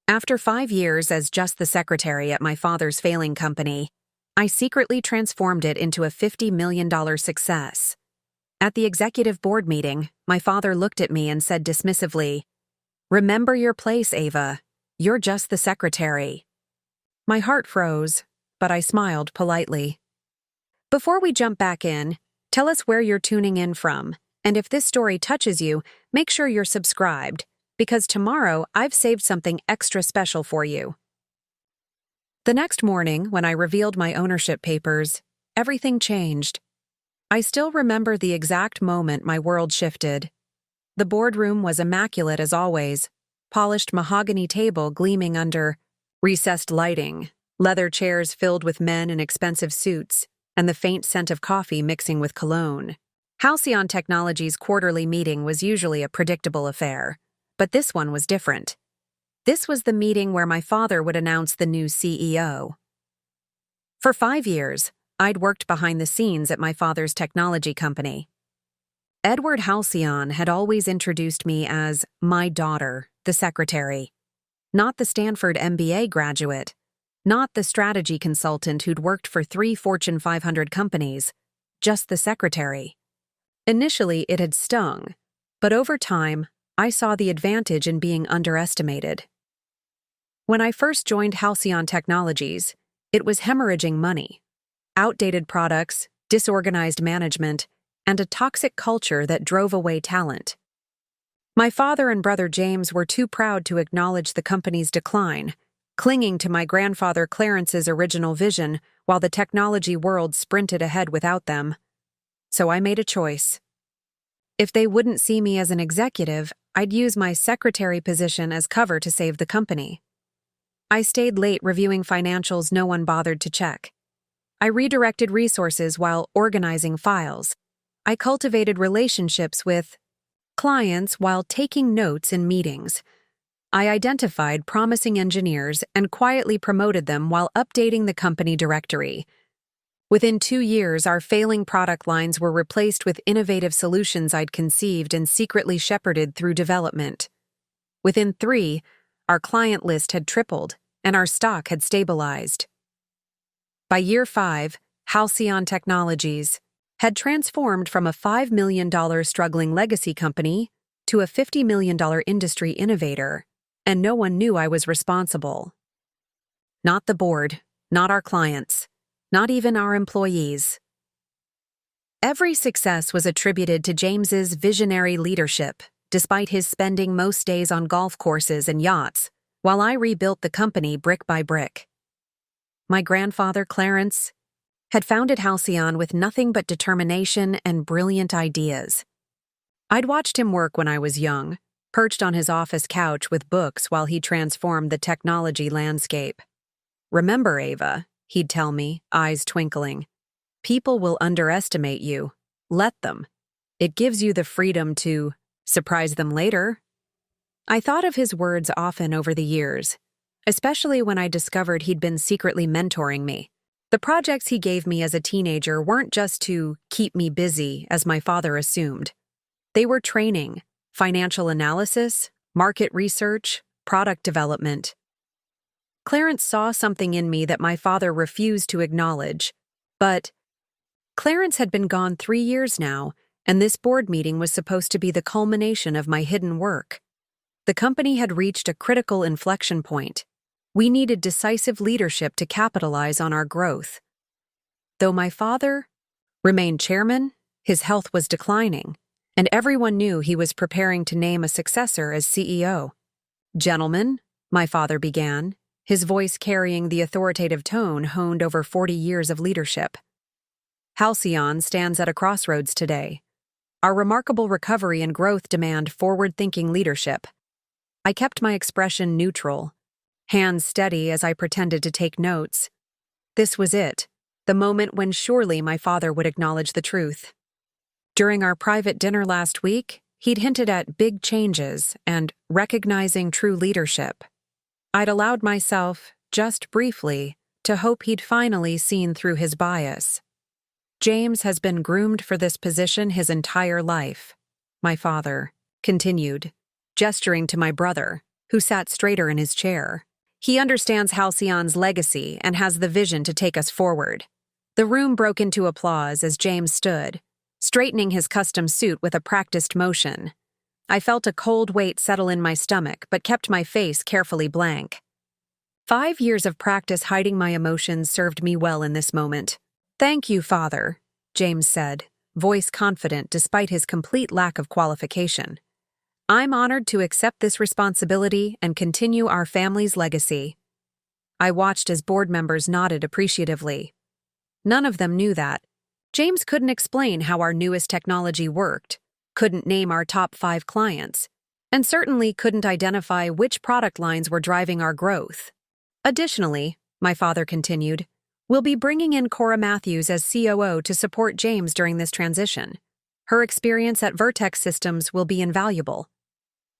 After 5 years as just the secretary at my father's failing company, I secretly transformed it into a $50 million success. At the executive board meeting, my father looked at me and said dismissively, "Remember your place, Ava. You're just the secretary." My heart froze, but I smiled politely. Before we jump back in, tell us where you're tuning in from, and if this story touches you, make sure you're subscribed, because tomorrow I've saved something extra special for you. The next morning, when I revealed my ownership papers, everything changed. I still remember the exact moment my world shifted. The boardroom was immaculate as always, polished mahogany table gleaming under recessed lighting, leather chairs filled with men in expensive suits, and the faint scent of coffee mixing with cologne. Halcyon Technologies' quarterly meeting was usually a predictable affair, but this one was different. This was the meeting where my father would announce the new CEO. For 5 years, I'd worked behind the scenes at my father's technology company. Edward Halcyon had always introduced me as my daughter, the secretary. Not the Stanford MBA graduate, not the strategy consultant who'd worked for 3 Fortune 500 companies, just the secretary. Initially, it had stung, but over time, I saw the advantage in being underestimated. When I first joined Halcyon Technologies, it was hemorrhaging money. Outdated products, disorganized management, and a toxic culture that drove away talent. My father and brother James were too proud to acknowledge the company's decline, clinging to my grandfather Clarence's original vision while the technology world sprinted ahead without them. So I made a choice. If they wouldn't see me as an executive, I'd use my secretary position as cover to save the company. I stayed late reviewing financials no one bothered to check. I redirected resources while organizing files. I cultivated relationships with clients while taking notes in meetings. I identified promising engineers and quietly promoted them while updating the company directory. Within 2 years, our failing product lines were replaced with innovative solutions I'd conceived and secretly shepherded through development. Within 3, our client list had tripled, and our stock had stabilized. By year 5, Halcyon Technologies had transformed from a $5 million struggling legacy company to a $50 million industry innovator, and no one knew I was responsible. Not the board, not our clients, not even our employees. Every success was attributed to James's visionary leadership, despite his spending most days on golf courses and yachts, while I rebuilt the company brick by brick. My grandfather, Clarence, had founded Halcyon with nothing but determination and brilliant ideas. I'd watched him work when I was young, perched on his office couch with books while he transformed the technology landscape. "Remember, Ava," he'd tell me, eyes twinkling, "people will underestimate you. Let them. It gives you the freedom to surprise them later." I thought of his words often over the years, especially when I discovered he'd been secretly mentoring me. The projects he gave me as a teenager weren't just to keep me busy, as my father assumed. They were training, financial analysis, market research, product development. Clarence saw something in me that my father refused to acknowledge, but Clarence had been gone 3 years now, and this board meeting was supposed to be the culmination of my hidden work. The company had reached a critical inflection point. We needed decisive leadership to capitalize on our growth. Though my father remained chairman, his health was declining, and everyone knew he was preparing to name a successor as CEO. "Gentlemen," my father began, his voice carrying the authoritative tone honed over 40 years of leadership. "Halcyon stands at a crossroads today. Our remarkable recovery and growth demand forward-thinking leadership." I kept my expression neutral, hands steady as I pretended to take notes. This was it, the moment when surely my father would acknowledge the truth. During our private dinner last week, he'd hinted at big changes and recognizing true leadership. I'd allowed myself, just briefly, to hope he'd finally seen through his bias. "James has been groomed for this position his entire life," my father continued, gesturing to my brother, who sat straighter in his chair. He understands Halcyon's legacy and has the vision to take us forward. The room broke into applause as James stood, straightening his custom suit with a practiced motion. I felt a cold weight settle in my stomach, but kept my face carefully blank. 5 years of practice hiding my emotions served me well in this moment. "Thank you, Father," James said, voice confident despite his complete lack of qualification. "I'm honored to accept this responsibility and continue our family's legacy." I watched as board members nodded appreciatively. None of them knew that. James couldn't explain how our newest technology worked, couldn't name our top 5 clients, and certainly couldn't identify which product lines were driving our growth. Additionally, my father continued, "We'll be bringing in Cora Matthews as COO to support James during this transition. Her experience at Vertex Systems will be invaluable."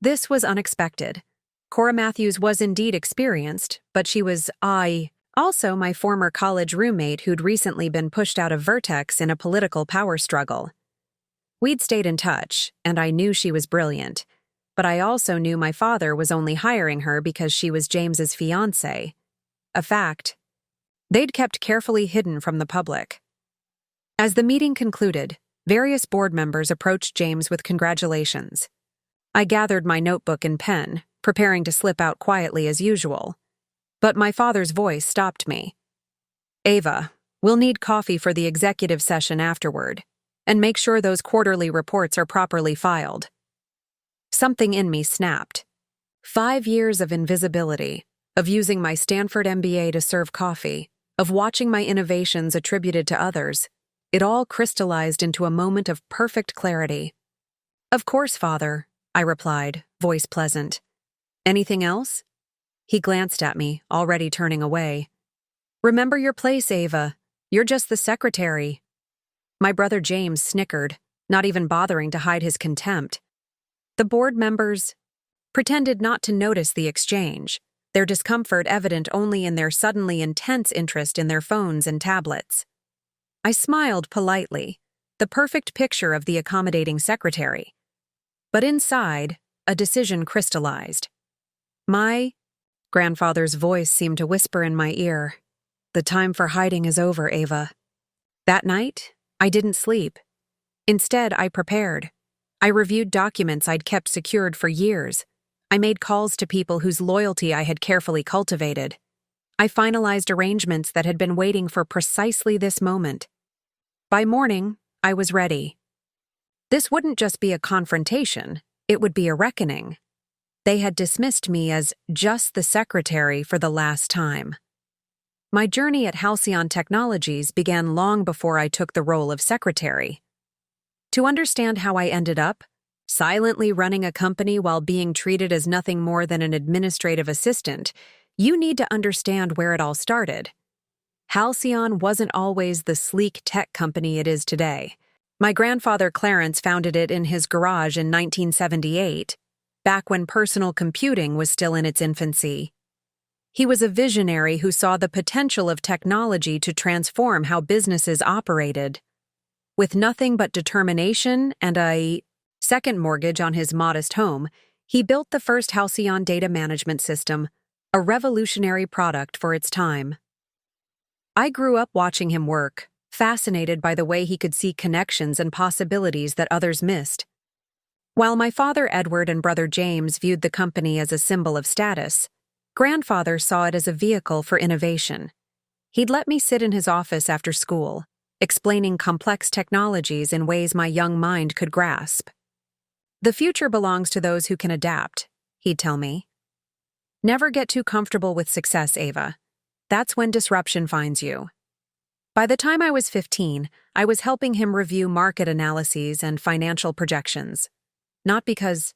This was unexpected. Cora Matthews was indeed experienced, but she was also my former college roommate who'd recently been pushed out of Vertex in a political power struggle. We'd stayed in touch, and I knew she was brilliant, but I also knew my father was only hiring her because she was James's fiancée. A fact they'd kept carefully hidden from the public. As the meeting concluded, various board members approached James with congratulations. I gathered my notebook and pen, preparing to slip out quietly as usual. But my father's voice stopped me. "Ava, we'll need coffee for the executive session afterward, and make sure those quarterly reports are properly filed." Something in me snapped. 5 years of invisibility, of using my Stanford MBA to serve coffee, of watching my innovations attributed to others, it all crystallized into a moment of perfect clarity. "Of course, Father," I replied, voice pleasant. "Anything else?" He glanced at me, already turning away. "Remember your place, Ava. You're just the secretary." My brother James snickered, not even bothering to hide his contempt. The board members pretended not to notice the exchange, their discomfort evident only in their suddenly intense interest in their phones and tablets. I smiled politely, the perfect picture of the accommodating secretary. But inside, a decision crystallized. My grandfather's voice seemed to whisper in my ear, "The time for hiding is over, Ava." That night, I didn't sleep. Instead, I prepared. I reviewed documents I'd kept secured for years. I made calls to people whose loyalty I had carefully cultivated. I finalized arrangements that had been waiting for precisely this moment. By morning, I was ready. This wouldn't just be a confrontation, it would be a reckoning. They had dismissed me as just the secretary for the last time. My journey at Halcyon Technologies began long before I took the role of secretary. To understand how I ended up, silently running a company while being treated as nothing more than an administrative assistant, you need to understand where it all started. Halcyon wasn't always the sleek tech company it is today. My grandfather Clarence founded it in his garage in 1978, back when personal computing was still in its infancy. He was a visionary who saw the potential of technology to transform how businesses operated. With nothing but determination and a second mortgage on his modest home, he built the first Halcyon data management system, a revolutionary product for its time. I grew up watching him work, fascinated by the way he could see connections and possibilities that others missed. While my father Edward and brother James viewed the company as a symbol of status, grandfather saw it as a vehicle for innovation. He'd let me sit in his office after school, explaining complex technologies in ways my young mind could grasp. "The future belongs to those who can adapt," he'd tell me. "Never get too comfortable with success, Ava. That's when disruption finds you." By the time I was 15, I was helping him review market analyses and financial projections. Not because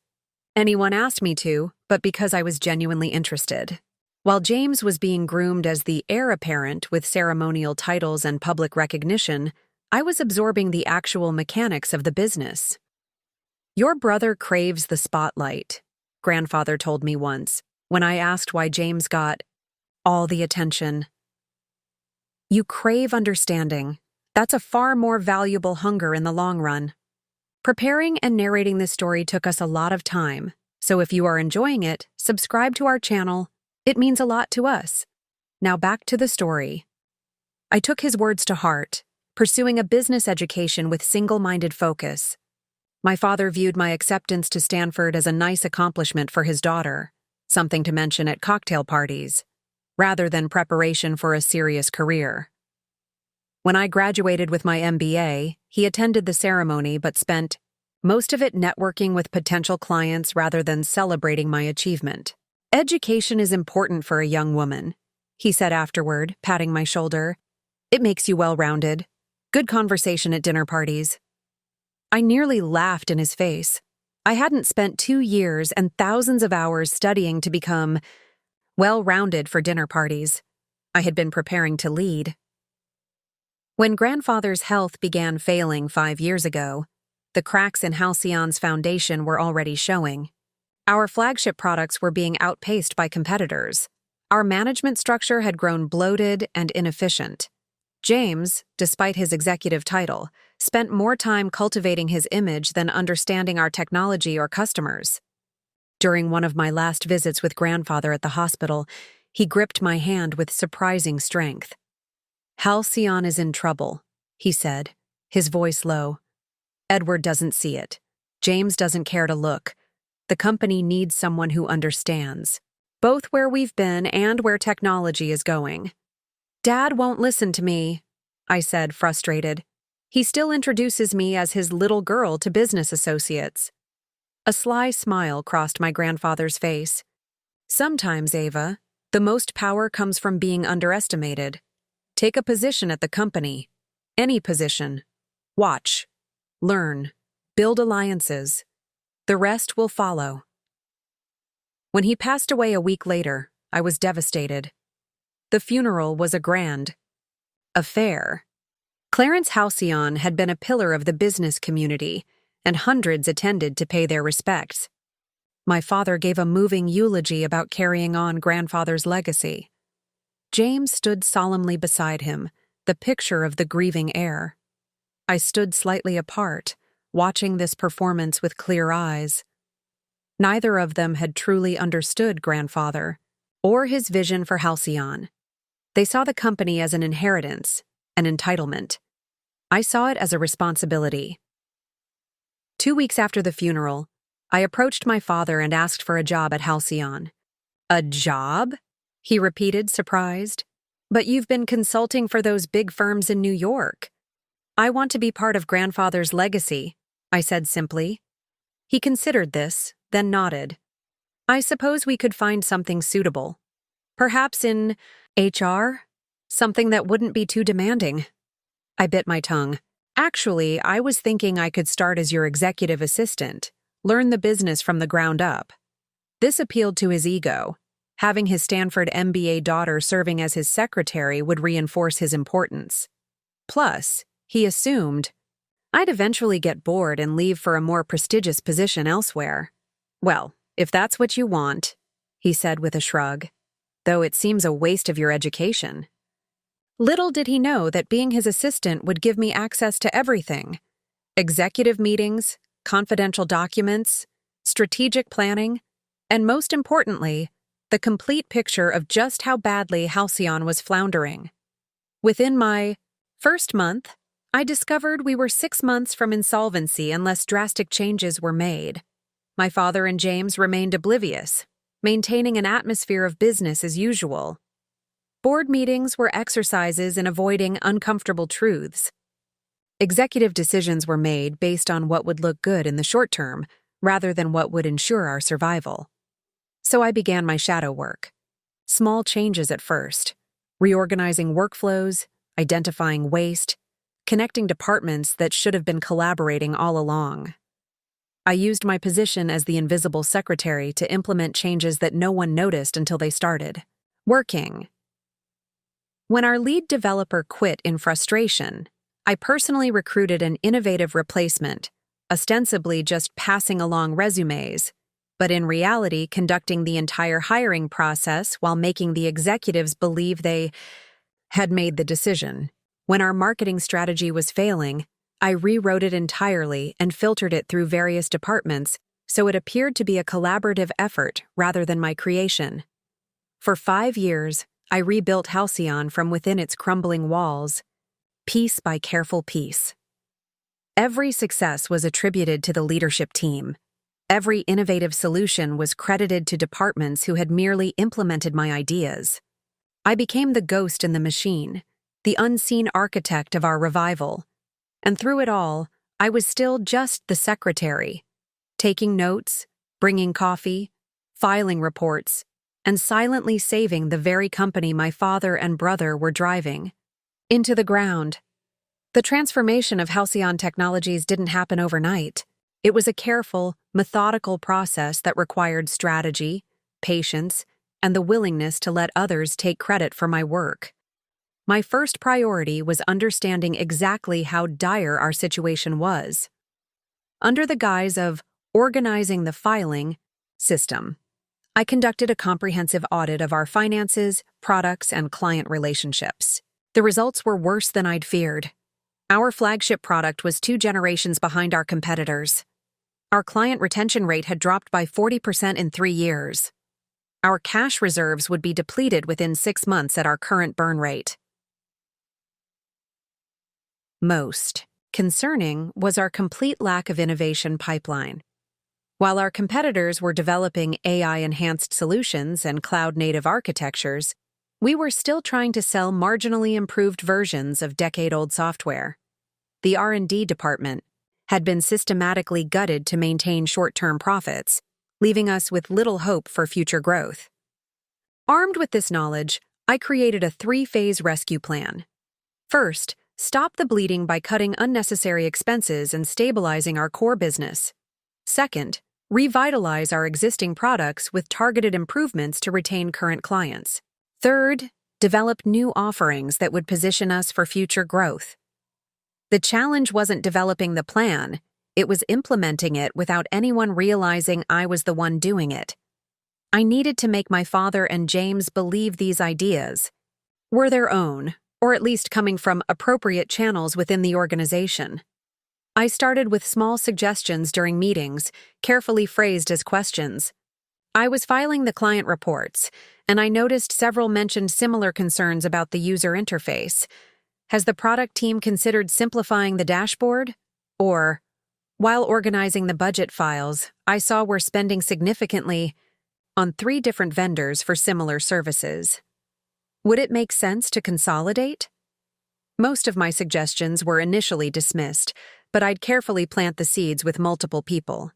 anyone asked me to, but because I was genuinely interested. While James was being groomed as the heir apparent with ceremonial titles and public recognition, I was absorbing the actual mechanics of the business. "Your brother craves the spotlight," grandfather told me once, when I asked why James got all the attention. "You crave understanding. That's a far more valuable hunger in the long run." Preparing and narrating this story took us a lot of time, So if you are enjoying it, subscribe to our channel. It means a lot to us. Now back to the story. I took his words to heart, pursuing a business education with single-minded focus. My father viewed my acceptance to Stanford as a nice accomplishment for his daughter, something to mention at cocktail parties, rather than preparation for a serious career. When I graduated with my MBA, he attended the ceremony but spent most of it networking with potential clients rather than celebrating my achievement. "Education is important for a young woman," he said afterward, patting my shoulder. "It makes you well-rounded. Good conversation at dinner parties." I nearly laughed in his face. I hadn't spent 2 years and thousands of hours studying to become well-rounded for dinner parties. I had been preparing to lead. When grandfather's health began failing 5 years ago, the cracks in Halcyon's foundation were already showing. Our flagship products were being outpaced by competitors. Our management structure had grown bloated and inefficient. James, despite his executive title, spent more time cultivating his image than understanding our technology or customers. During one of my last visits with grandfather at the hospital, he gripped my hand with surprising strength. "Halcyon is in trouble," he said, his voice low. "Edward doesn't see it. James doesn't care to look. The company needs someone who understands, both where we've been and where technology is going." "Dad won't listen to me," I said, frustrated. "He still introduces me as his little girl to business associates." A sly smile crossed my grandfather's face. "Sometimes, Ava, the most power comes from being underestimated. Take a position at the company. Any position. Watch. Learn. Build alliances. The rest will follow." When he passed away a week later, I was devastated. The funeral was a grand affair. Clarence Halcyon had been a pillar of the business community, and hundreds attended to pay their respects. My father gave a moving eulogy about carrying on grandfather's legacy. James stood solemnly beside him, the picture of the grieving heir. I stood slightly apart, watching this performance with clear eyes. Neither of them had truly understood grandfather, or his vision for Halcyon. They saw the company as an inheritance, an entitlement. I saw it as a responsibility. 2 weeks after the funeral, I approached my father and asked for a job at Halcyon. "A job?" he repeated, surprised. "But you've been consulting for those big firms in New York." "I want to be part of grandfather's legacy," I said simply. He considered this, then nodded. "I suppose we could find something suitable. Perhaps in HR? Something that wouldn't be too demanding." I bit my tongue. "Actually, I was thinking I could start as your executive assistant, learn the business from the ground up." This appealed to his ego. Having his Stanford MBA daughter serving as his secretary would reinforce his importance. Plus, he assumed I'd eventually get bored and leave for a more prestigious position elsewhere. "Well, if that's what you want," he said with a shrug, "though it seems a waste of your education." Little did he know that being his assistant would give me access to everything: executive meetings, confidential documents, strategic planning, and most importantly, the complete picture of just how badly Halcyon was floundering. Within my first month, I discovered we were 6 months from insolvency unless drastic changes were made. My father and James remained oblivious, maintaining an atmosphere of business as usual. Board meetings were exercises in avoiding uncomfortable truths. Executive decisions were made based on what would look good in the short term, rather than what would ensure our survival. So I began my shadow work. Small changes at first, reorganizing workflows, identifying waste, connecting departments that should have been collaborating all along. I used my position as the invisible secretary to implement changes that no one noticed until they started working. When our lead developer quit in frustration, I personally recruited an innovative replacement, ostensibly just passing along resumes, but in reality conducting the entire hiring process while making the executives believe they had made the decision. When our marketing strategy was failing, I rewrote it entirely and filtered it through various departments so it appeared to be a collaborative effort rather than my creation. For 5 years, I rebuilt Halcyon from within its crumbling walls, piece by careful piece. Every success was attributed to the leadership team. Every innovative solution was credited to departments who had merely implemented my ideas. I became the ghost in the machine, the unseen architect of our revival. And through it all, I was still just the secretary, taking notes, bringing coffee, filing reports, and silently saving the very company my father and brother were driving into the ground. The transformation of Halcyon Technologies didn't happen overnight. It was a careful, methodical process that required strategy, patience, and the willingness to let others take credit for my work. My first priority was understanding exactly how dire our situation was. Under the guise of organizing the filing system, I conducted a comprehensive audit of our finances, products, and client relationships. The results were worse than I'd feared. Our flagship product was 2 generations behind our competitors. Our client retention rate had dropped by 40% in 3 years. Our cash reserves would be depleted within 6 months at our current burn rate. Most concerning was our complete lack of innovation pipeline. While our competitors were developing AI-enhanced solutions and cloud-native architectures, we were still trying to sell marginally improved versions of decade-old software. The R&D department had been systematically gutted to maintain short-term profits, leaving us with little hope for future growth. Armed with this knowledge, I created a 3-phase rescue plan. First, stop the bleeding by cutting unnecessary expenses and stabilizing our core business. Second, revitalize our existing products with targeted improvements to retain current clients. Third, develop new offerings that would position us for future growth. The challenge wasn't developing the plan, it was implementing it without anyone realizing I was the one doing it. I needed to make my father and James believe these ideas were their own, or at least coming from appropriate channels within the organization. I started with small suggestions during meetings, carefully phrased as questions. I was filing the client reports, and I noticed several mentioned similar concerns about the user interface. Has the product team considered simplifying the dashboard? Or, while organizing the budget files, I saw we're spending significantly on 3 different vendors for similar services. Would it make sense to consolidate? Most of my suggestions were initially dismissed, but I'd carefully plant the seeds with multiple people.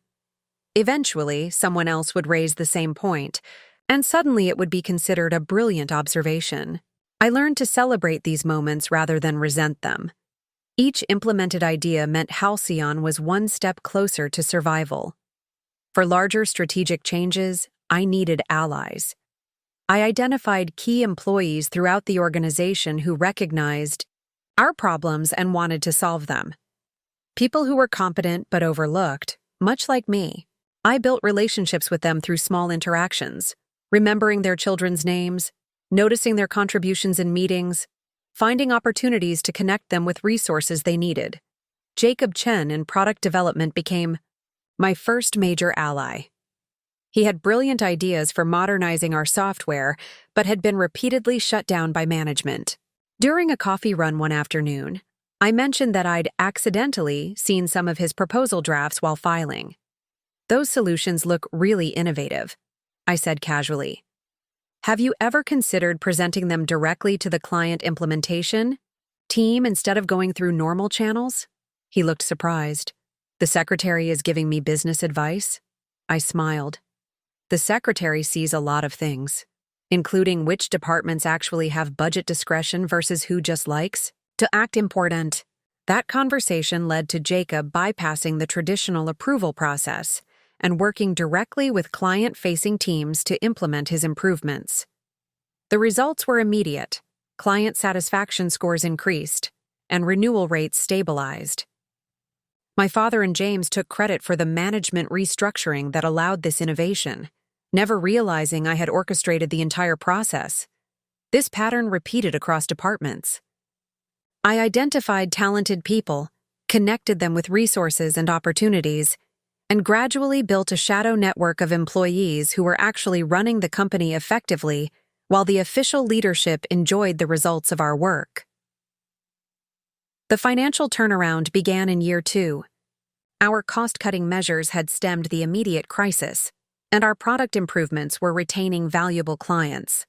Eventually, someone else would raise the same point, and suddenly it would be considered a brilliant observation. I learned to celebrate these moments rather than resent them. Each implemented idea meant Halcyon was one step closer to survival. For larger strategic changes, I needed allies. I identified key employees throughout the organization who recognized our problems and wanted to solve them. People who were competent but overlooked, much like me. I built relationships with them through small interactions, remembering their children's names, noticing their contributions in meetings, finding opportunities to connect them with resources they needed. Jacob Chen in product development became my first major ally. He had brilliant ideas for modernizing our software, but had been repeatedly shut down by management. During a coffee run one afternoon, I mentioned that I'd accidentally seen some of his proposal drafts while filing. "Those solutions look really innovative," I said casually. "Have you ever considered presenting them directly to the client implementation team instead of going through normal channels?" He looked surprised. "The secretary is giving me business advice?" I smiled. "The secretary sees a lot of things, including which departments actually have budget discretion versus who just likes to act important." That conversation led to Jacob bypassing the traditional approval process and working directly with client-facing teams to implement his improvements. The results were immediate. Client satisfaction scores increased, and renewal rates stabilized. My father and James took credit for the management restructuring that allowed this innovation, never realizing I had orchestrated the entire process. This pattern repeated across departments. I identified talented people, connected them with resources and opportunities, and gradually built a shadow network of employees who were actually running the company effectively while the official leadership enjoyed the results of our work. The financial turnaround began in year 2. Our cost-cutting measures had stemmed the immediate crisis, and our product improvements were retaining valuable clients.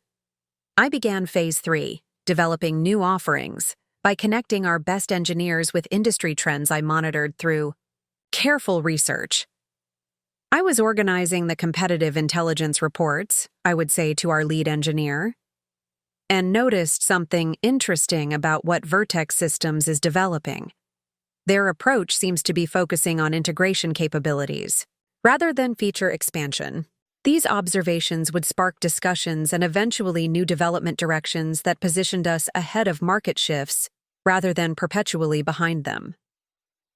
I began phase 3, developing new offerings, by connecting our best engineers with industry trends I monitored through careful research. I was organizing the competitive intelligence reports, I would say to our lead engineer, and noticed something interesting about what Vertex Systems is developing. Their approach seems to be focusing on integration capabilities, rather than feature expansion. These observations would spark discussions and eventually new development directions that positioned us ahead of market shifts rather than perpetually behind them.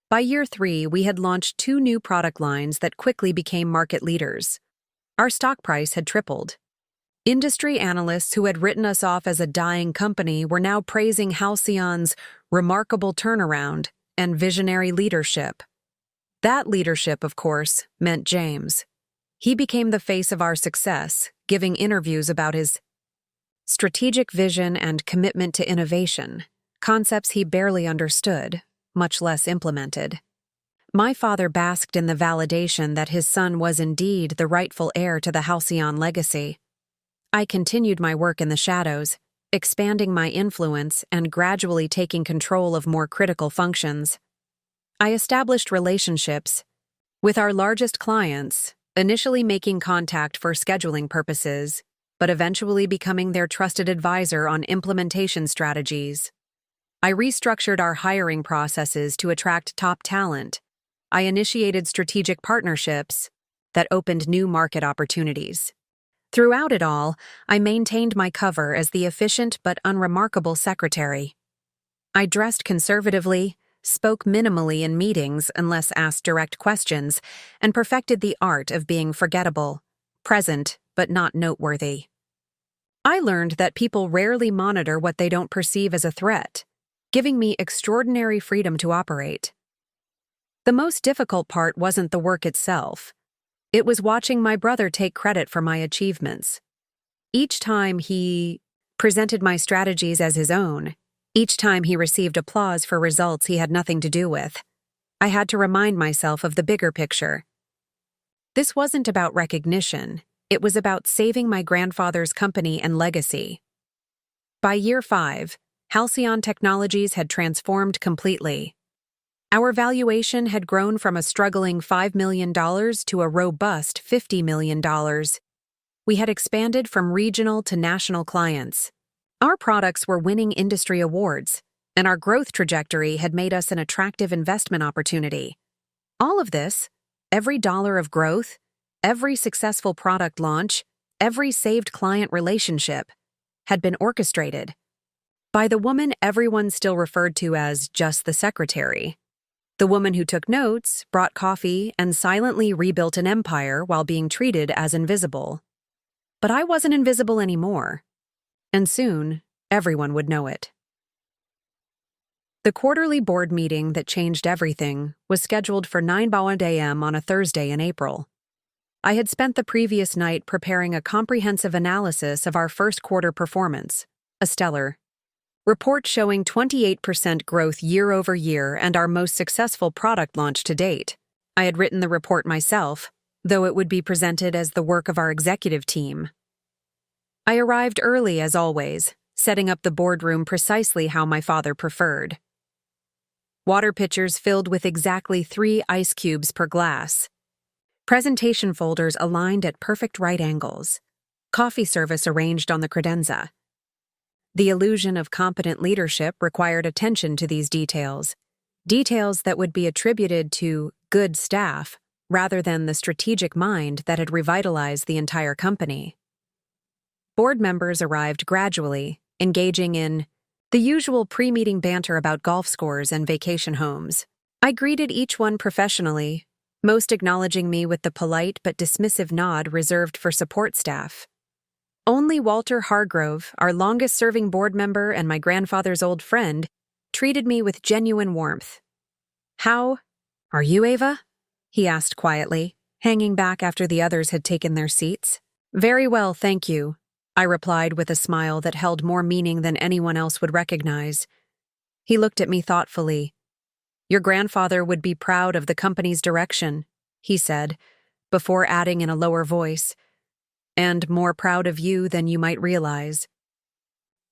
By year 3, we had launched 2 new product lines that quickly became market leaders. Our stock price had tripled. Industry analysts who had written us off as a dying company were now praising Halcyon's remarkable turnaround and visionary leadership. That leadership, of course, meant James. He became the face of our success, giving interviews about his strategic vision and commitment to innovation, concepts he barely understood, much less implemented. My father basked in the validation that his son was indeed the rightful heir to the Halcyon legacy. I continued my work in the shadows, expanding my influence and gradually taking control of more critical functions. I established relationships with our largest clients, initially making contact for scheduling purposes, but eventually becoming their trusted advisor on implementation strategies. I restructured our hiring processes to attract top talent. I initiated strategic partnerships that opened new market opportunities. Throughout it all, I maintained my cover as the efficient but unremarkable secretary. I dressed conservatively, spoke minimally in meetings unless asked direct questions, and perfected the art of being forgettable, present but not noteworthy. I learned that people rarely monitor what they don't perceive as a threat, giving me extraordinary freedom to operate. The most difficult part wasn't the work itself. It was watching my brother take credit for my achievements. Each time he presented my strategies as his own, each time he received applause for results he had nothing to do with, I had to remind myself of the bigger picture. This wasn't about recognition, it was about saving my grandfather's company and legacy. By year 5, Halcyon Technologies had transformed completely. Our valuation had grown from a struggling $5 million to a robust $50 million. We had expanded from regional to national clients. Our products were winning industry awards, and our growth trajectory had made us an attractive investment opportunity. All of this, every dollar of growth, every successful product launch, every saved client relationship, had been orchestrated by the woman everyone still referred to as just the secretary. The woman who took notes, brought coffee, and silently rebuilt an empire while being treated as invisible. But I wasn't invisible anymore, and soon everyone would know it. The quarterly board meeting that changed everything was scheduled for 9 a.m. on a Thursday in April. I had spent the previous night preparing a comprehensive analysis of our first quarter performance, a stellar report showing 28% growth year over year and our most successful product launch to date. I had written the report myself, though it would be presented as the work of our executive team. I arrived early as always, setting up the boardroom precisely how my father preferred. Water pitchers filled with exactly 3 ice cubes per glass. Presentation folders aligned at perfect right angles. Coffee service arranged on the credenza. The illusion of competent leadership required attention to these details that would be attributed to good staff rather than the strategic mind that had revitalized the entire company. Board members arrived gradually, engaging in the usual pre-meeting banter about golf scores and vacation homes. I greeted each one professionally, most acknowledging me with the polite but dismissive nod reserved for support staff. Only Walter Hargrove, our longest-serving board member and my grandfather's old friend, treated me with genuine warmth. "How are you, Ava?" he asked quietly, hanging back after the others had taken their seats. Very well, thank you, I replied with a smile that held more meaning than anyone else would recognize. He looked at me thoughtfully. Your grandfather would be proud of the company's direction, he said, before adding in a lower voice, and more proud of you than you might realize.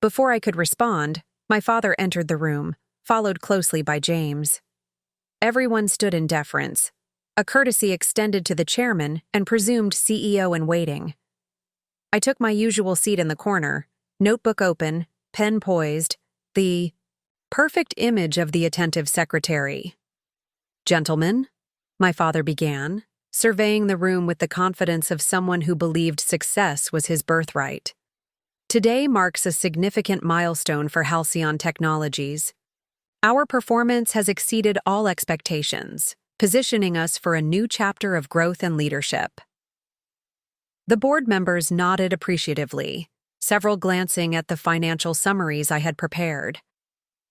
Before I could respond, my father entered the room, followed closely by James. Everyone stood in deference, a courtesy extended to the chairman and presumed CEO in waiting. I took my usual seat in the corner, notebook open, pen poised, the perfect image of the attentive secretary. Gentlemen, my father began, surveying the room with the confidence of someone who believed success was his birthright. Today marks a significant milestone for Halcyon Technologies. Our performance has exceeded all expectations, positioning us for a new chapter of growth and leadership. The board members nodded appreciatively, several glancing at the financial summaries I had prepared.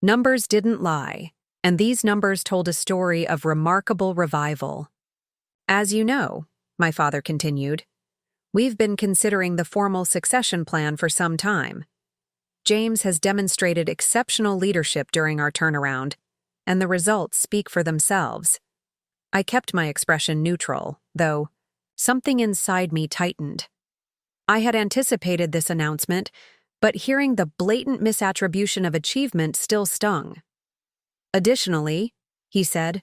Numbers didn't lie, and these numbers told a story of remarkable revival. As you know, my father continued, we've been considering the formal succession plan for some time. James has demonstrated exceptional leadership during our turnaround, and the results speak for themselves. I kept my expression neutral, though something inside me tightened. I had anticipated this announcement, but hearing the blatant misattribution of achievement still stung. Additionally, he said,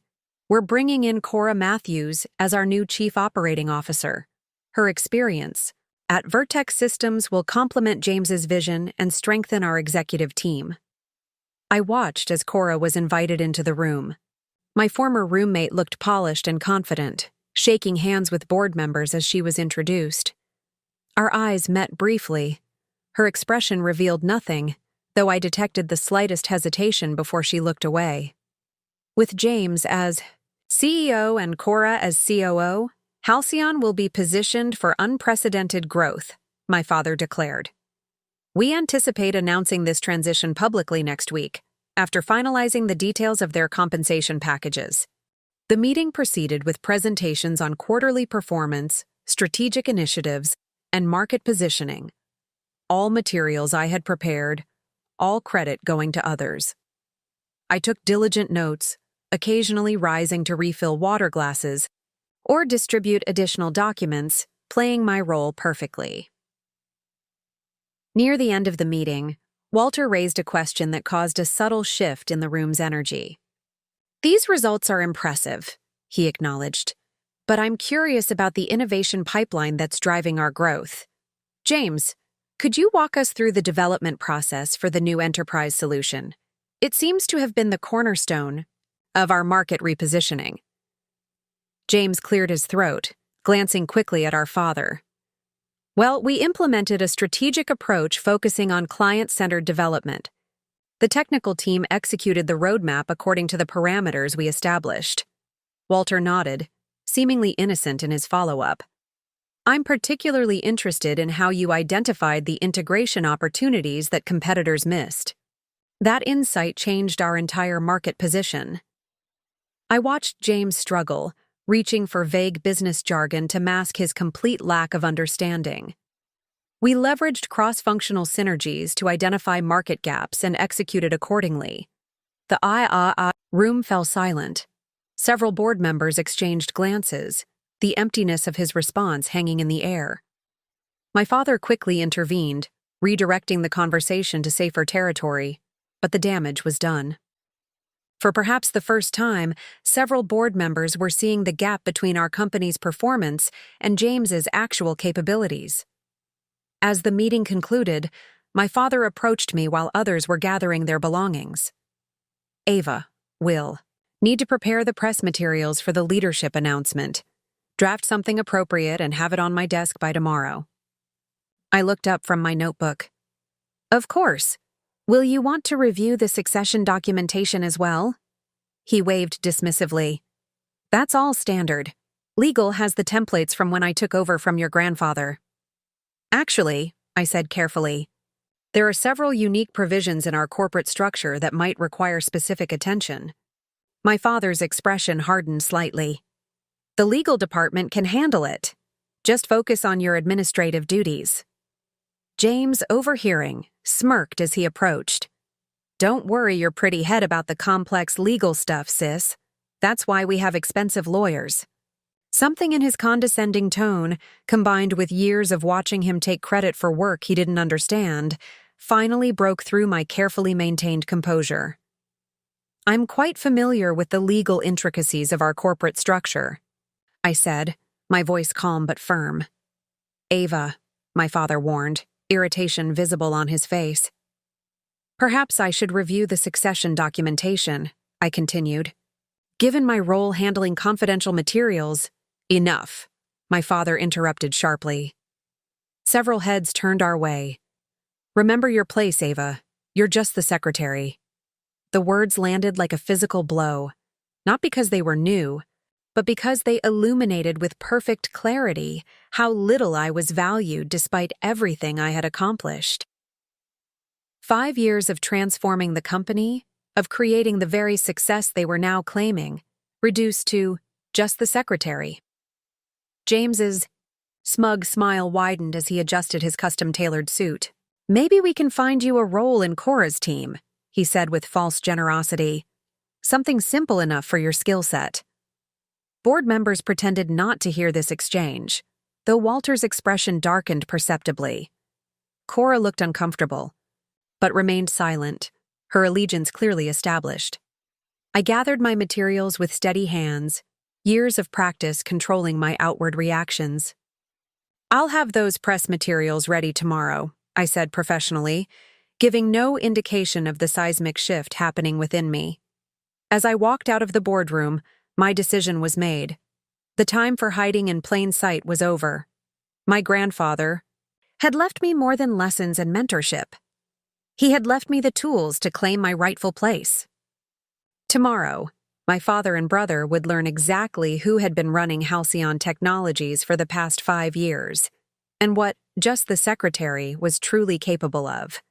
we're bringing in Cora Matthews as our new Chief Operating Officer. Her experience at Vertex Systems will complement James's vision and strengthen our executive team. I watched as Cora was invited into the room. My former roommate looked polished and confident, shaking hands with board members as she was introduced. Our eyes met briefly. Her expression revealed nothing, though I detected the slightest hesitation before she looked away. With James as CEO and Cora as COO, Halcyon will be positioned for unprecedented growth, my father declared. We anticipate announcing this transition publicly next week, after finalizing the details of their compensation packages. The meeting proceeded with presentations on quarterly performance, strategic initiatives, and market positioning. All materials I had prepared, all credit going to others. I took diligent notes, occasionally rising to refill water glasses or distribute additional documents, playing my role perfectly. Near the end of the meeting, Walter raised a question that caused a subtle shift in the room's energy. These results are impressive, he acknowledged, but I'm curious about the innovation pipeline that's driving our growth. James, could you walk us through the development process for the new enterprise solution? It seems to have been the cornerstone of our market repositioning. James cleared his throat, glancing quickly at our father. Well, we implemented a strategic approach focusing on client-centered development. The technical team executed the roadmap according to the parameters we established. Walter nodded, seemingly innocent in his follow-up. I'm particularly interested in how you identified the integration opportunities that competitors missed. That insight changed our entire market position. I watched James struggle, reaching for vague business jargon to mask his complete lack of understanding. We leveraged cross-functional synergies to identify market gaps and executed accordingly. The room fell silent. Several board members exchanged glances, the emptiness of his response hanging in the air. My father quickly intervened, redirecting the conversation to safer territory, but the damage was done. For perhaps the first time, several board members were seeing the gap between our company's performance and James's actual capabilities. As the meeting concluded, my father approached me while others were gathering their belongings. Ava, Will, need to prepare the press materials for the leadership announcement. Draft something appropriate and have it on my desk by tomorrow. I looked up from my notebook. Of course. Will you want to review the succession documentation as well? He waved dismissively. That's all standard. Legal has the templates from when I took over from your grandfather. Actually, I said carefully, there are several unique provisions in our corporate structure that might require specific attention. My father's expression hardened slightly. The legal department can handle it. Just focus on your administrative duties. James, overhearing, smirked as he approached. Don't worry your pretty head about the complex legal stuff, sis. That's why we have expensive lawyers. Something in his condescending tone, combined with years of watching him take credit for work he didn't understand, finally broke through my carefully maintained composure. I'm quite familiar with the legal intricacies of our corporate structure, I said, my voice calm but firm. Ava, my father warned, irritation visible on his face. Perhaps I should review the succession documentation, I continued. Given my role handling confidential materials— Enough, my father interrupted sharply. Several heads turned our way. Remember your place, Ava. You're just the secretary. The words landed like a physical blow, not because they were new, but because they illuminated with perfect clarity how little I was valued despite everything I had accomplished. 5 years of transforming the company, of creating the very success they were now claiming, reduced to just the secretary. James's smug smile widened as he adjusted his custom-tailored suit. Maybe we can find you a role in Cora's team, he said with false generosity. Something simple enough for your skill set. Board members pretended not to hear this exchange, though Walter's expression darkened perceptibly. Cora looked uncomfortable, but remained silent, her allegiance clearly established. I gathered my materials with steady hands, years of practice controlling my outward reactions. I'll have those press materials ready tomorrow, I said professionally, giving no indication of the seismic shift happening within me. As I walked out of the boardroom, my decision was made. The time for hiding in plain sight was over. My grandfather had left me more than lessons and mentorship. He had left me the tools to claim my rightful place. Tomorrow, my father and brother would learn exactly who had been running Halcyon Technologies for the past 5 years, and what just the secretary was truly capable of.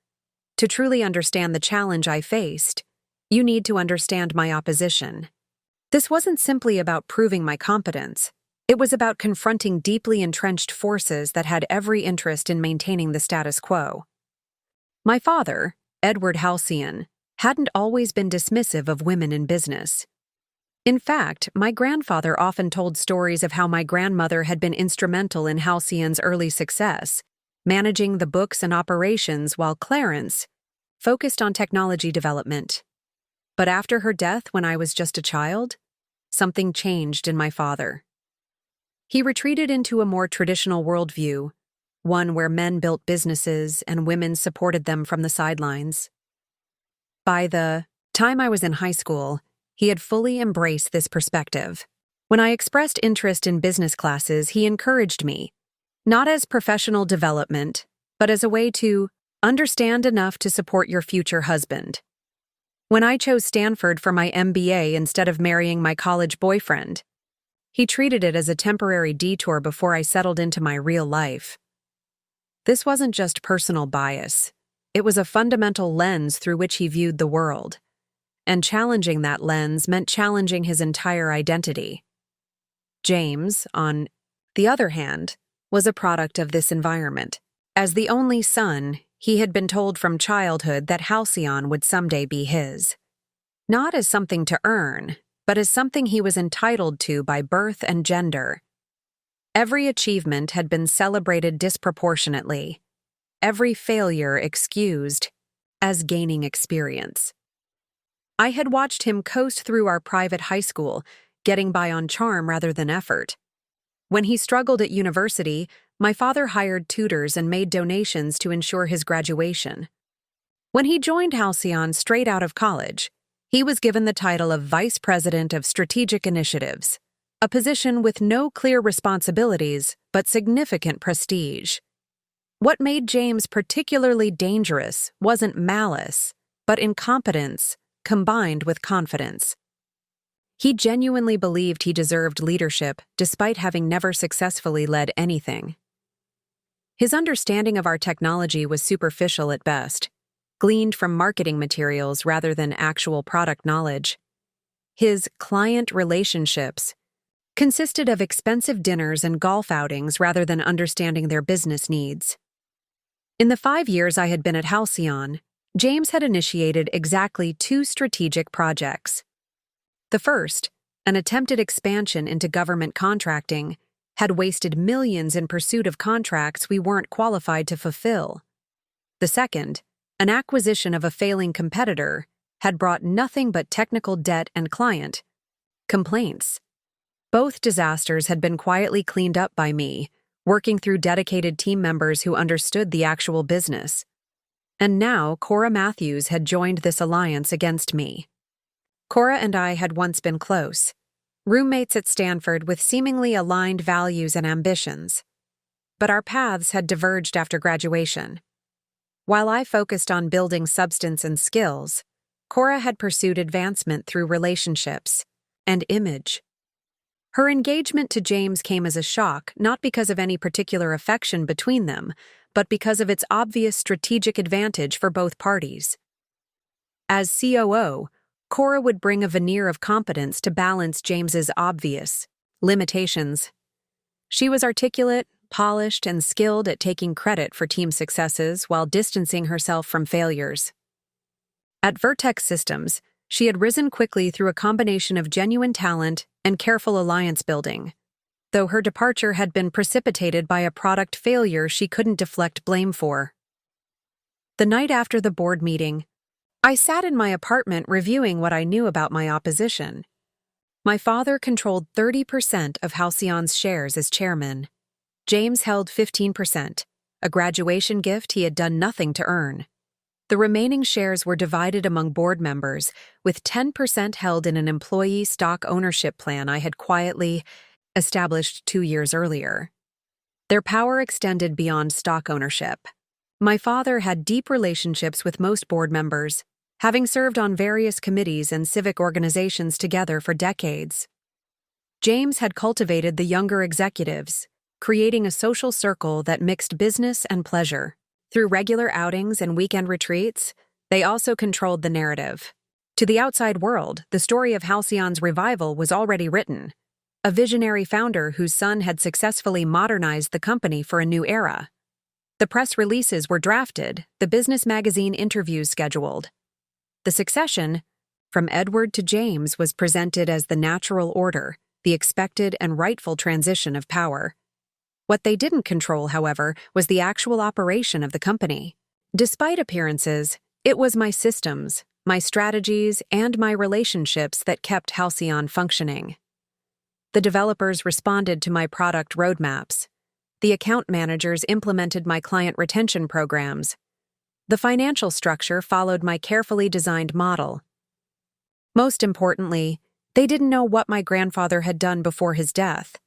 To truly understand the challenge I faced, you need to understand my opposition. This wasn't simply about proving my competence. It was about confronting deeply entrenched forces that had every interest in maintaining the status quo. My father, Edward Halcyon, hadn't always been dismissive of women in business. In fact, my grandfather often told stories of how my grandmother had been instrumental in Halcyon's early success, managing the books and operations while Clarence focused on technology development. But after her death when I was just a child, something changed in my father. He retreated into a more traditional worldview, one where men built businesses and women supported them from the sidelines. By the time I was in high school, he had fully embraced this perspective. When I expressed interest in business classes, he encouraged me, not as professional development, but as a way to understand enough to support your future husband. When I chose Stanford for my MBA instead of marrying my college boyfriend, he treated it as a temporary detour before I settled into my real life. This wasn't just personal bias. It was a fundamental lens through which he viewed the world. And challenging that lens meant challenging his entire identity. James, on the other hand, was a product of this environment. As the only son, he had been told from childhood that Halcyon would someday be his. Not as something to earn, but as something he was entitled to by birth and gender. Every achievement had been celebrated disproportionately, every failure excused as gaining experience. I had watched him coast through our private high school, getting by on charm rather than effort. When he struggled at university, my father hired tutors and made donations to ensure his graduation. When he joined Halcyon straight out of college, he was given the title of Vice President of Strategic Initiatives, a position with no clear responsibilities but significant prestige. What made James particularly dangerous wasn't malice, but incompetence combined with confidence. He genuinely believed he deserved leadership despite having never successfully led anything. His understanding of our technology was superficial at best, gleaned from marketing materials rather than actual product knowledge. His client relationships consisted of expensive dinners and golf outings rather than understanding their business needs. In the 5 years I had been at Halcyon, James had initiated exactly 2 strategic projects. The first, an attempted expansion into government contracting, had wasted millions in pursuit of contracts we weren't qualified to fulfill. The second, an acquisition of a failing competitor, had brought nothing but technical debt and client complaints. Both disasters had been quietly cleaned up by me, working through dedicated team members who understood the actual business. And now Cora Matthews had joined this alliance against me. Cora and I had once been close, roommates at Stanford with seemingly aligned values and ambitions. But our paths had diverged after graduation. While I focused on building substance and skills, Cora had pursued advancement through relationships and image. Her engagement to James came as a shock, not because of any particular affection between them, but because of its obvious strategic advantage for both parties. As COO, Cora would bring a veneer of competence to balance James's obvious limitations. She was articulate, polished, and skilled at taking credit for team successes while distancing herself from failures. At Vertex Systems, she had risen quickly through a combination of genuine talent and careful alliance building, though her departure had been precipitated by a product failure she couldn't deflect blame for. The night after the board meeting, I sat in my apartment reviewing what I knew about my opposition. My father controlled 30% of Halcyon's shares as chairman. James held 15%, a graduation gift he had done nothing to earn. The remaining shares were divided among board members, with 10% held in an employee stock ownership plan I had quietly established 2 years earlier. Their power extended beyond stock ownership. My father had deep relationships with most board members, having served on various committees and civic organizations together for decades. James had cultivated the younger executives, creating a social circle that mixed business and pleasure. Through regular outings and weekend retreats, they also controlled the narrative. To the outside world, the story of Halcyon's revival was already written. A visionary founder whose son had successfully modernized the company for a new era. The press releases were drafted, the business magazine interviews scheduled. The succession, from Edward to James, was presented as the natural order, the expected and rightful transition of power. What they didn't control, however, was the actual operation of the company. Despite appearances, it was my systems, my strategies, and my relationships that kept Halcyon functioning. The developers responded to my product roadmaps. The account managers implemented my client retention programs. The financial structure followed my carefully designed model. Most importantly, they didn't know what my grandfather had done before his death.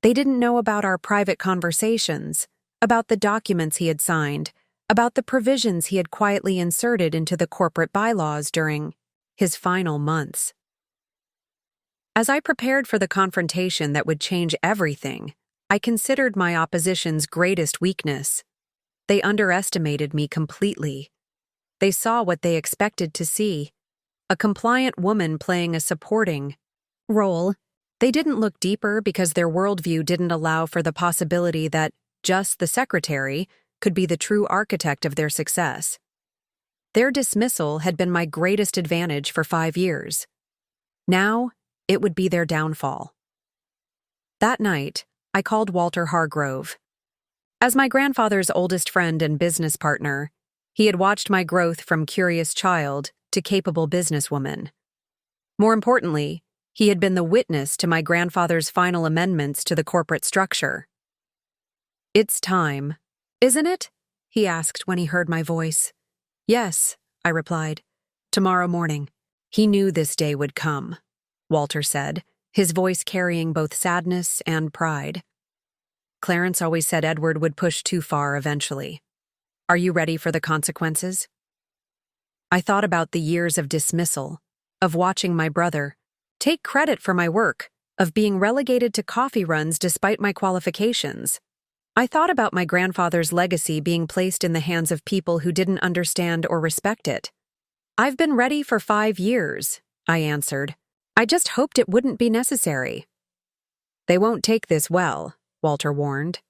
They didn't know about our private conversations, about the documents he had signed, about the provisions he had quietly inserted into the corporate bylaws during his final months. As I prepared for the confrontation that would change everything, I considered my opposition's greatest weakness. They underestimated me completely. They saw what they expected to see, a compliant woman playing a supporting role. They didn't look deeper because their worldview didn't allow for the possibility that just the secretary could be the true architect of their success. Their dismissal had been my greatest advantage for 5 years. Now, it would be their downfall. That night, I called Walter Hargrove. As my grandfather's oldest friend and business partner, he had watched my growth from curious child to capable businesswoman. More importantly, he had been the witness to my grandfather's final amendments to the corporate structure. "It's time, isn't it?" he asked when he heard my voice. "Yes," I replied. "Tomorrow morning." "He knew this day would come," Walter said, his voice carrying both sadness and pride. "Clarence always said Edward would push too far eventually. Are you ready for the consequences?" I thought about the years of dismissal, of watching my brother take credit for my work, of being relegated to coffee runs despite my qualifications. I thought about my grandfather's legacy being placed in the hands of people who didn't understand or respect it. "I've been ready for 5 years," I answered. "I just hoped it wouldn't be necessary." They won't take this well, Walter warned.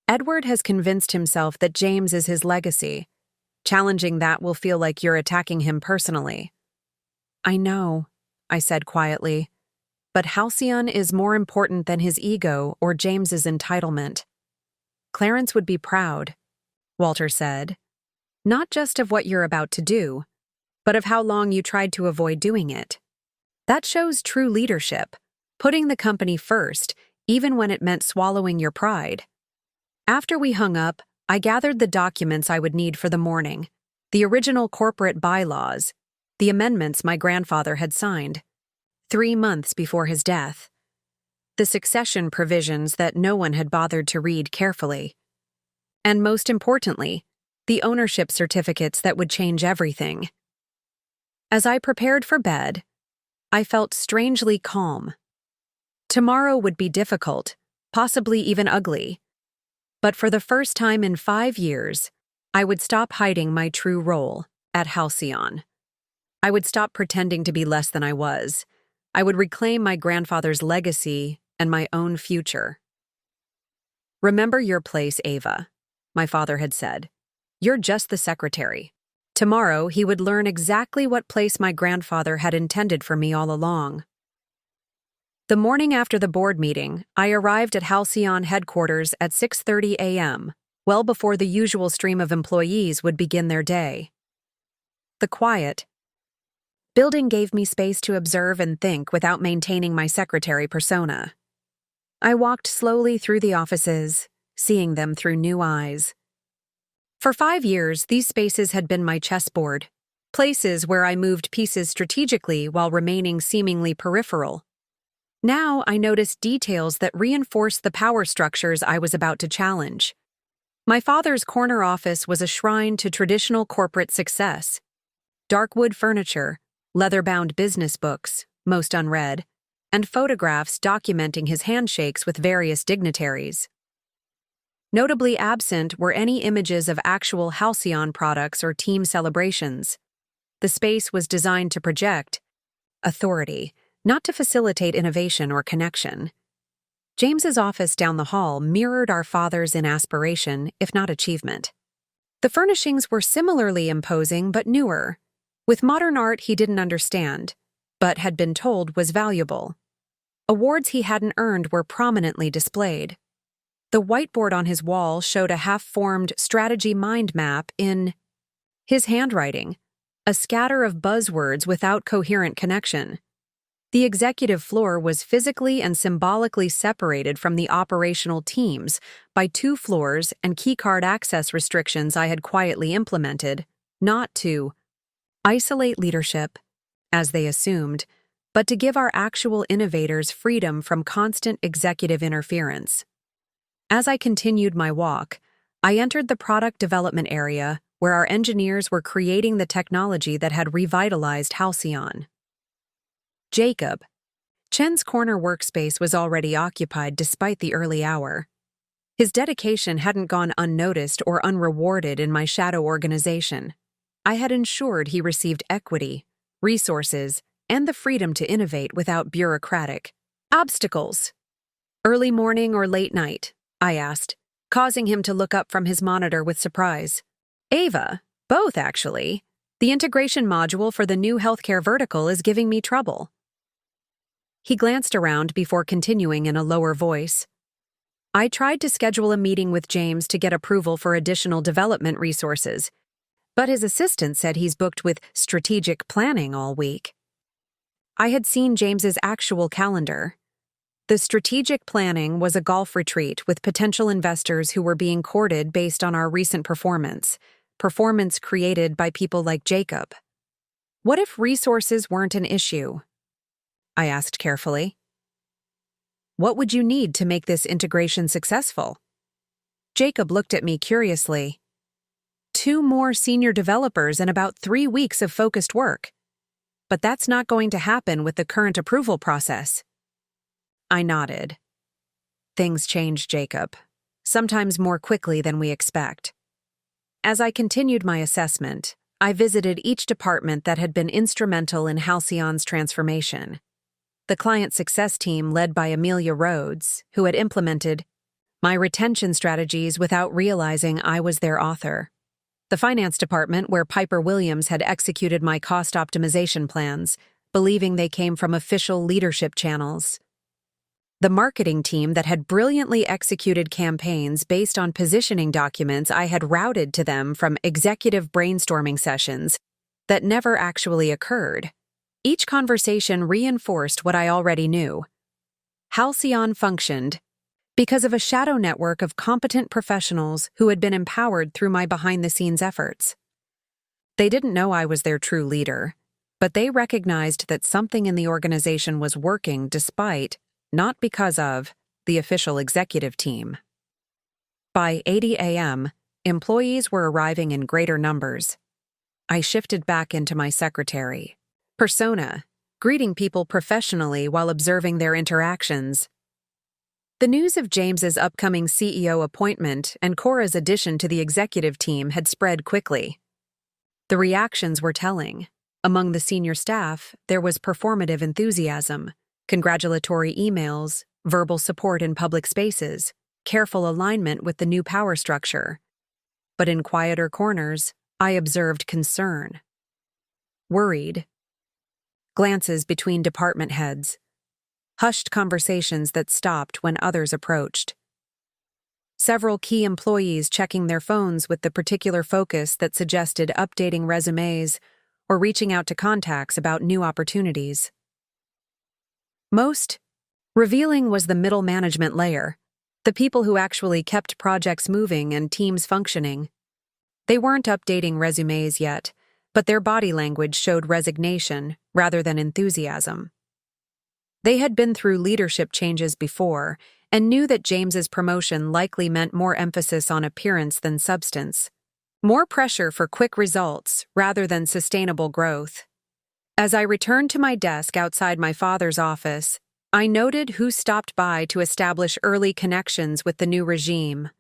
Edward has convinced himself that James is his legacy. Challenging that will feel like you're attacking him personally. I know, I said quietly, but Halcyon is more important than his ego or James's entitlement. Clarence would be proud, Walter said, not just of what you're about to do, but of how long you tried to avoid doing it. That shows true leadership, putting the company first, even when it meant swallowing your pride. After we hung up, I gathered the documents I would need for the morning, the original corporate bylaws, the amendments my grandfather had signed, 3 months before his death, the succession provisions that no one had bothered to read carefully, and most importantly, the ownership certificates that would change everything. As I prepared for bed, I felt strangely calm. Tomorrow would be difficult, possibly even ugly. But for the first time in 5 years, I would stop hiding my true role at Halcyon. I would stop pretending to be less than I was. I would reclaim my grandfather's legacy and my own future. Remember your place, Ava, my father had said. You're just the secretary. Tomorrow, he would learn exactly what place my grandfather had intended for me all along. The morning after the board meeting, I arrived at Halcyon headquarters at 6:30 a.m., well before the usual stream of employees would begin their day. The quiet building gave me space to observe and think without maintaining my secretary persona. I walked slowly through the offices, seeing them through new eyes. For 5 years, these spaces had been my chessboard, places where I moved pieces strategically while remaining seemingly peripheral. Now I noticed details that reinforced the power structures I was about to challenge. My father's corner office was a shrine to traditional corporate success. Dark wood furniture, leather-bound business books, most unread, and photographs documenting his handshakes with various dignitaries. Notably absent were any images of actual Halcyon products or team celebrations. The space was designed to project authority, not to facilitate innovation or connection. James's office down the hall mirrored our father's in aspiration, if not achievement. The furnishings were similarly imposing but newer, with modern art he didn't understand, but had been told was valuable. Awards he hadn't earned were prominently displayed. The whiteboard on his wall showed a half-formed strategy mind map in his handwriting, a scatter of buzzwords without coherent connection. The executive floor was physically and symbolically separated from the operational teams by 2 floors and keycard access restrictions I had quietly implemented, not to isolate leadership, as they assumed, but to give our actual innovators freedom from constant executive interference. As I continued my walk, I entered the product development area where our engineers were creating the technology that had revitalized Halcyon. Jacob. Chen's corner workspace was already occupied despite the early hour. His dedication hadn't gone unnoticed or unrewarded in my shadow organization. I had ensured he received equity, resources, and the freedom to innovate without bureaucratic obstacles. Early morning or late night? I asked, causing him to look up from his monitor with surprise. Ava, both actually. The integration module for the new healthcare vertical is giving me trouble. He glanced around before continuing in a lower voice. I tried to schedule a meeting with James to get approval for additional development resources, but his assistant said he's booked with strategic planning all week. I had seen James's actual calendar. The strategic planning was a golf retreat with potential investors who were being courted based on our recent performance created by people like Jacob. What if resources weren't an issue? I asked carefully. What would you need to make this integration successful? Jacob looked at me curiously. 2 more senior developers and about 3 weeks of focused work. But that's not going to happen with the current approval process. I nodded. Things change, Jacob, sometimes more quickly than we expect. As I continued my assessment, I visited each department that had been instrumental in Halcyon's transformation. the client success team led by Amelia Rhodes, who had implemented my retention strategies without realizing I was their author. The finance department, where Piper Williams had executed my cost optimization plans, believing they came from official leadership channels. The marketing team that had brilliantly executed campaigns based on positioning documents I had routed to them from executive brainstorming sessions that never actually occurred. Each conversation reinforced what I already knew. Halcyon functioned because of a shadow network of competent professionals who had been empowered through my behind-the-scenes efforts. They didn't know I was their true leader, but they recognized that something in the organization was working despite, not because of, the official executive team. By 8 a.m., employees were arriving in greater numbers. I shifted back into my secretary persona, greeting people professionally while observing their interactions. The news of James's upcoming CEO appointment and Cora's addition to the executive team had spread quickly. The reactions were telling. Among the senior staff, there was performative enthusiasm, congratulatory emails, verbal support in public spaces, careful alignment with the new power structure. But in quieter corners, I observed concern. Worried. Glances between department heads. Hushed conversations that stopped when others approached. Several key employees checking their phones with the particular focus that suggested updating resumes or reaching out to contacts about new opportunities. Most revealing was the middle management layer, the people who actually kept projects moving and teams functioning. They weren't updating resumes yet, but their body language showed resignation rather than enthusiasm. They had been through leadership changes before and knew that James's promotion likely meant more emphasis on appearance than substance, more pressure for quick results rather than sustainable growth. As I returned to my desk outside my father's office, I noted who stopped by to establish early connections with the new regime: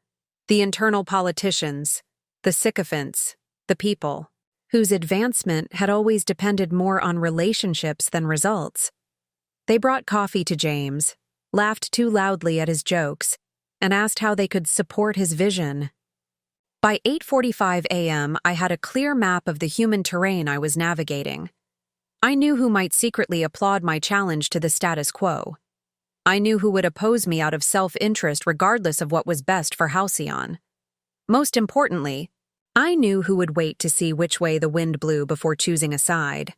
the internal politicians, the sycophants, the people, whose advancement had always depended more on relationships than results. They brought coffee to James, laughed too loudly at his jokes, and asked how they could support his vision. By 8:45 a.m., I had a clear map of the human terrain I was navigating. I knew who might secretly applaud my challenge to the status quo. I knew who would oppose me out of self-interest regardless of what was best for Halcyon. Most importantly, I knew who would wait to see which way the wind blew before choosing a side.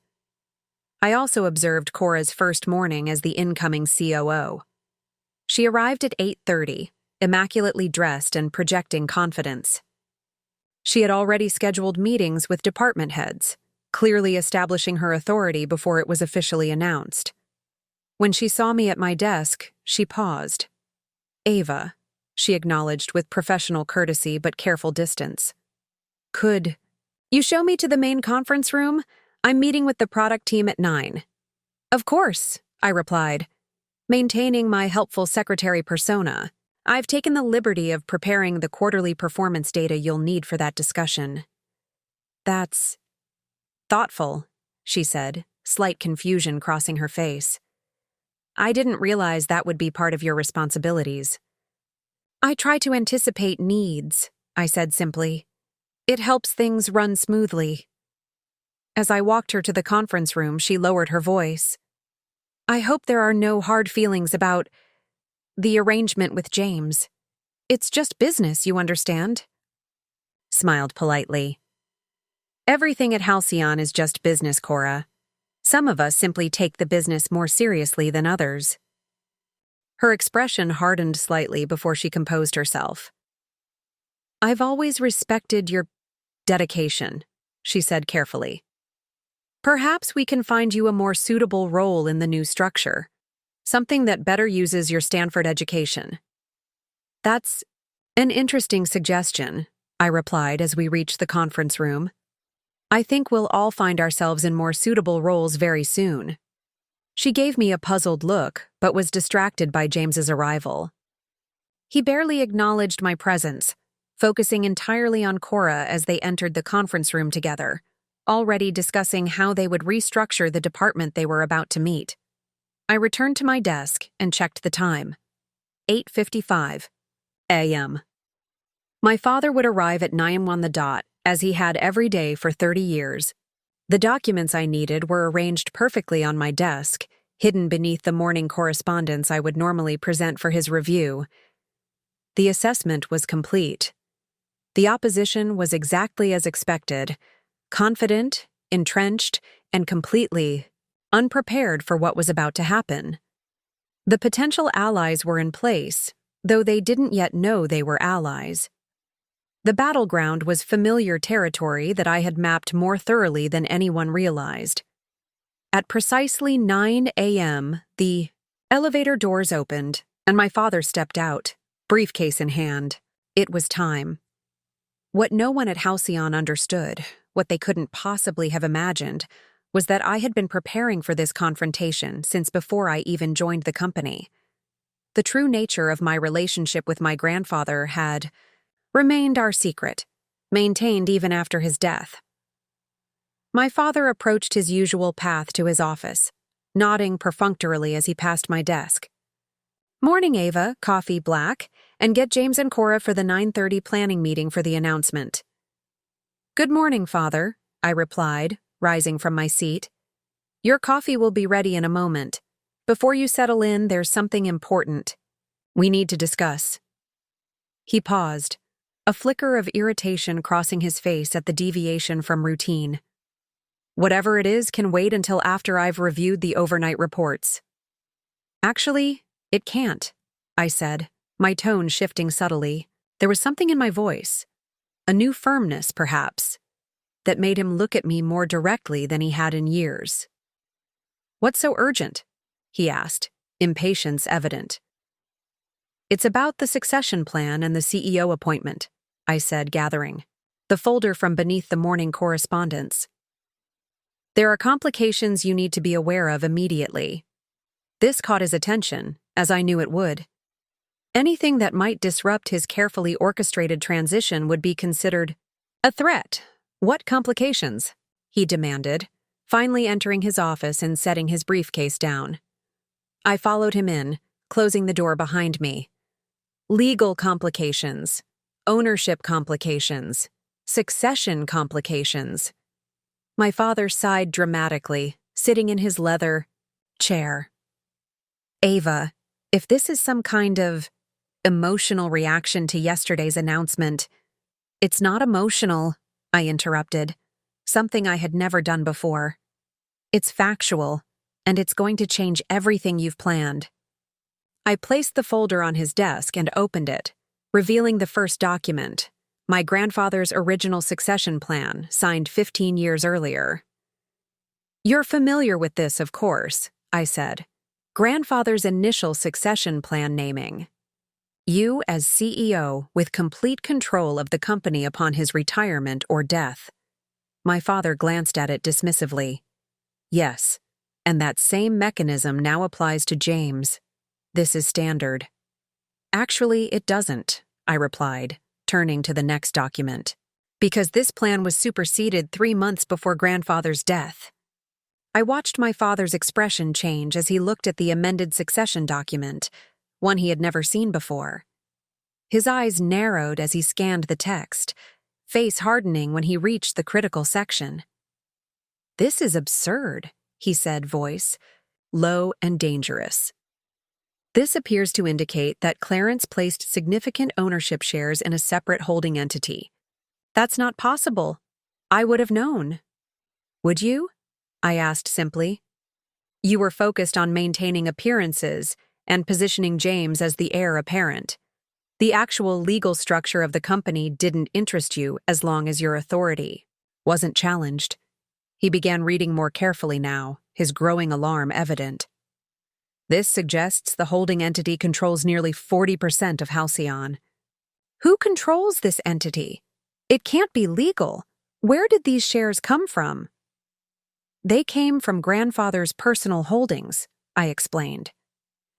I also observed Cora's first morning as the incoming COO. She arrived at 8:30, immaculately dressed and projecting confidence. She had already scheduled meetings with department heads, clearly establishing her authority before it was officially announced. When she saw me at my desk, she paused. "Ava," she acknowledged with professional courtesy but careful distance. "Could you show me to the main conference room? I'm meeting with the product team at 9. "Of course," I replied, maintaining my helpful secretary persona. "I've taken the liberty of preparing the quarterly performance data you'll need for that discussion." "That's thoughtful," she said, slight confusion crossing her face. "I didn't realize that would be part of your responsibilities." "I try to anticipate needs," I said simply. "It helps things run smoothly." As I walked her to the conference room, she lowered her voice. "I hope there are no hard feelings about the arrangement with James. It's just business, you understand?" Smiled politely. "Everything at Halcyon is just business, Cora. Some of us simply take the business more seriously than others." Her expression hardened slightly before she composed herself. "I've always respected your dedication," she said carefully. "Perhaps we can find you a more suitable role in the new structure, something that better uses your Stanford education." "That's an interesting suggestion," I replied as we reached the conference room. "I think we'll all find ourselves in more suitable roles very soon." She gave me a puzzled look, but was distracted by James's arrival. He barely acknowledged my presence, focusing entirely on Cora as they entered the conference room together, already discussing how they would restructure the department they were about to meet. I returned to my desk and checked the time. 8:55 a.m. My father would arrive at 9 on the dot, as he had every day for 30 years. The documents I needed were arranged perfectly on my desk, hidden beneath the morning correspondence I would normally present for his review. The assessment was complete. The opposition was exactly as expected, confident, entrenched, and completely unprepared for what was about to happen. The potential allies were in place, though they didn't yet know they were allies. The battleground was familiar territory that I had mapped more thoroughly than anyone realized. At precisely 9 a.m., the elevator doors opened, and my father stepped out, briefcase in hand. It was time. What no one at Halcyon understood, what they couldn't possibly have imagined, was that I had been preparing for this confrontation since before I even joined the company. The true nature of my relationship with my grandfather had remained our secret, maintained even after his death. My father approached his usual path to his office, nodding perfunctorily as he passed my desk. "Morning, Ava, coffee black, and get James and Cora for the 9:30 planning meeting for the announcement." "Good morning, Father," I replied, rising from my seat. "Your coffee will be ready in a moment. Before you settle in, there's something important we need to discuss." He paused, a flicker of irritation crossing his face at the deviation from routine. "Whatever it is can wait until after I've reviewed the overnight reports." "Actually, it can't," I said, my tone shifting subtly. There was something in my voice, a new firmness, perhaps, that made him look at me more directly than he had in years. "What's so urgent?" he asked, impatience evident. "It's about the succession plan and the CEO appointment," I said, gathering the folder from beneath the morning correspondence. "There are complications you need to be aware of immediately." This caught his attention, as I knew it would. Anything that might disrupt his carefully orchestrated transition would be considered a threat. "What complications?" he demanded, finally entering his office and setting his briefcase down. I followed him in, closing the door behind me. "Legal complications, ownership complications, succession complications." My father sighed dramatically, sitting in his leather chair. "Ava, if this is some kind of emotional reaction to yesterday's announcement—" "It's not emotional," I interrupted, something I had never done before. "It's factual, and it's going to change everything you've planned." I placed the folder on his desk and opened it, revealing the first document, my grandfather's original succession plan, signed 15 years earlier. "You're familiar with this, of course," I said. "Grandfather's initial succession plan naming. You as CEO with complete control of the company upon his retirement or death." My father glanced at it dismissively. "Yes, and that same mechanism now applies to James. This is standard." "Actually, it doesn't," I replied, turning to the next document, "because this plan was superseded 3 months before grandfather's death." I watched my father's expression change as he looked at the amended succession document, one he had never seen before. His eyes narrowed as he scanned the text, face hardening when he reached the critical section. "This is absurd," he said, voice low and dangerous. "This appears to indicate that Clarence placed significant ownership shares in a separate holding entity. That's not possible. I would have known." "Would you?" I asked simply. "You were focused on maintaining appearances and positioning James as the heir apparent. The actual legal structure of the company didn't interest you as long as your authority wasn't challenged." He began reading more carefully now, his growing alarm evident. "This suggests the holding entity controls nearly 40% of Halcyon." "Who controls this entity? It can't be legal. Where did these shares come from?" "They came from grandfather's personal holdings," I explained.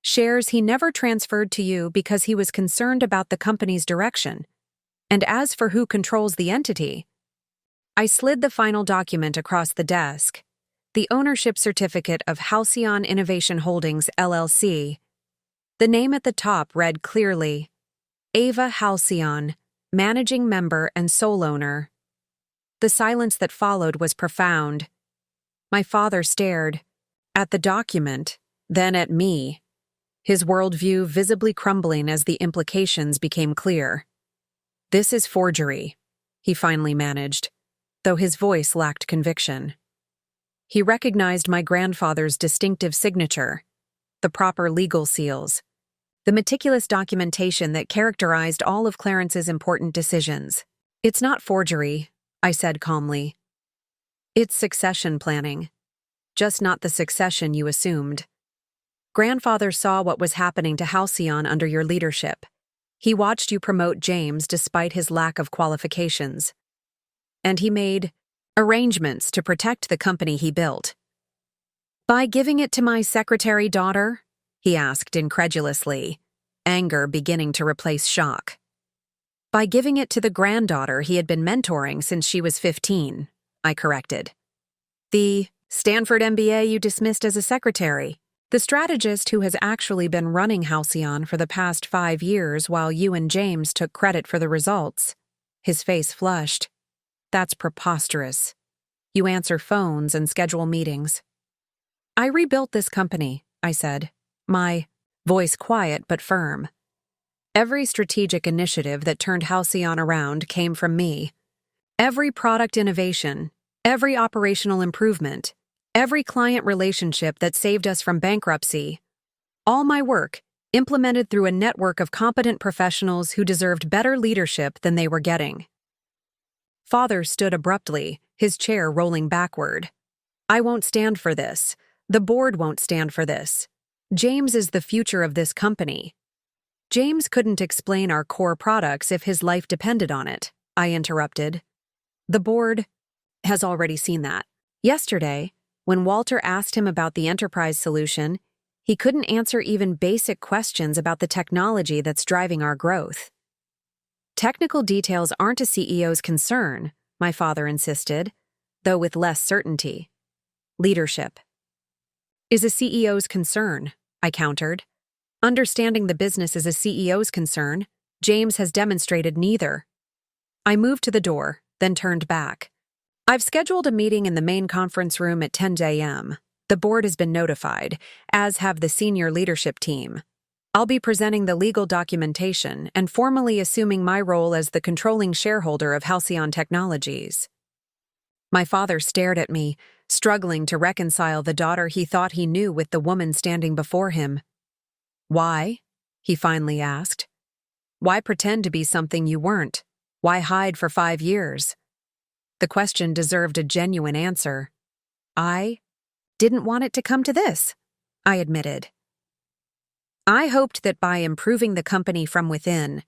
"Shares he never transferred to you because he was concerned about the company's direction. And as for who controls the entity—" I slid the final document across the desk, the ownership certificate of Halcyon Innovation Holdings, LLC. The name at the top read clearly, Ava Halcyon, managing member and sole owner. The silence that followed was profound. My father stared at the document, then at me, his worldview visibly crumbling as the implications became clear. "This is forgery," he finally managed, though his voice lacked conviction. He recognized my grandfather's distinctive signature, the proper legal seals, the meticulous documentation that characterized all of Clarence's important decisions. "It's not forgery," I said calmly. "It's succession planning. Just not the succession you assumed. Grandfather saw what was happening to Halcyon under your leadership. He watched you promote James despite his lack of qualifications. And he made arrangements to protect the company he built." "By giving it to my secretary daughter?" he asked incredulously, anger beginning to replace shock. "By giving it to the granddaughter he had been mentoring since she was 15, I corrected. "The Stanford MBA you dismissed as a secretary. The strategist who has actually been running Halcyon for the past 5 years while you and James took credit for the results." His face flushed. "That's preposterous. You answer phones and schedule meetings." "I rebuilt this company," I said, my voice quiet but firm. "Every strategic initiative that turned Halcyon around came from me. Every product innovation, every operational improvement, every client relationship that saved us from bankruptcy. All my work, implemented through a network of competent professionals who deserved better leadership than they were getting." Father stood abruptly, his chair rolling backward. "I won't stand for this. The board won't stand for this. James is the future of this company." "James couldn't explain our core products if his life depended on it," I interrupted. "The board has already seen that. Yesterday, when Walter asked him about the enterprise solution, he couldn't answer even basic questions about the technology that's driving our growth." "Technical details aren't a CEO's concern," my father insisted, though with less certainty. "Leadership is a CEO's concern," I countered. "Understanding the business is a CEO's concern. James has demonstrated neither." I moved to the door, then turned back. "I've scheduled a meeting in the main conference room at 10 a.m. The board has been notified, as have the senior leadership team. I'll be presenting the legal documentation and formally assuming my role as the controlling shareholder of Halcyon Technologies." My father stared at me, struggling to reconcile the daughter he thought he knew with the woman standing before him. "Why?" he finally asked. "Why pretend to be something you weren't? Why hide for 5 years?" The question deserved a genuine answer. "I didn't want it to come to this," I admitted. "I hoped that by improving the company from within,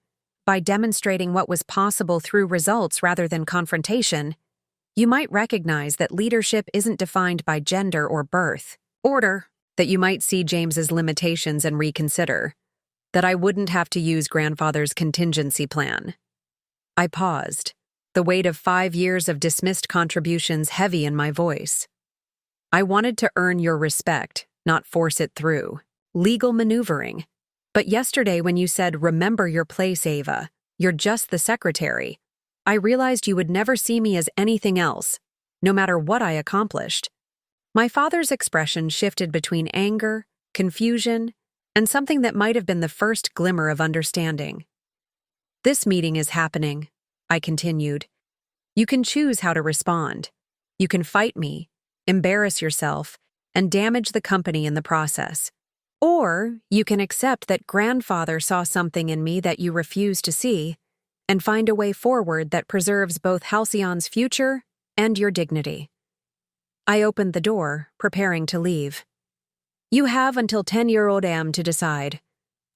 by demonstrating what was possible through results rather than confrontation, you might recognize that leadership isn't defined by gender or birth, order, that you might see James's limitations and reconsider, that I wouldn't have to use grandfather's contingency plan." I paused, the weight of 5 years of dismissed contributions heavy in my voice. "I wanted to earn your respect, not force it through. Legal maneuvering. But yesterday when you said, 'Remember your place, Ava, you're just the secretary,' I realized you would never see me as anything else, no matter what I accomplished." My father's expression shifted between anger, confusion, and something that might have been the first glimmer of understanding. "This meeting is happening," I continued. "You can choose how to respond. You can fight me, embarrass yourself, and damage the company in the process. Or you can accept that grandfather saw something in me that you refuse to see, and find a way forward that preserves both Halcyon's future and your dignity." I opened the door, preparing to leave. "You have until 10-year-old am to decide.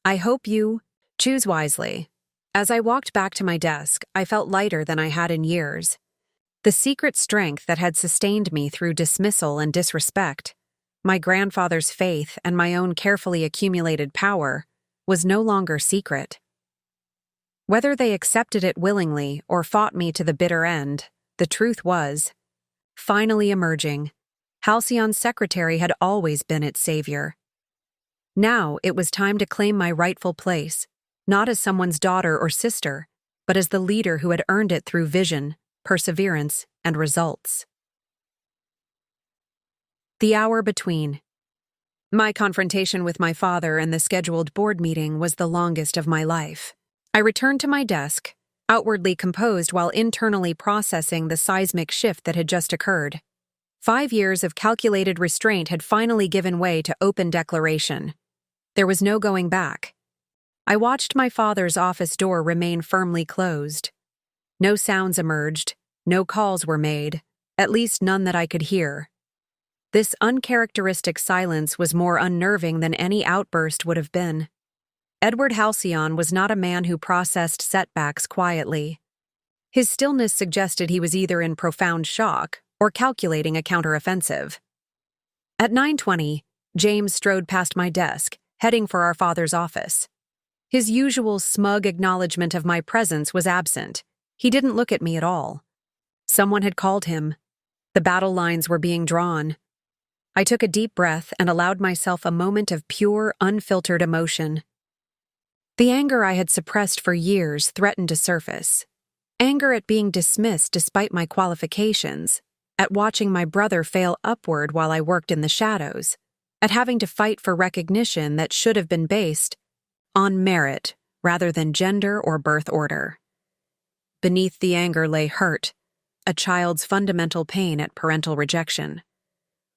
I hope you choose wisely." As I walked back to my desk, I felt lighter than I had in years. The secret strength that had sustained me through dismissal and disrespect, my grandfather's faith and my own carefully accumulated power, was no longer secret. Whether they accepted it willingly or fought me to the bitter end, the truth was, finally emerging, Halcyon's secretary had always been its savior. Now it was time to claim my rightful place, not as someone's daughter or sister, but as the leader who had earned it through vision, perseverance, and results. The hour between. My confrontation with my father and the scheduled board meeting was the longest of my life. I returned to my desk, outwardly composed while internally processing the seismic shift that had just occurred. 5 years of calculated restraint had finally given way to open declaration. There was no going back. I watched my father's office door remain firmly closed. No sounds emerged, no calls were made, at least none that I could hear. This uncharacteristic silence was more unnerving than any outburst would have been. Edward Halcyon was not a man who processed setbacks quietly. His stillness suggested he was either in profound shock or calculating a counteroffensive. At 9:20, James strode past my desk, heading for our father's office. His usual smug acknowledgement of my presence was absent. He didn't look at me at all. Someone had called him. The battle lines were being drawn. I took a deep breath and allowed myself a moment of pure, unfiltered emotion. The anger I had suppressed for years threatened to surface. Anger at being dismissed despite my qualifications, at watching my brother fail upward while I worked in the shadows, at having to fight for recognition that should have been based on merit rather than gender or birth order. Beneath the anger lay hurt, a child's fundamental pain at parental rejection.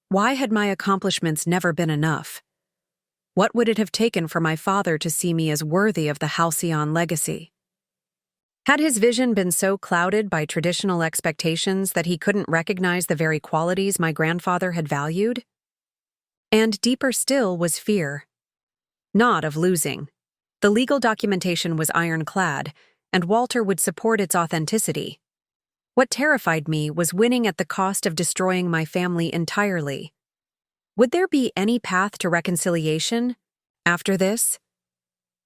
Why had my accomplishments never been enough? What would it have taken for my father to see me as worthy of the Halcyon legacy? Had his vision been so clouded by traditional expectations that he couldn't recognize the very qualities my grandfather had valued? And deeper still was fear. Not of losing. The legal documentation was ironclad, and Walter would support its authenticity. What terrified me was winning at the cost of destroying my family entirely. Would there be any path to reconciliation after this?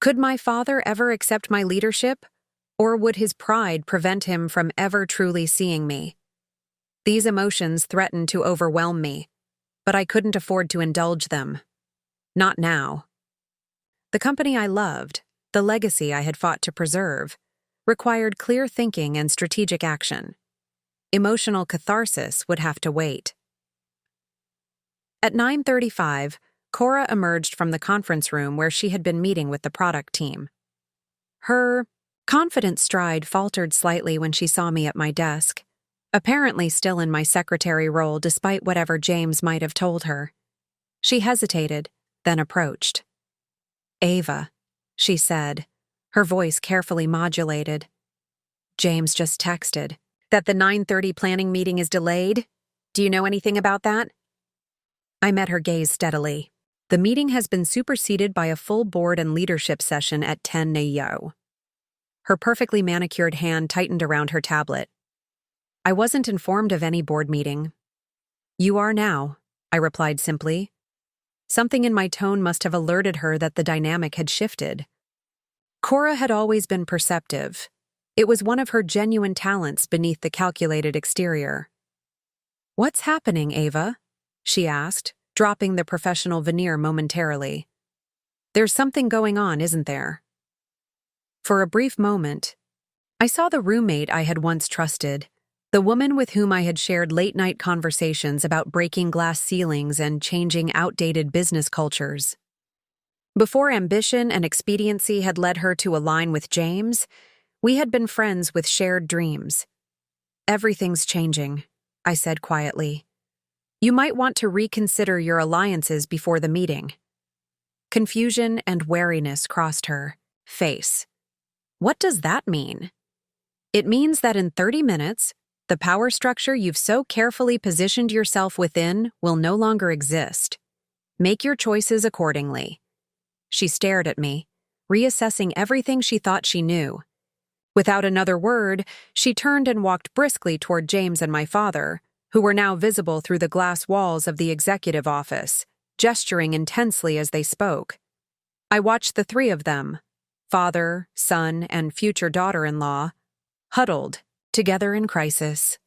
Could my father ever accept my leadership, or would his pride prevent him from ever truly seeing me? These emotions threatened to overwhelm me, but I couldn't afford to indulge them. Not now. The company I loved, the legacy I had fought to preserve, required clear thinking and strategic action. Emotional catharsis would have to wait. At 9:35, Cora emerged from the conference room where she had been meeting with the product team. Her confident stride faltered slightly when she saw me at my desk, apparently still in my secretary role despite whatever James might have told her. She hesitated, then approached. "Ava," she said, her voice carefully modulated. "James just texted that the 9:30 planning meeting is delayed. Do you know anything about that?" I met her gaze steadily. "The meeting has been superseded by a full board and leadership session at 10 a.m. Her perfectly manicured hand tightened around her tablet. "I wasn't informed of any board meeting." "You are now," I replied simply. Something in my tone must have alerted her that the dynamic had shifted. Cora had always been perceptive. It was one of her genuine talents beneath the calculated exterior. "What's happening, Ava?" she asked, dropping the professional veneer momentarily. "There's something going on, isn't there?" For a brief moment, I saw the roommate I had once trusted, the woman with whom I had shared late-night conversations about breaking glass ceilings and changing outdated business cultures. Before ambition and expediency had led her to align with James, we had been friends with shared dreams. "Everything's changing," I said quietly. "You might want to reconsider your alliances before the meeting." Confusion and wariness crossed her face. "What does that mean?" "It means that in 30 minutes, the power structure you've so carefully positioned yourself within will no longer exist. Make your choices accordingly." She stared at me, reassessing everything she thought she knew. Without another word, she turned and walked briskly toward James and my father, who were now visible through the glass walls of the executive office, gesturing intensely as they spoke. I watched the three of them, father, son, and future daughter-in-law, huddled, together in crisis.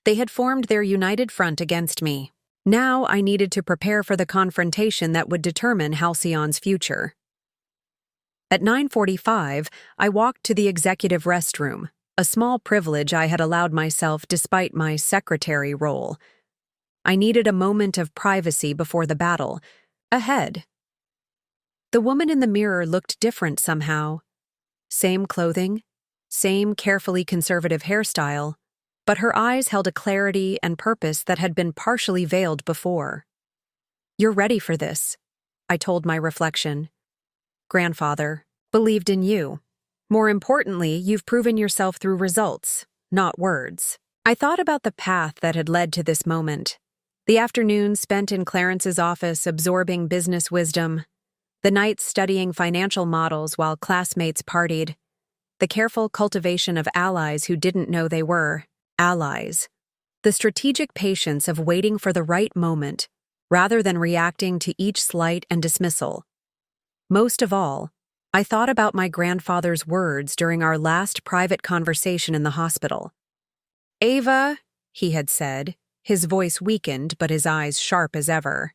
They had formed their united front against me, Now I needed to prepare for the confrontation that would determine Halcyon's future. At 9:45, I walked to the executive restroom, a small privilege I had allowed myself despite my secretary role. I needed a moment of privacy before the battle. Ahead. The woman in the mirror looked different somehow. Same clothing, same carefully conservative hairstyle, but her eyes held a clarity and purpose that had been partially veiled before. "You're ready for this," I told my reflection. "Grandfather believed in you. More importantly, you've proven yourself through results, not words." I thought about the path that had led to this moment. The afternoons spent in Clarence's office absorbing business wisdom, the nights studying financial models while classmates partied, the careful cultivation of allies who didn't know they were allies, the strategic patience of waiting for the right moment rather than reacting to each slight and dismissal. Most of all, I thought about my grandfather's words during our last private conversation in the hospital. "Ava," he had said, his voice weakened but his eyes sharp as ever.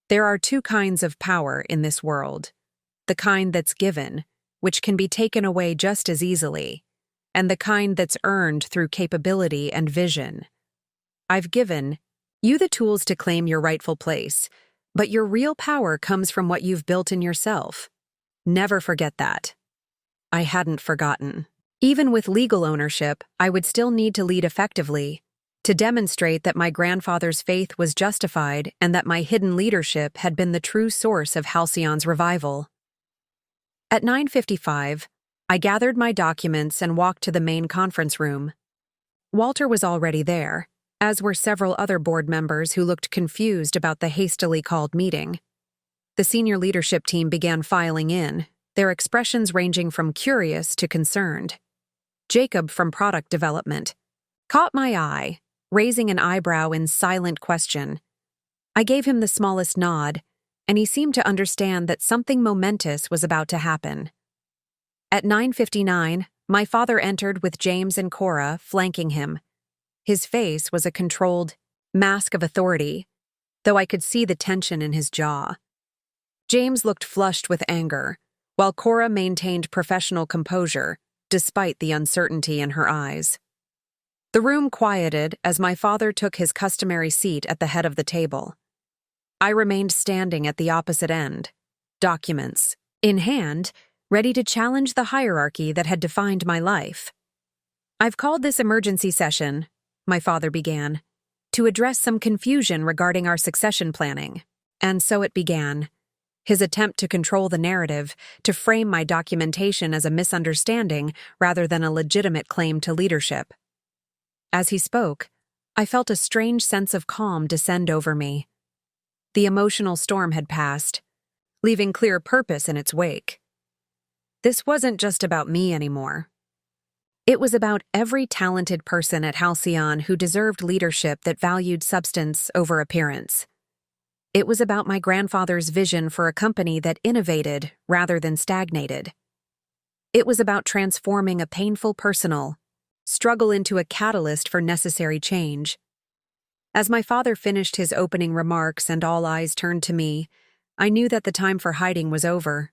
"There are two kinds of power in this world. The kind that's given, which can be taken away just as easily, and the kind that's earned through capability and vision. I've given you the tools to claim your rightful place, but your real power comes from what you've built in yourself. Never forget that." I hadn't forgotten. Even with legal ownership, I would still need to lead effectively, to demonstrate that my grandfather's faith was justified and that my hidden leadership had been the true source of Halcyon's revival. At 9:55, I gathered my documents and walked to the main conference room. Walter was already there, as were several other board members who looked confused about the hastily called meeting. The senior leadership team began filing in, their expressions ranging from curious to concerned. Jacob from product development caught my eye, raising an eyebrow in silent question. I gave him the smallest nod, and he seemed to understand that something momentous was about to happen. At 9:59, my father entered with James and Cora flanking him. His face was a controlled mask of authority, though I could see the tension in his jaw. James looked flushed with anger, while Cora maintained professional composure, despite the uncertainty in her eyes. The room quieted as my father took his customary seat at the head of the table. I remained standing at the opposite end, documents in hand, ready to challenge the hierarchy that had defined my life. "I've called this emergency session," my father began, "to address some confusion regarding our succession planning." And so it began. His attempt to control the narrative, to frame my documentation as a misunderstanding rather than a legitimate claim to leadership. As he spoke, I felt a strange sense of calm descend over me. The emotional storm had passed, leaving clear purpose in its wake. This wasn't just about me anymore. It was about every talented person at Halcyon who deserved leadership that valued substance over appearance. It was about my grandfather's vision for a company that innovated rather than stagnated. It was about transforming a painful personal struggle into a catalyst for necessary change. As my father finished his opening remarks and all eyes turned to me, I knew that the time for hiding was over.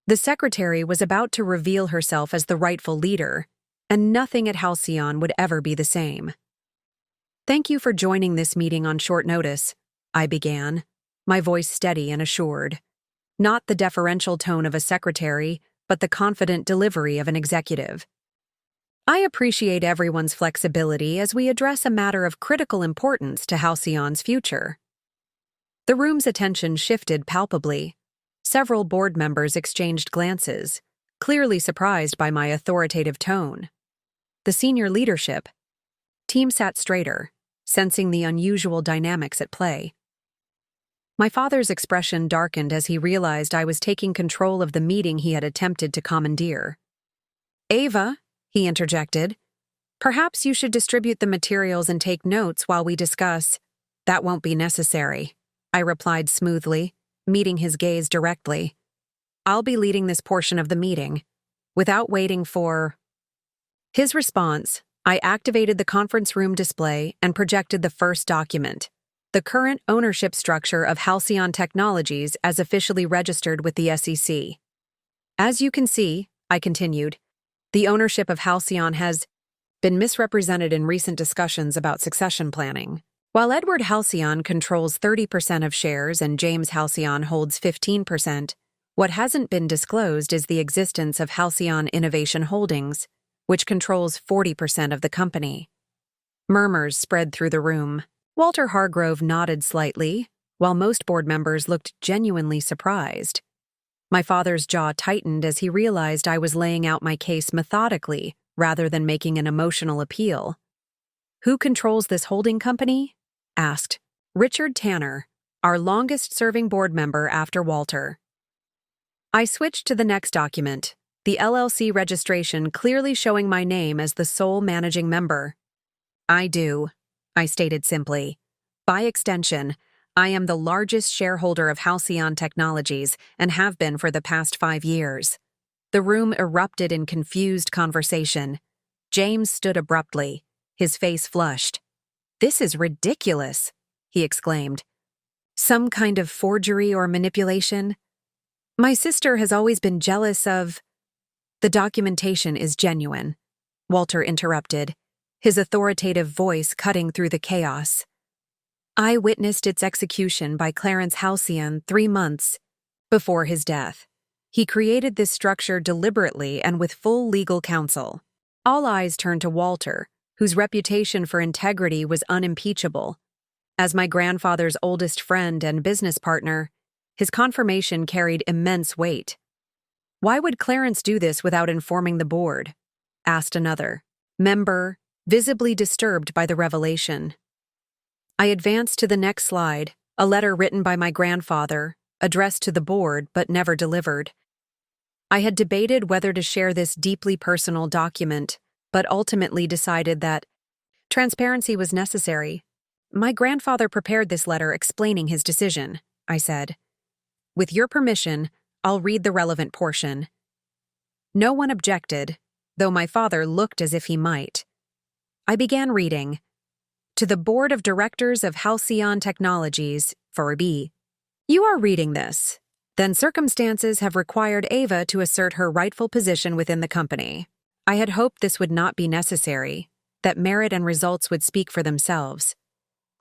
The secretary was about to reveal herself as the rightful leader, and nothing at Halcyon would ever be the same. "Thank you for joining this meeting on short notice," I began, my voice steady and assured. Not the deferential tone of a secretary, but the confident delivery of an executive. "I appreciate everyone's flexibility as we address a matter of critical importance to Halcyon's future." The room's attention shifted palpably. Several board members exchanged glances, clearly surprised by my authoritative tone. The senior leadership team sat straighter, sensing the unusual dynamics at play. My father's expression darkened as he realized I was taking control of the meeting he had attempted to commandeer. "Ava," he interjected, "perhaps you should distribute the materials and take notes while we discuss." "That won't be necessary," I replied smoothly, meeting his gaze directly. "I'll be leading this portion of the meeting." Without waiting for his response, I activated the conference room display and projected the first document, the current ownership structure of Halcyon Technologies as officially registered with the SEC. As you can see, I continued, the ownership of Halcyon has been misrepresented in recent discussions about succession planning. While Edward Halcyon controls 30% of shares and James Halcyon holds 15%, what hasn't been disclosed is the existence of Halcyon Innovation Holdings, which controls 40% of the company. Murmurs spread through the room. Walter Hargrove nodded slightly, while most board members looked genuinely surprised. My father's jaw tightened as he realized I was laying out my case methodically rather than making an emotional appeal. "Who controls this holding company?" asked Richard Tanner, our longest-serving board member after Walter. I switched to the next document, the LLC registration clearly showing my name as the sole managing member. "I do," I stated simply. "By extension, I am the largest shareholder of Halcyon Technologies and have been for the past 5 years." The room erupted in confused conversation. James stood abruptly, his face flushed. "This is ridiculous," he exclaimed. "Some kind of forgery or manipulation? My sister has always been jealous of—" "The documentation is genuine," Walter interrupted, his authoritative voice cutting through the chaos. "I witnessed its execution by Clarence Halcyon 3 months before his death. He created this structure deliberately and with full legal counsel." All eyes turned to Walter, whose reputation for integrity was unimpeachable. As my grandfather's oldest friend and business partner, his confirmation carried immense weight. "Why would Clarence do this without informing the board?" asked another member, visibly disturbed by the revelation. I advanced to the next slide, a letter written by my grandfather, addressed to the board but never delivered. I had debated whether to share this deeply personal document, but ultimately decided that transparency was necessary. "My grandfather prepared this letter explaining his decision," I said. "With your permission, I'll read the relevant portion." No one objected, though my father looked as if he might. I began reading. "To the Board of Directors of Halcyon Technologies, 4B. You are reading this. Then circumstances have required Ava to assert her rightful position within the company. I had hoped this would not be necessary, that merit and results would speak for themselves.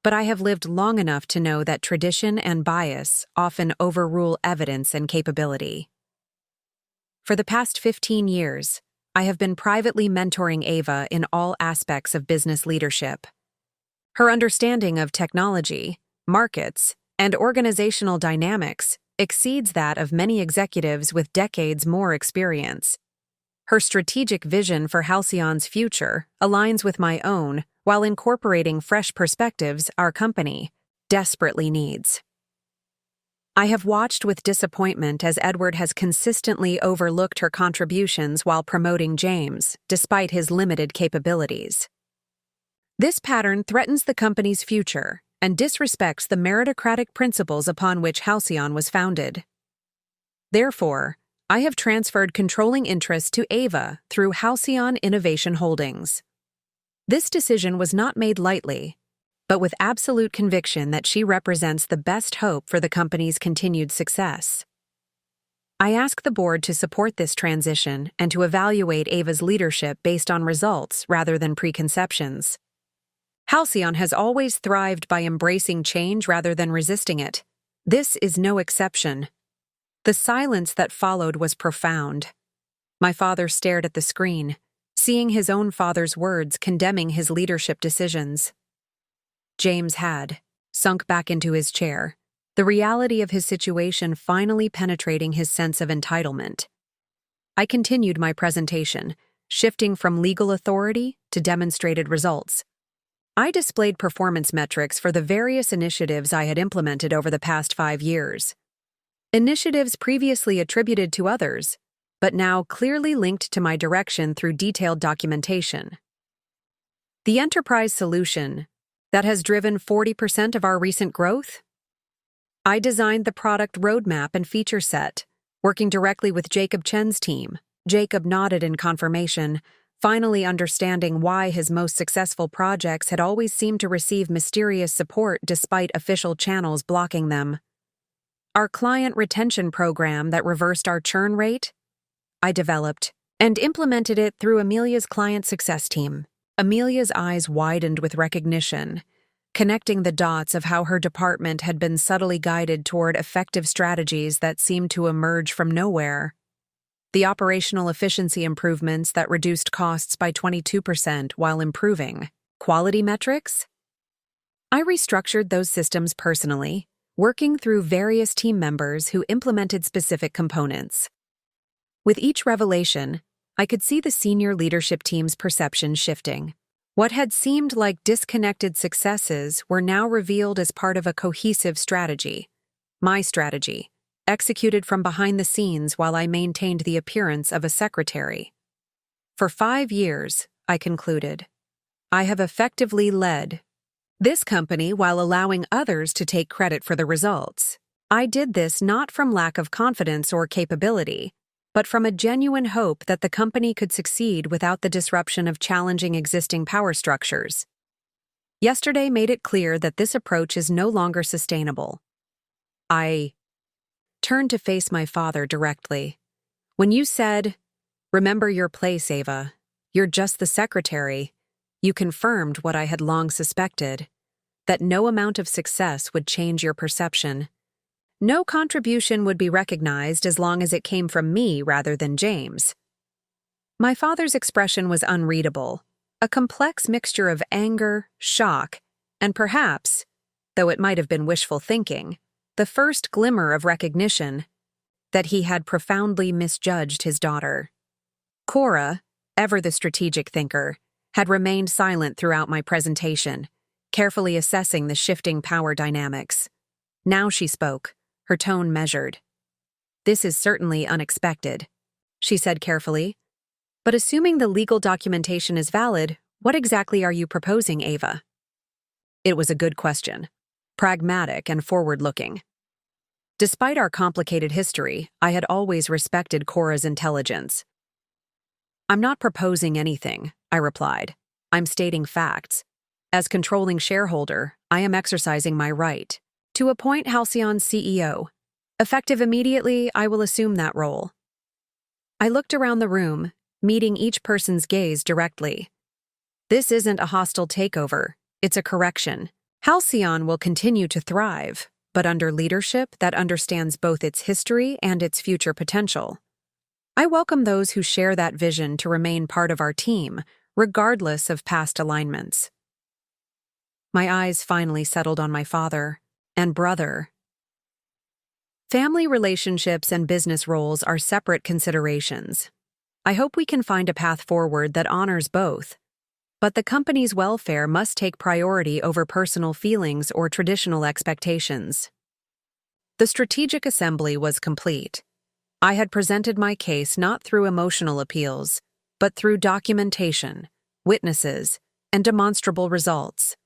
But I have lived long enough to know that tradition and bias often overrule evidence and capability. For the past 15 years, I have been privately mentoring Ava in all aspects of business leadership. Her understanding of technology, markets, and organizational dynamics exceeds that of many executives with decades more experience. Her strategic vision for Halcyon's future aligns with my own, while incorporating fresh perspectives our company desperately needs. I have watched with disappointment as Edward has consistently overlooked her contributions while promoting James, despite his limited capabilities. This pattern threatens the company's future and disrespects the meritocratic principles upon which Halcyon was founded. Therefore, I have transferred controlling interest to Ava through Halcyon Innovation Holdings. This decision was not made lightly, but with absolute conviction that she represents the best hope for the company's continued success. I ask the board to support this transition and to evaluate Ava's leadership based on results rather than preconceptions. Halcyon has always thrived by embracing change rather than resisting it. This is no exception. The silence that followed was profound. My father stared at the screen, seeing his own father's words condemning his leadership decisions. James had sunk back into his chair, the reality of his situation finally penetrating his sense of entitlement. I continued my presentation, shifting from legal authority to demonstrated results. I displayed performance metrics for the various initiatives I had implemented over the past 5 years. Initiatives previously attributed to others, but now clearly linked to my direction through detailed documentation. The enterprise solution that has driven 40% of our recent growth? I designed the product roadmap and feature set, working directly with Jacob Chen's team. Jacob nodded in confirmation, finally understanding why his most successful projects had always seemed to receive mysterious support despite official channels blocking them. Our client retention program that reversed our churn rate? I developed and implemented it through Amelia's client success team. Amelia's eyes widened with recognition, connecting the dots of how her department had been subtly guided toward effective strategies that seemed to emerge from nowhere. The operational efficiency improvements that reduced costs by 22% while improving quality metrics? I restructured those systems personally, working through various team members who implemented specific components. With each revelation, I could see the senior leadership team's perception shifting. What had seemed like disconnected successes were now revealed as part of a cohesive strategy. My strategy, executed from behind the scenes while I maintained the appearance of a secretary. For 5 years, I concluded, I have effectively led this company while allowing others to take credit for the results. I did this not from lack of confidence or capability, but from a genuine hope that the company could succeed without the disruption of challenging existing power structures. Yesterday made it clear that this approach is no longer sustainable. I turned to face my father directly. When you said, "Remember your place, Ava. You're just the secretary," you confirmed what I had long suspected, that no amount of success would change your perception. No contribution would be recognized as long as it came from me rather than James. My father's expression was unreadable, a complex mixture of anger, shock, and perhaps, though it might have been wishful thinking, the first glimmer of recognition that he had profoundly misjudged his daughter. Cora, ever the strategic thinker, had remained silent throughout my presentation, carefully assessing the shifting power dynamics. Now she spoke, her tone measured. "This is certainly unexpected," she said carefully. "But assuming the legal documentation is valid, what exactly are you proposing, Ava?" It was a good question, pragmatic and forward-looking. Despite our complicated history, I had always respected Cora's intelligence. "I'm not proposing anything," I replied. "I'm stating facts. As controlling shareholder, I am exercising my right to appoint Halcyon's CEO. Effective immediately, I will assume that role." I looked around the room, meeting each person's gaze directly. This isn't a hostile takeover, it's a correction. Halcyon will continue to thrive, but under leadership that understands both its history and its future potential. I welcome those who share that vision to remain part of our team, regardless of past alignments. My eyes finally settled on my father and brother. Family relationships and business roles are separate considerations. I hope we can find a path forward that honors both. But the company's welfare must take priority over personal feelings or traditional expectations. The strategic assembly was complete. I had presented my case not through emotional appeals, but through documentation, witnesses, and demonstrable results.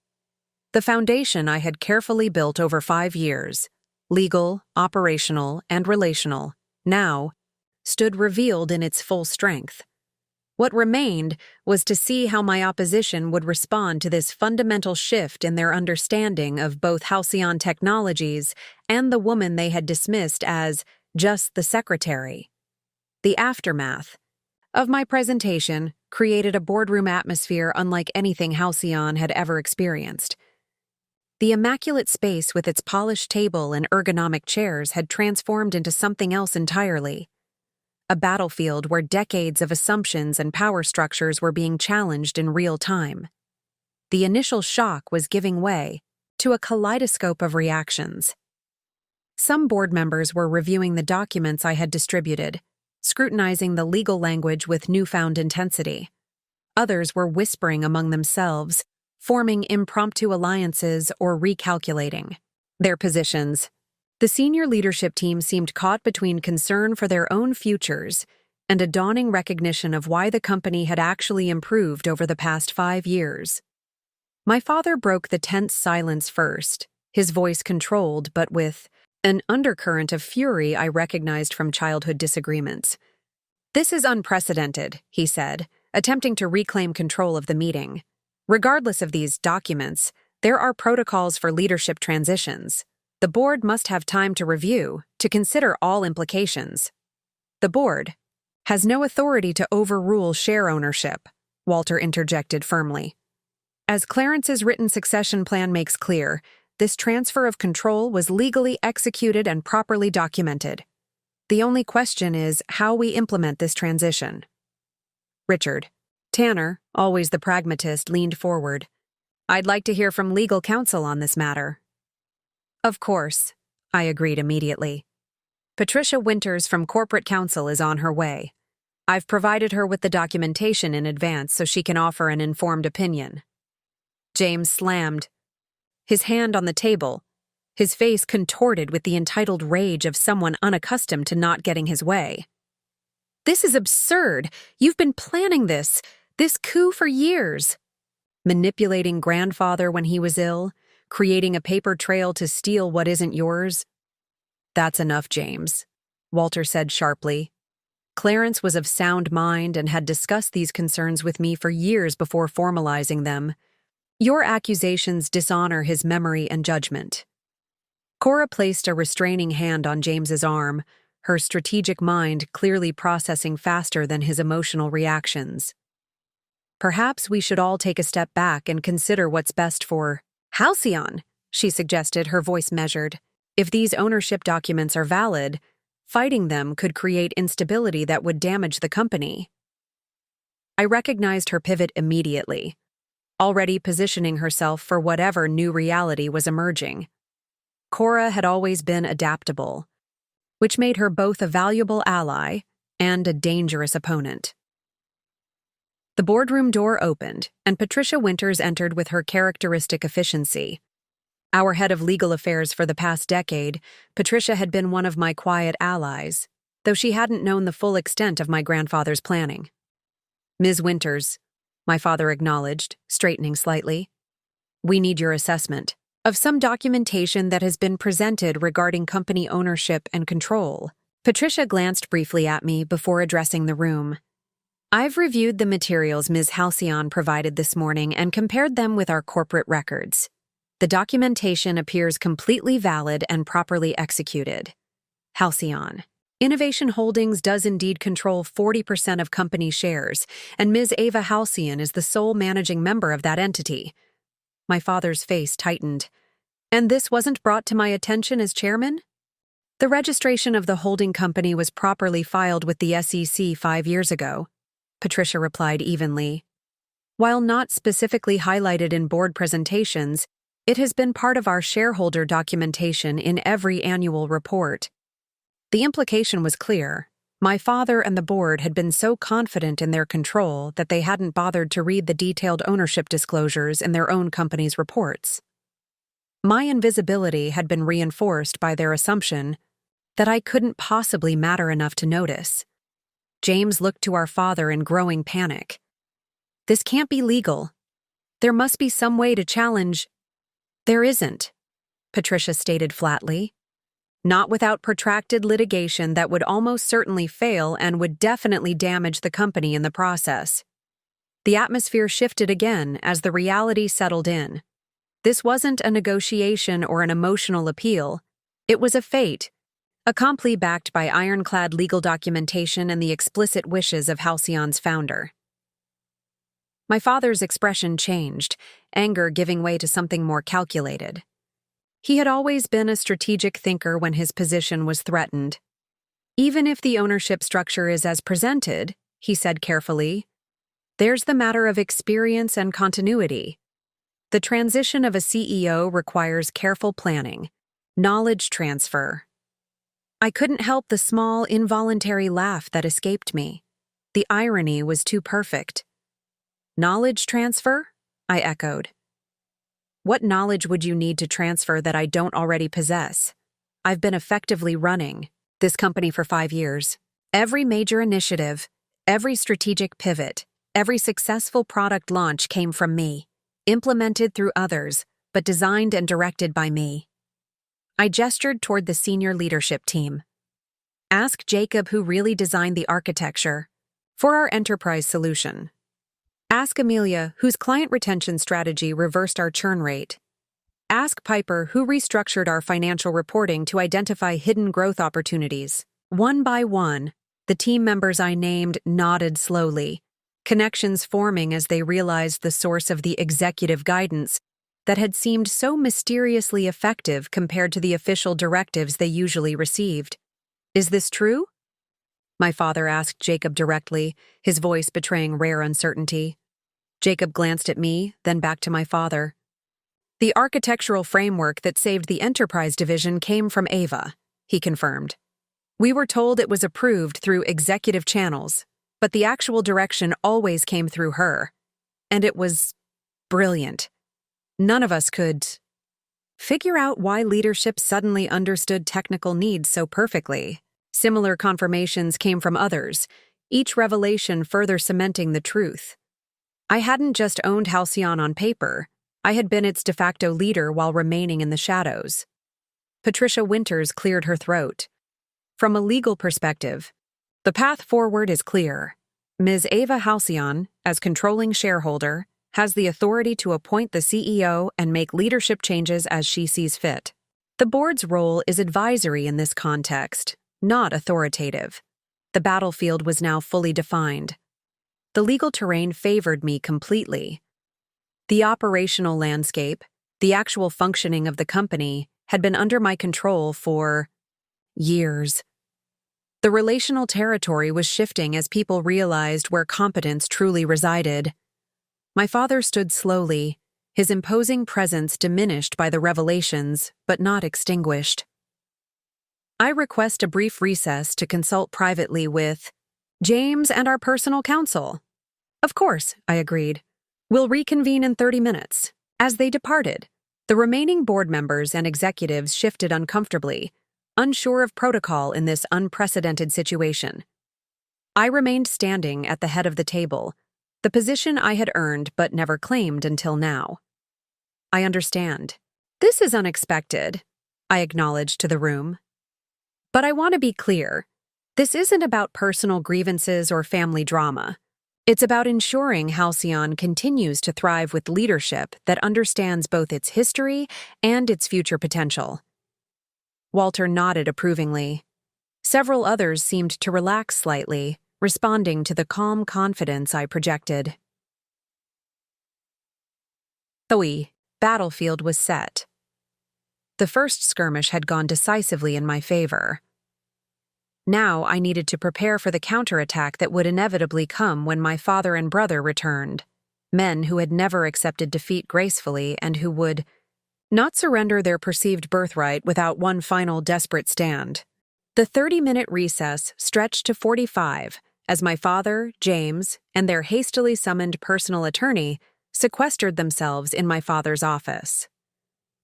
The foundation I had carefully built over 5 years, legal, operational, and relational, now stood revealed in its full strength. What remained was to see how my opposition would respond to this fundamental shift in their understanding of both Halcyon Technologies and the woman they had dismissed as just the secretary. The aftermath of my presentation created a boardroom atmosphere unlike anything Halcyon had ever experienced. The immaculate space with its polished table and ergonomic chairs had transformed into something else entirely. A battlefield where decades of assumptions and power structures were being challenged in real time. The initial shock was giving way to a kaleidoscope of reactions. Some board members were reviewing the documents I had distributed, scrutinizing the legal language with newfound intensity. Others were whispering among themselves, forming impromptu alliances or recalculating their positions. The senior leadership team seemed caught between concern for their own futures and a dawning recognition of why the company had actually improved over the past 5 years. My father broke the tense silence first, his voice controlled but with an undercurrent of fury I recognized from childhood disagreements. "This is unprecedented," he said. attempting to reclaim control of the meeting. Regardless of these documents, there are protocols for leadership transitions. The board must have time to review, to consider all implications. The board has no authority to overrule share ownership, Walter interjected firmly. As Clarence's written succession plan makes clear, this transfer of control was legally executed and properly documented. The only question is how we implement this transition. Richard. Tanner, always the pragmatist, leaned forward. I'd like to hear from legal counsel on this matter. Of course, I agreed immediately. Patricia Winters from corporate counsel is on her way. I've provided her with the documentation in advance so she can offer an informed opinion. James slammed his hand on the table, his face contorted with the entitled rage of someone unaccustomed to not getting his way. This is absurd. You've been planning this coup for years. Manipulating grandfather when he was ill, creating a paper trail to steal what isn't yours. That's enough, James, Walter said sharply. Clarence was of sound mind and had discussed these concerns with me for years before formalizing them. Your accusations dishonor his memory and judgment. Cora placed a restraining hand on James's arm, her strategic mind clearly processing faster than his emotional reactions. Perhaps we should all take a step back and consider what's best for Halcyon, she suggested, her voice measured. If these ownership documents are valid, fighting them could create instability that would damage the company. I recognized her pivot immediately, already positioning herself for whatever new reality was emerging. Cora had always been adaptable, which made her both a valuable ally and a dangerous opponent. The boardroom door opened, and Patricia Winters entered with her characteristic efficiency. Our head of legal affairs for the past decade, Patricia had been one of my quiet allies, though she hadn't known the full extent of my grandfather's planning. Ms. Winters, my father acknowledged, straightening slightly. We need your assessment of some documentation that has been presented regarding company ownership and control. Patricia glanced briefly at me before addressing the room. I've reviewed the materials Ms. Halcyon provided this morning and compared them with our corporate records. The documentation appears completely valid and properly executed. Halcyon. Innovation Holdings does indeed control 40% of company shares, and Ms. Ava Halcyon is the sole managing member of that entity. My father's face tightened. And this wasn't brought to my attention as chairman? The registration of the holding company was properly filed with the SEC 5 years ago, Patricia replied evenly. While not specifically highlighted in board presentations, it has been part of our shareholder documentation in every annual report. The implication was clear. My father and the board had been so confident in their control that they hadn't bothered to read the detailed ownership disclosures in their own company's reports. My invisibility had been reinforced by their assumption that I couldn't possibly matter enough to notice. James looked to our father in growing panic. This can't be legal. There must be some way to challenge. There isn't, Patricia stated flatly. Not without protracted litigation that would almost certainly fail and would definitely damage the company in the process. The atmosphere shifted again as the reality settled in. This wasn't a negotiation or an emotional appeal. It was a fate, accompli backed by ironclad legal documentation and the explicit wishes of Halcyon's founder. My father's expression changed, anger giving way to something more calculated. He had always been a strategic thinker when his position was threatened. Even if the ownership structure is as presented, he said carefully, there's the matter of experience and continuity. The transition of a CEO requires careful planning, knowledge transfer. I couldn't help the small, involuntary laugh that escaped me. The irony was too perfect. Knowledge transfer? I echoed. What knowledge would you need to transfer that I don't already possess? I've been effectively running this company for 5 years. Every major initiative, every strategic pivot, every successful product launch came from me, implemented through others, but designed and directed by me. I gestured toward the senior leadership team. Ask Jacob who really designed the architecture for our enterprise solution. Ask Amelia, whose client retention strategy reversed our churn rate. Ask Piper, who restructured our financial reporting to identify hidden growth opportunities. One by one, the team members I named nodded slowly, connections forming as they realized the source of the executive guidance that had seemed so mysteriously effective compared to the official directives they usually received. Is this true? My father asked Jacob directly, his voice betraying rare uncertainty. Jacob glanced at me, then back to my father. The architectural framework that saved the enterprise division came from Ava, he confirmed. We were told it was approved through executive channels, but the actual direction always came through her. And it was brilliant. None of us could figure out why leadership suddenly understood technical needs so perfectly. Similar confirmations came from others, each revelation further cementing the truth. I hadn't just owned Halcyon on paper, I had been its de facto leader while remaining in the shadows. Patricia Winters cleared her throat. From a legal perspective, the path forward is clear. Ms. Ava Halcyon, as controlling shareholder, has the authority to appoint the CEO and make leadership changes as she sees fit. The board's role is advisory in this context, not authoritative. The battlefield was now fully defined. The legal terrain favored me completely. The operational landscape, the actual functioning of the company, had been under my control for years. The relational territory was shifting as people realized where competence truly resided. My father stood slowly, his imposing presence diminished by the revelations, but not extinguished. I request a brief recess to consult privately with James and our personal counsel. Of course, I agreed. We'll reconvene in 30 minutes. As they departed, the remaining board members and executives shifted uncomfortably, unsure of protocol in this unprecedented situation. I remained standing at the head of the table, the position I had earned but never claimed until now. I understand. This is unexpected, I acknowledged to the room. But I want to be clear. This isn't about personal grievances or family drama. It's about ensuring Halcyon continues to thrive with leadership that understands both its history and its future potential. Walter nodded approvingly. Several others seemed to relax slightly, responding to the calm confidence I projected. The battlefield was set. The first skirmish had gone decisively in my favor. Now I needed to prepare for the counterattack that would inevitably come when my father and brother returned, men who had never accepted defeat gracefully and who would not surrender their perceived birthright without one final desperate stand. The 30-minute recess stretched to 45 as my father, James, and their hastily summoned personal attorney sequestered themselves in my father's office.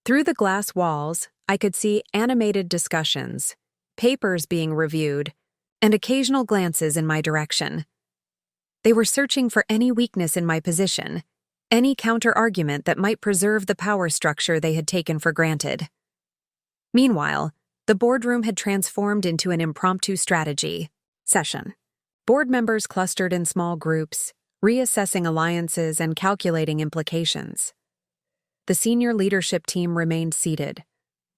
Through the glass walls, I could see animated discussions, papers being reviewed, and occasional glances in my direction. They were searching for any weakness in my position, any counter-argument that might preserve the power structure they had taken for granted. Meanwhile, the boardroom had transformed into an impromptu strategy session. Board members clustered in small groups, reassessing alliances and calculating implications. The senior leadership team remained seated,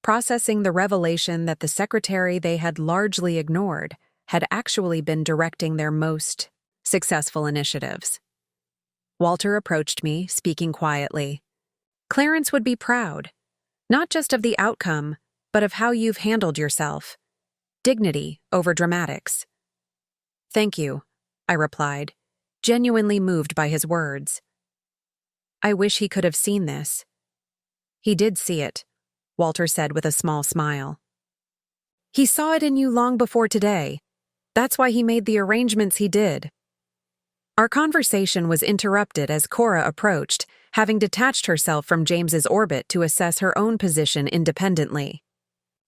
processing the revelation that the secretary they had largely ignored had actually been directing their most successful initiatives. Walter approached me, speaking quietly. Clarence would be proud, not just of the outcome, but of how you've handled yourself. Dignity over dramatics. Thank you, I replied, genuinely moved by his words. I wish he could have seen this. He did see it, Walter said with a small smile. He saw it in you long before today. That's why he made the arrangements he did. Our conversation was interrupted as Cora approached, having detached herself from James's orbit to assess her own position independently.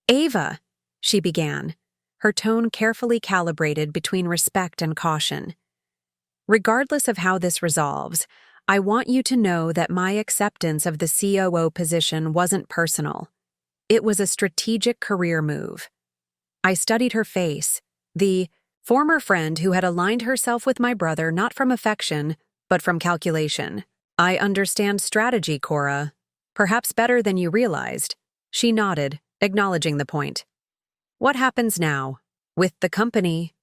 Ava, she began, her tone carefully calibrated between respect and caution. Regardless of how this resolves, I want you to know that my acceptance of the COO position wasn't personal. It was a strategic career move. I studied her face, the former friend who had aligned herself with my brother not from affection, but from calculation. I understand strategy, Cora. Perhaps better than you realized. She nodded, acknowledging the point. What happens now? With the company?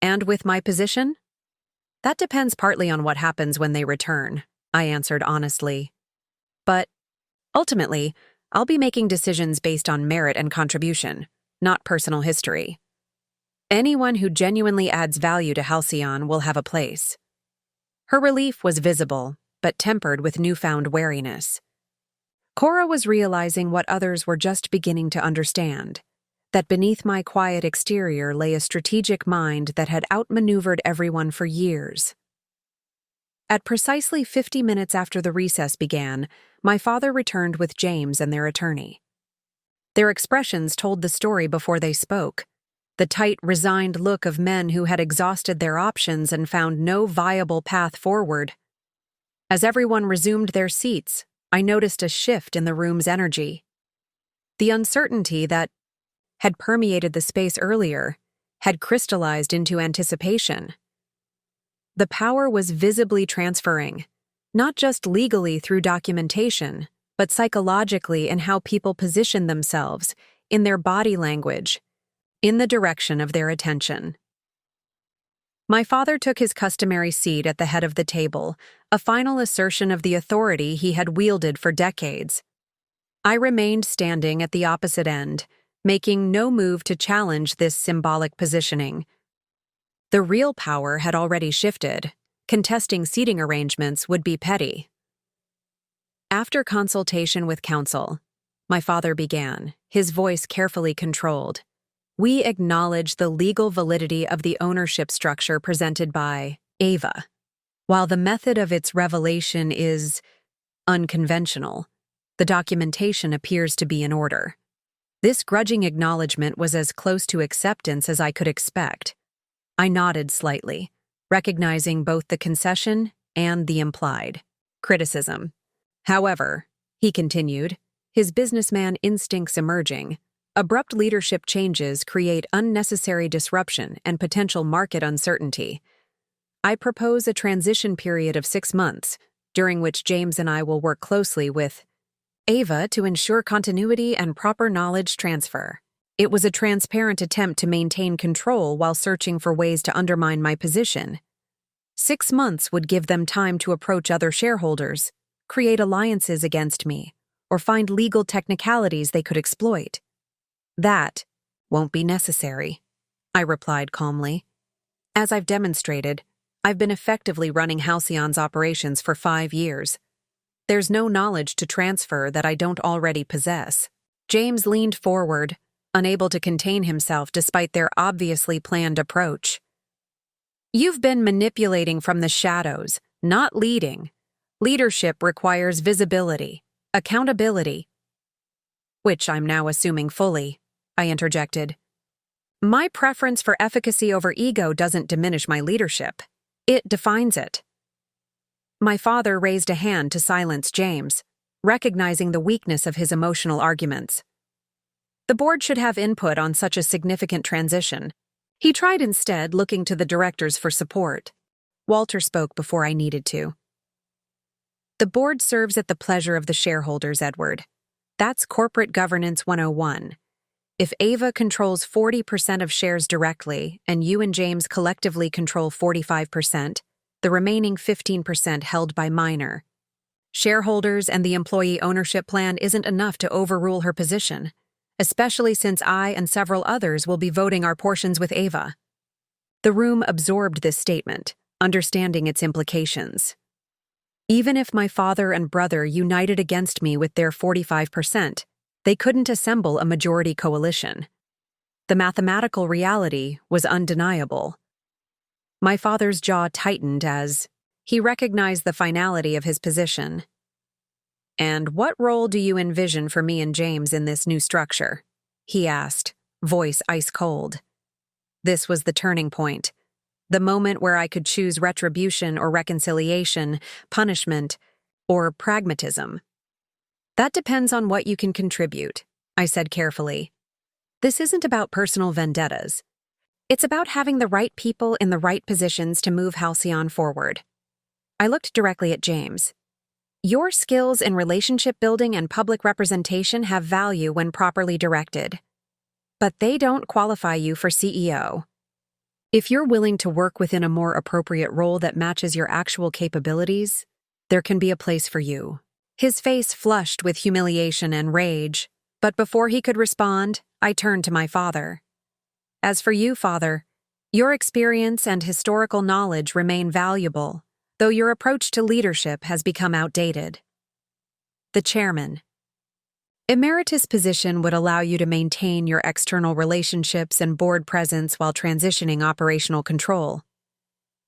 And with my position? That depends partly on what happens when they return, I answered honestly. But, ultimately, I'll be making decisions based on merit and contribution, not personal history. Anyone who genuinely adds value to Halcyon will have a place. Her relief was visible, but tempered with newfound wariness. Cora was realizing what others were just beginning to understand, that beneath my quiet exterior lay a strategic mind that had outmaneuvered everyone for years. At precisely 50 minutes after the recess began, my father returned with James and their attorney. Their expressions told the story before they spoke, the tight, resigned look of men who had exhausted their options and found no viable path forward. As everyone resumed their seats, I noticed a shift in the room's energy. The uncertainty that had permeated the space earlier had crystallized into anticipation. The power was visibly transferring, not just legally through documentation, but psychologically in how people position themselves, in their body language, in the direction of their attention. My father took his customary seat at the head of the table, a final assertion of the authority he had wielded for decades. I remained standing at the opposite end, making no move to challenge this symbolic positioning. The real power had already shifted. Contesting seating arrangements would be petty. After consultation with counsel, my father began, his voice carefully controlled. We acknowledge the legal validity of the ownership structure presented by Ava. While the method of its revelation is unconventional, the documentation appears to be in order. This grudging acknowledgement was as close to acceptance as I could expect. I nodded slightly, recognizing both the concession and the implied criticism. However, he continued, his businessman instincts emerging, abrupt leadership changes create unnecessary disruption and potential market uncertainty. I propose a transition period of 6 months, during which James and I will work closely with Ava to ensure continuity and proper knowledge transfer. It was a transparent attempt to maintain control while searching for ways to undermine my position. 6 months would give them time to approach other shareholders, create alliances against me, or find legal technicalities they could exploit. That won't be necessary, I replied calmly. As I've demonstrated, I've been effectively running Halcyon's operations for 5 years. There's no knowledge to transfer that I don't already possess. James leaned forward, unable to contain himself despite their obviously planned approach. You've been manipulating from the shadows, not leading. Leadership requires visibility, accountability. Which I'm now assuming fully, I interjected. My preference for efficacy over ego doesn't diminish my leadership. It defines it. My father raised a hand to silence James, recognizing the weakness of his emotional arguments. The board should have input on such a significant transition. He tried instead looking to the directors for support. Walter spoke before I needed to. The board serves at the pleasure of the shareholders, Edward. That's corporate governance 101. If Ava controls 40% of shares directly and you and James collectively control 45%, the remaining 15% held by minor. Shareholders and the employee ownership plan isn't enough to overrule her position, especially since I and several others will be voting our portions with Ava. The room absorbed this statement, understanding its implications. Even if my father and brother united against me with their 45%, they couldn't assemble a majority coalition. The mathematical reality was undeniable. My father's jaw tightened as he recognized the finality of his position. And what role do you envision for me and James in this new structure? He asked, voice ice cold. This was the turning point, the moment where I could choose retribution or reconciliation, punishment, or pragmatism. That depends on what you can contribute, I said carefully. This isn't about personal vendettas. It's about having the right people in the right positions to move Halcyon forward. I looked directly at James. Your skills in relationship building and public representation have value when properly directed, but they don't qualify you for CEO. If you're willing to work within a more appropriate role that matches your actual capabilities, there can be a place for you. His face flushed with humiliation and rage, but before he could respond, I turned to my father. As for you, Father, your experience and historical knowledge remain valuable, though your approach to leadership has become outdated. The chairman. Emeritus position would allow you to maintain your external relationships and board presence while transitioning operational control.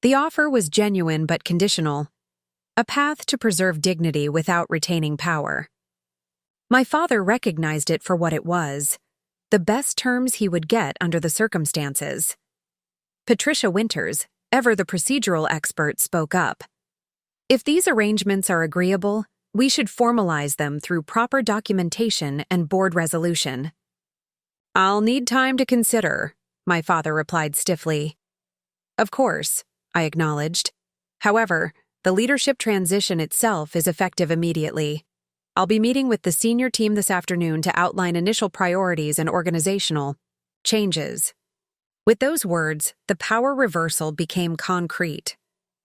The offer was genuine but conditional, a path to preserve dignity without retaining power. My father recognized it for what it was, the best terms he would get under the circumstances. Patricia Winters, ever the procedural expert, spoke up. If these arrangements are agreeable, we should formalize them through proper documentation and board resolution. I'll need time to consider, my father replied stiffly. Of course, I acknowledged. However, the leadership transition itself is effective immediately. I'll be meeting with the senior team this afternoon to outline initial priorities and organizational changes. With those words, the power reversal became concrete.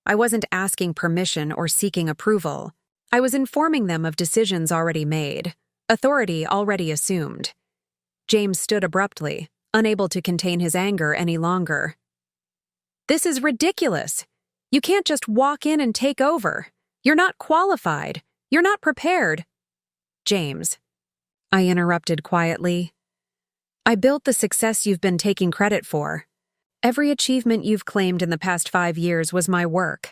I wasn't asking permission or seeking approval. I was informing them of decisions already made, authority already assumed. James stood abruptly, unable to contain his anger any longer. This is ridiculous. You can't just walk in and take over. You're not qualified. You're not prepared. James, I interrupted quietly. I built the success you've been taking credit for. Every achievement you've claimed in the past 5 years was my work.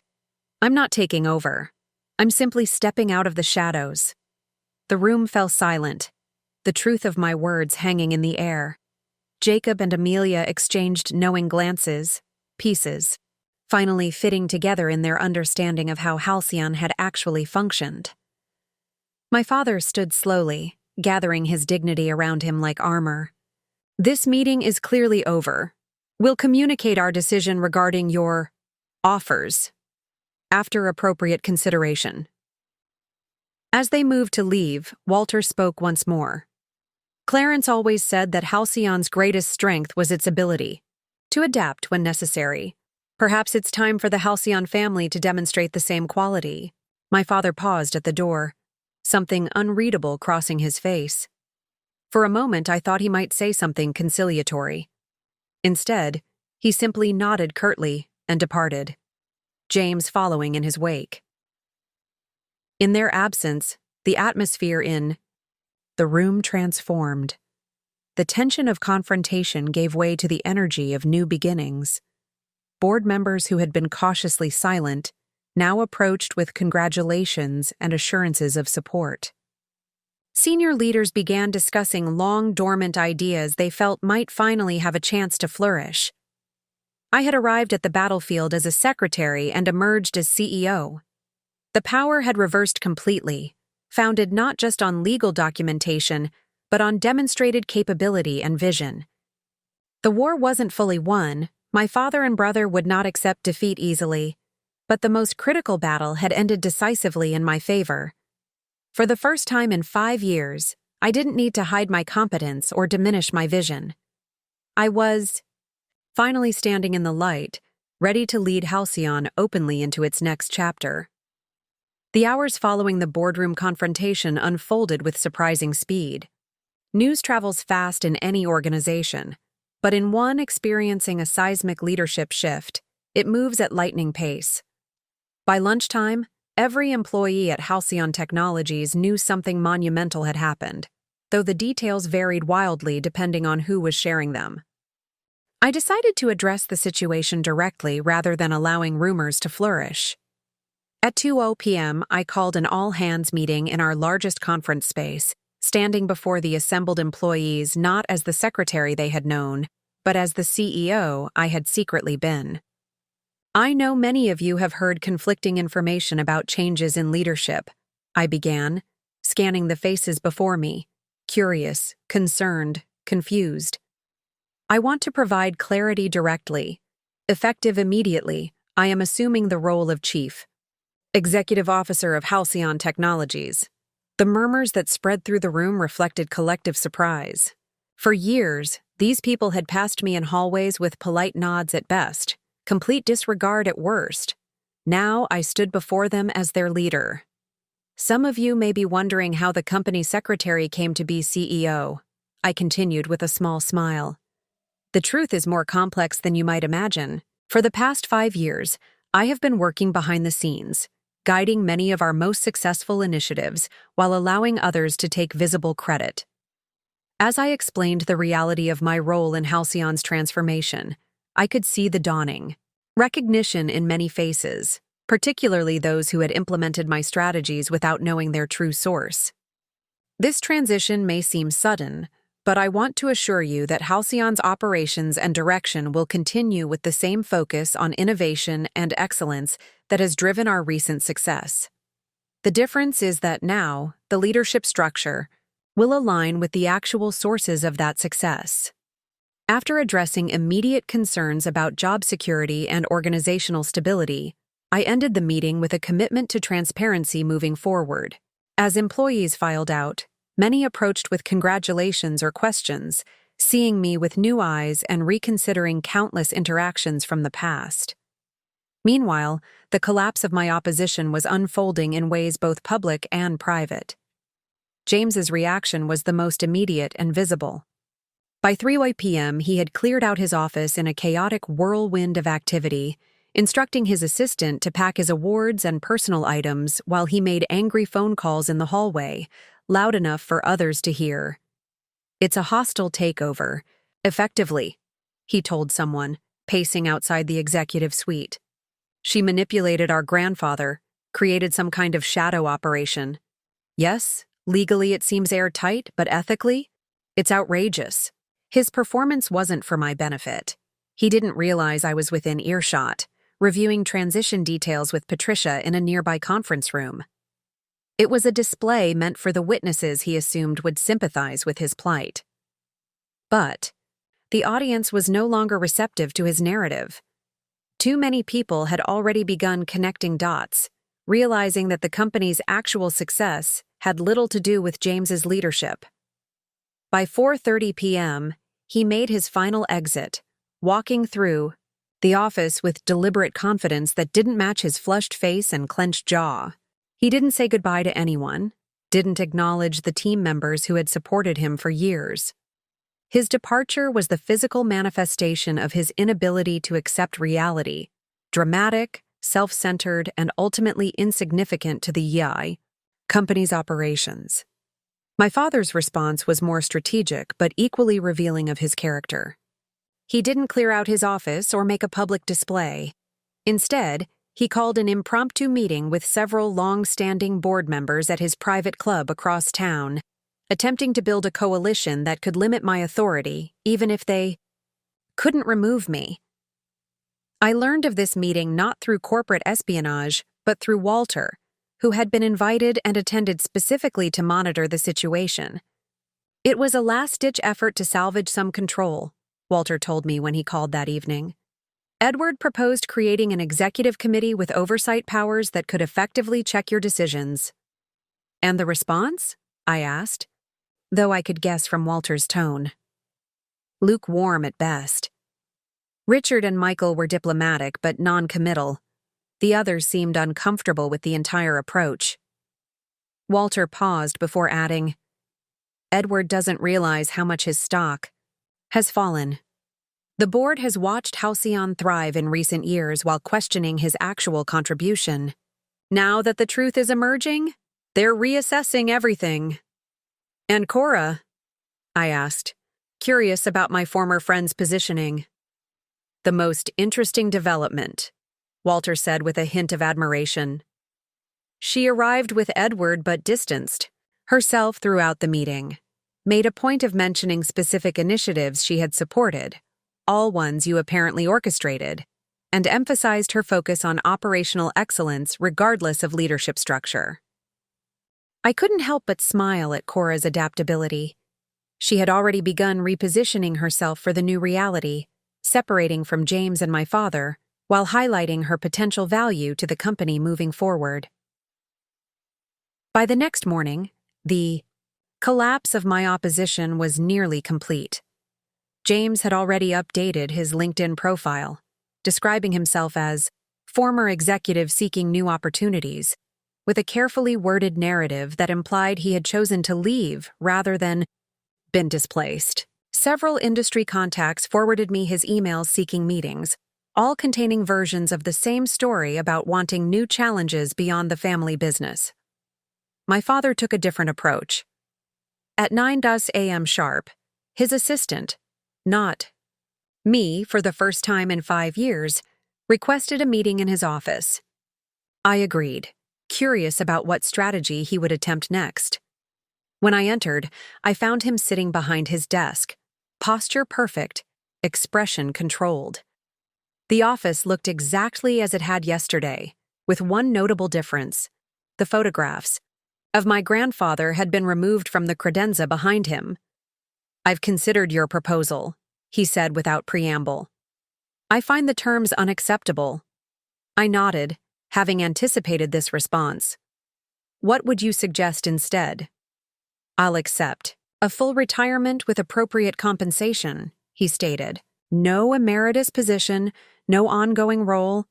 I'm not taking over. I'm simply stepping out of the shadows. The room fell silent, the truth of my words hanging in the air. Jacob and Amelia exchanged knowing glances, pieces, finally fitting together in their understanding of how Halcyon had actually functioned. My father stood slowly, gathering his dignity around him like armor. This meeting is clearly over. We'll communicate our decision regarding your offers after appropriate consideration. As they moved to leave, Walter spoke once more. Clarence always said that Halcyon's greatest strength was its ability to adapt when necessary. Perhaps it's time for the Halcyon family to demonstrate the same quality. My father paused at the door, something unreadable crossing his face. For a moment, I thought he might say something conciliatory. Instead, he simply nodded curtly and departed, James following in his wake. In their absence, the atmosphere in the room transformed. The tension of confrontation gave way to the energy of new beginnings. Board members who had been cautiously silent now approached with congratulations and assurances of support. Senior leaders began discussing long-dormant ideas they felt might finally have a chance to flourish. I had arrived at the battlefield as a secretary and emerged as CEO. The power had reversed completely, founded not just on legal documentation, but on demonstrated capability and vision. The war wasn't fully won. My father and brother would not accept defeat easily, but the most critical battle had ended decisively in my favor. For the first time in 5 years, I didn't need to hide my competence or diminish my vision. I was finally standing in the light, ready to lead Halcyon openly into its next chapter. The hours following the boardroom confrontation unfolded with surprising speed. News travels fast in any organization, but in one experiencing a seismic leadership shift, it moves at lightning pace. By lunchtime, every employee at Halcyon Technologies knew something monumental had happened, though the details varied wildly depending on who was sharing them. I decided to address the situation directly rather than allowing rumors to flourish. At 2:00 p.m., I called an all-hands meeting in our largest conference space, standing before the assembled employees not as the secretary they had known, but as the CEO I had secretly been. I know many of you have heard conflicting information about changes in leadership, I began, scanning the faces before me, curious, concerned, confused. I want to provide clarity directly. Effective immediately, I am assuming the role of chief. executive officer of Halcyon Technologies. The murmurs that spread through the room reflected collective surprise. For years, these people had passed me in hallways with polite nods at best, complete disregard at worst. Now I stood before them as their leader. Some of you may be wondering how the company secretary came to be CEO. I continued with a small smile. The truth is more complex than you might imagine. For the past 5 years, I have been working behind the scenes, guiding many of our most successful initiatives while allowing others to take visible credit. As I explained the reality of my role in Halcyon's transformation, I could see the dawning recognition in many faces, particularly those who had implemented my strategies without knowing their true source. This transition may seem sudden, but I want to assure you that Halcyon's operations and direction will continue with the same focus on innovation and excellence that has driven our recent success. The difference is that now, the leadership structure will align with the actual sources of that success. After addressing immediate concerns about job security and organizational stability, I ended the meeting with a commitment to transparency moving forward. As employees filed out, many approached with congratulations or questions, seeing me with new eyes and reconsidering countless interactions from the past. Meanwhile, the collapse of my opposition was unfolding in ways both public and private. James's reaction was the most immediate and visible. By 3 p.m., he had cleared out his office in a chaotic whirlwind of activity, instructing his assistant to pack his awards and personal items while he made angry phone calls in the hallway, loud enough for others to hear. "It's a hostile takeover, effectively," he told someone, pacing outside the executive suite. "She manipulated our grandfather, created some kind of shadow operation. Yes, legally it seems airtight, but ethically, it's outrageous." His performance wasn't for my benefit. He didn't realize I was within earshot, reviewing transition details with Patricia in a nearby conference room. It was a display meant for the witnesses he assumed would sympathize with his plight. But the audience was no longer receptive to his narrative. Too many people had already begun connecting dots, realizing that the company's actual success had little to do with James's leadership. By 4:30 p.m., he made his final exit, walking through the office with deliberate confidence that didn't match his flushed face and clenched jaw. He didn't say goodbye to anyone, didn't acknowledge the team members who had supported him for years. His departure was the physical manifestation of his inability to accept reality, dramatic, self-centered, and ultimately insignificant to the YI company's operations. My father's response was more strategic but equally revealing of his character. He didn't clear out his office or make a public display. Instead, he called an impromptu meeting with several long-standing board members at his private club across town, attempting to build a coalition that could limit my authority, even if they couldn't remove me. I learned of this meeting not through corporate espionage, but through Walter, who had been invited and attended specifically to monitor the situation. It was a last-ditch effort to salvage some control, Walter told me when he called that evening. Edward proposed creating an executive committee with oversight powers that could effectively check your decisions. "And the response?" I asked, though I could guess from Walter's tone. Lukewarm at best. Richard and Michael were diplomatic but non-committal. The others seemed uncomfortable with the entire approach. Walter paused before adding, "Edward doesn't realize how much his stock has fallen. The board has watched Halcyon thrive in recent years while questioning his actual contribution. Now that the truth is emerging, they're reassessing everything." "And Cora?" I asked, curious about my former friend's positioning. "The most interesting development," Walter said with a hint of admiration. "She arrived with Edward but distanced herself throughout the meeting, made a point of mentioning specific initiatives she had supported, all ones you apparently orchestrated, and emphasized her focus on operational excellence regardless of leadership structure." I couldn't help but smile at Cora's adaptability. She had already begun repositioning herself for the new reality, separating from James and my father, while highlighting her potential value to the company moving forward. By the next morning, the collapse of my opposition was nearly complete. James had already updated his LinkedIn profile, describing himself as former executive seeking new opportunities, with a carefully worded narrative that implied he had chosen to leave rather than been displaced. Several industry contacts forwarded me his emails seeking meetings, all containing versions of the same story about wanting new challenges beyond the family business. My father took a different approach. At 9 a.m. sharp, his assistant, not me for the first time in 5 years, requested a meeting in his office. I agreed, curious about what strategy he would attempt next. When I entered, I found him sitting behind his desk, posture perfect, expression controlled. The office looked exactly as it had yesterday, with one notable difference. The photographs of my grandfather had been removed from the credenza behind him. "I've considered your proposal," he said without preamble. "I find the terms unacceptable." I nodded, having anticipated this response. "What would you suggest instead?" "I'll accept a full retirement with appropriate compensation," he stated. "No emeritus position, no ongoing role.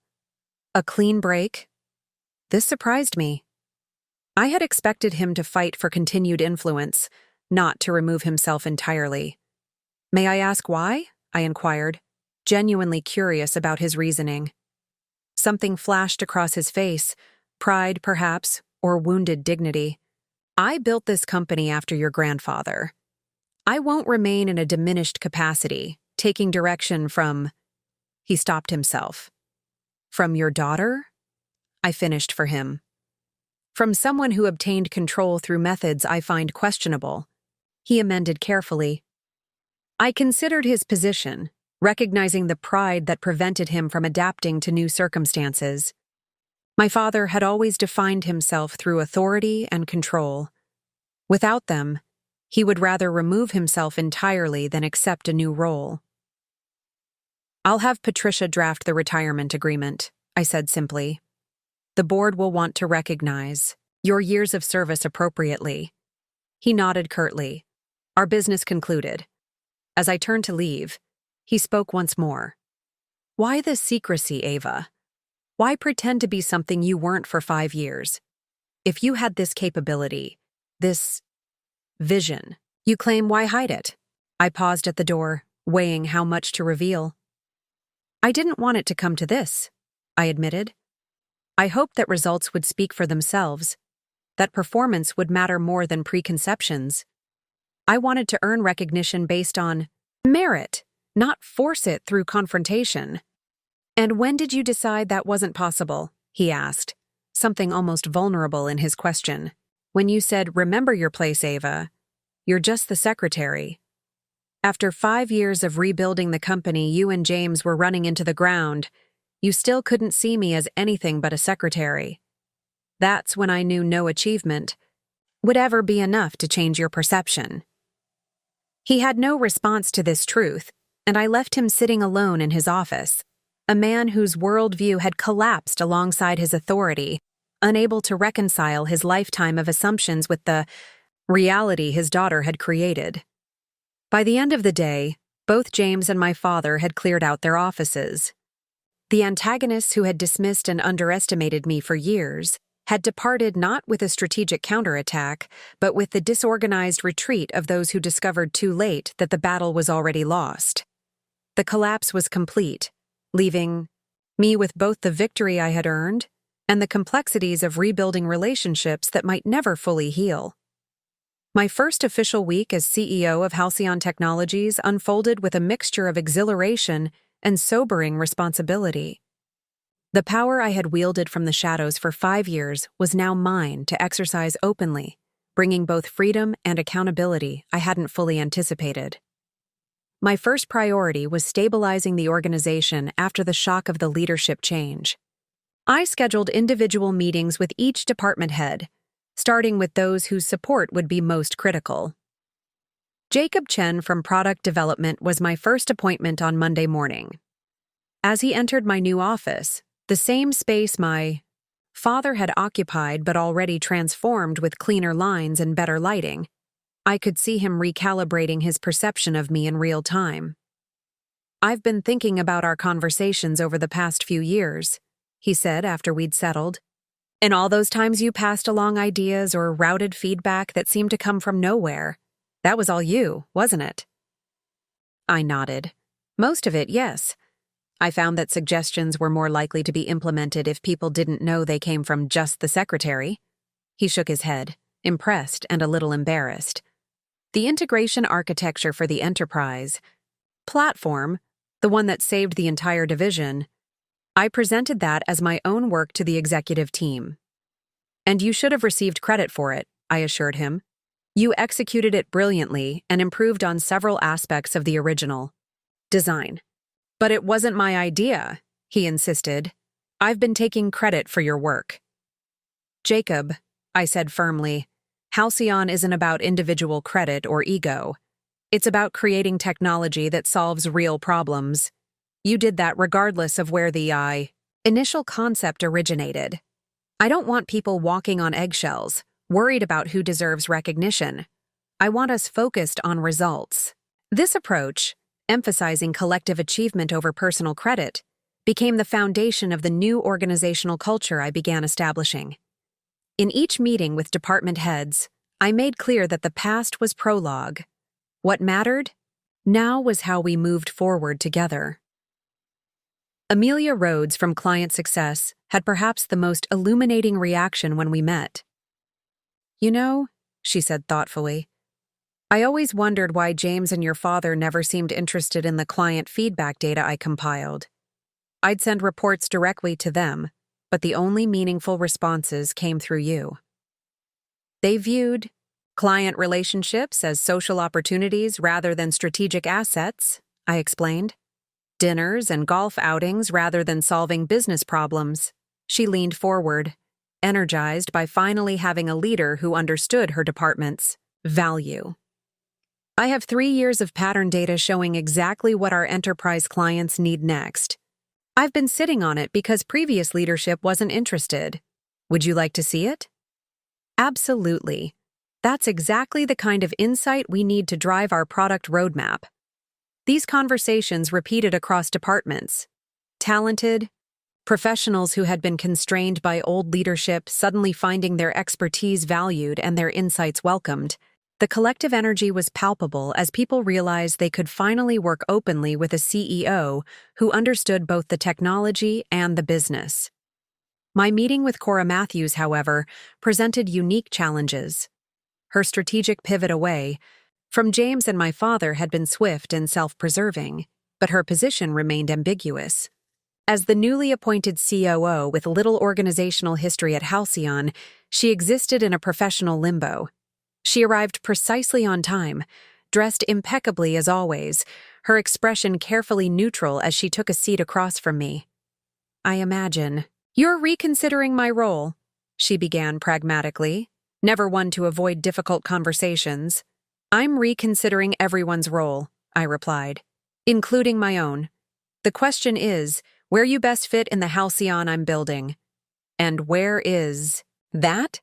A clean break." This surprised me. I had expected him to fight for continued influence, not to remove himself entirely. "May I ask why?" I inquired, genuinely curious about his reasoning. Something flashed across his face, pride perhaps, or wounded dignity. "I built this company after your grandfather. I won't remain in a diminished capacity, taking direction from—" He stopped himself. "From your daughter?" I finished for him. "From someone who obtained control through methods I find questionable," he amended carefully. I considered his position, recognizing the pride that prevented him from adapting to new circumstances. My father had always defined himself through authority and control. Without them, he would rather remove himself entirely than accept a new role. "I'll have Patricia draft the retirement agreement," I said simply. "The board will want to recognize your years of service appropriately." He nodded curtly. Our business concluded. As I turned to leave, he spoke once more. "Why this secrecy, Ava? Why pretend to be something you weren't for 5 years? If you had this capability, this vision you claim, why hide it?" I paused at the door, weighing how much to reveal. "I didn't want it to come to this," I admitted. "I hoped that results would speak for themselves, that performance would matter more than preconceptions. I wanted to earn recognition based on merit, not force it through confrontation." "And when did you decide that wasn't possible?" he asked, something almost vulnerable in his question. "When you said, 'Remember your place, Ava. You're just the secretary.' After 5 years of rebuilding the company you and James were running into the ground, you still couldn't see me as anything but a secretary. That's when I knew no achievement would ever be enough to change your perception." He had no response to this truth, and I left him sitting alone in his office, a man whose worldview had collapsed alongside his authority, unable to reconcile his lifetime of assumptions with the reality his daughter had created. By the end of the day, both James and my father had cleared out their offices. The antagonists who had dismissed and underestimated me for years had departed not with a strategic counterattack, but with the disorganized retreat of those who discovered too late that the battle was already lost. The collapse was complete, leaving me with both the victory I had earned and the complexities of rebuilding relationships that might never fully heal. My first official week as CEO of Halcyon Technologies unfolded with a mixture of exhilaration and sobering responsibility. The power I had wielded from the shadows for 5 years was now mine to exercise openly, bringing both freedom and accountability I hadn't fully anticipated. My first priority was stabilizing the organization after the shock of the leadership change. I scheduled individual meetings with each department head, starting with those whose support would be most critical. Jacob Chen from Product Development was my first appointment on Monday morning. As he entered my new office, the same space my father had occupied but already transformed with cleaner lines and better lighting, I could see him recalibrating his perception of me in real time. "I've been thinking about our conversations over the past few years," he said after we'd settled. "And all those times you passed along ideas or routed feedback that seemed to come from nowhere. That was all you, wasn't it?" I nodded. "Most of it, yes. I found that suggestions were more likely to be implemented if people didn't know they came from just the secretary." He shook his head, impressed and a little embarrassed. "The integration architecture for the enterprise platform, the one that saved the entire division, I presented that as my own work to the executive team. And you should have received credit for it," I assured him. "You executed it brilliantly and improved on several aspects of the original design." "But it wasn't my idea," he insisted. "I've been taking credit for your work." "Jacob," I said firmly, "Halcyon isn't about individual credit or ego. It's about creating technology that solves real problems. You did that regardless of where the initial concept originated. I don't want people walking on eggshells, worried about who deserves recognition. I want us focused on results." This approach, emphasizing collective achievement over personal credit, became the foundation of the new organizational culture I began establishing. In each meeting with department heads, I made clear that the past was prologue. What mattered now was how we moved forward together. Amelia Rhodes from Client Success had perhaps the most illuminating reaction when we met. "You know," she said thoughtfully, "I always wondered why James and your father never seemed interested in the client feedback data I compiled. I'd send reports directly to them, but the only meaningful responses came through you." They viewed client relationships as social opportunities rather than strategic assets, I explained. Dinners and golf outings rather than solving business problems. She leaned forward, energized by finally having a leader who understood her department's value. "I have 3 years of pattern data showing exactly what our enterprise clients need next. I've been sitting on it because previous leadership wasn't interested. Would you like to see it?" "Absolutely. That's exactly the kind of insight we need to drive our product roadmap." These conversations repeated across departments. Talented professionals who had been constrained by old leadership suddenly finding their expertise valued and their insights welcomed. The collective energy was palpable as people realized they could finally work openly with a CEO who understood both the technology and the business. My meeting with Cora Matthews, however, presented unique challenges. Her strategic pivot away from James and my father had been swift and self-preserving, but her position remained ambiguous. As the newly appointed COO with little organizational history at Halcyon, she existed in a professional limbo. She arrived precisely on time, dressed impeccably as always, her expression carefully neutral as she took a seat across from me. "I imagine you're reconsidering my role," she began pragmatically, never one to avoid difficult conversations. "I'm reconsidering everyone's role," I replied, "including my own. The question is, where you best fit in the Halcyon I'm building." "And where is that?"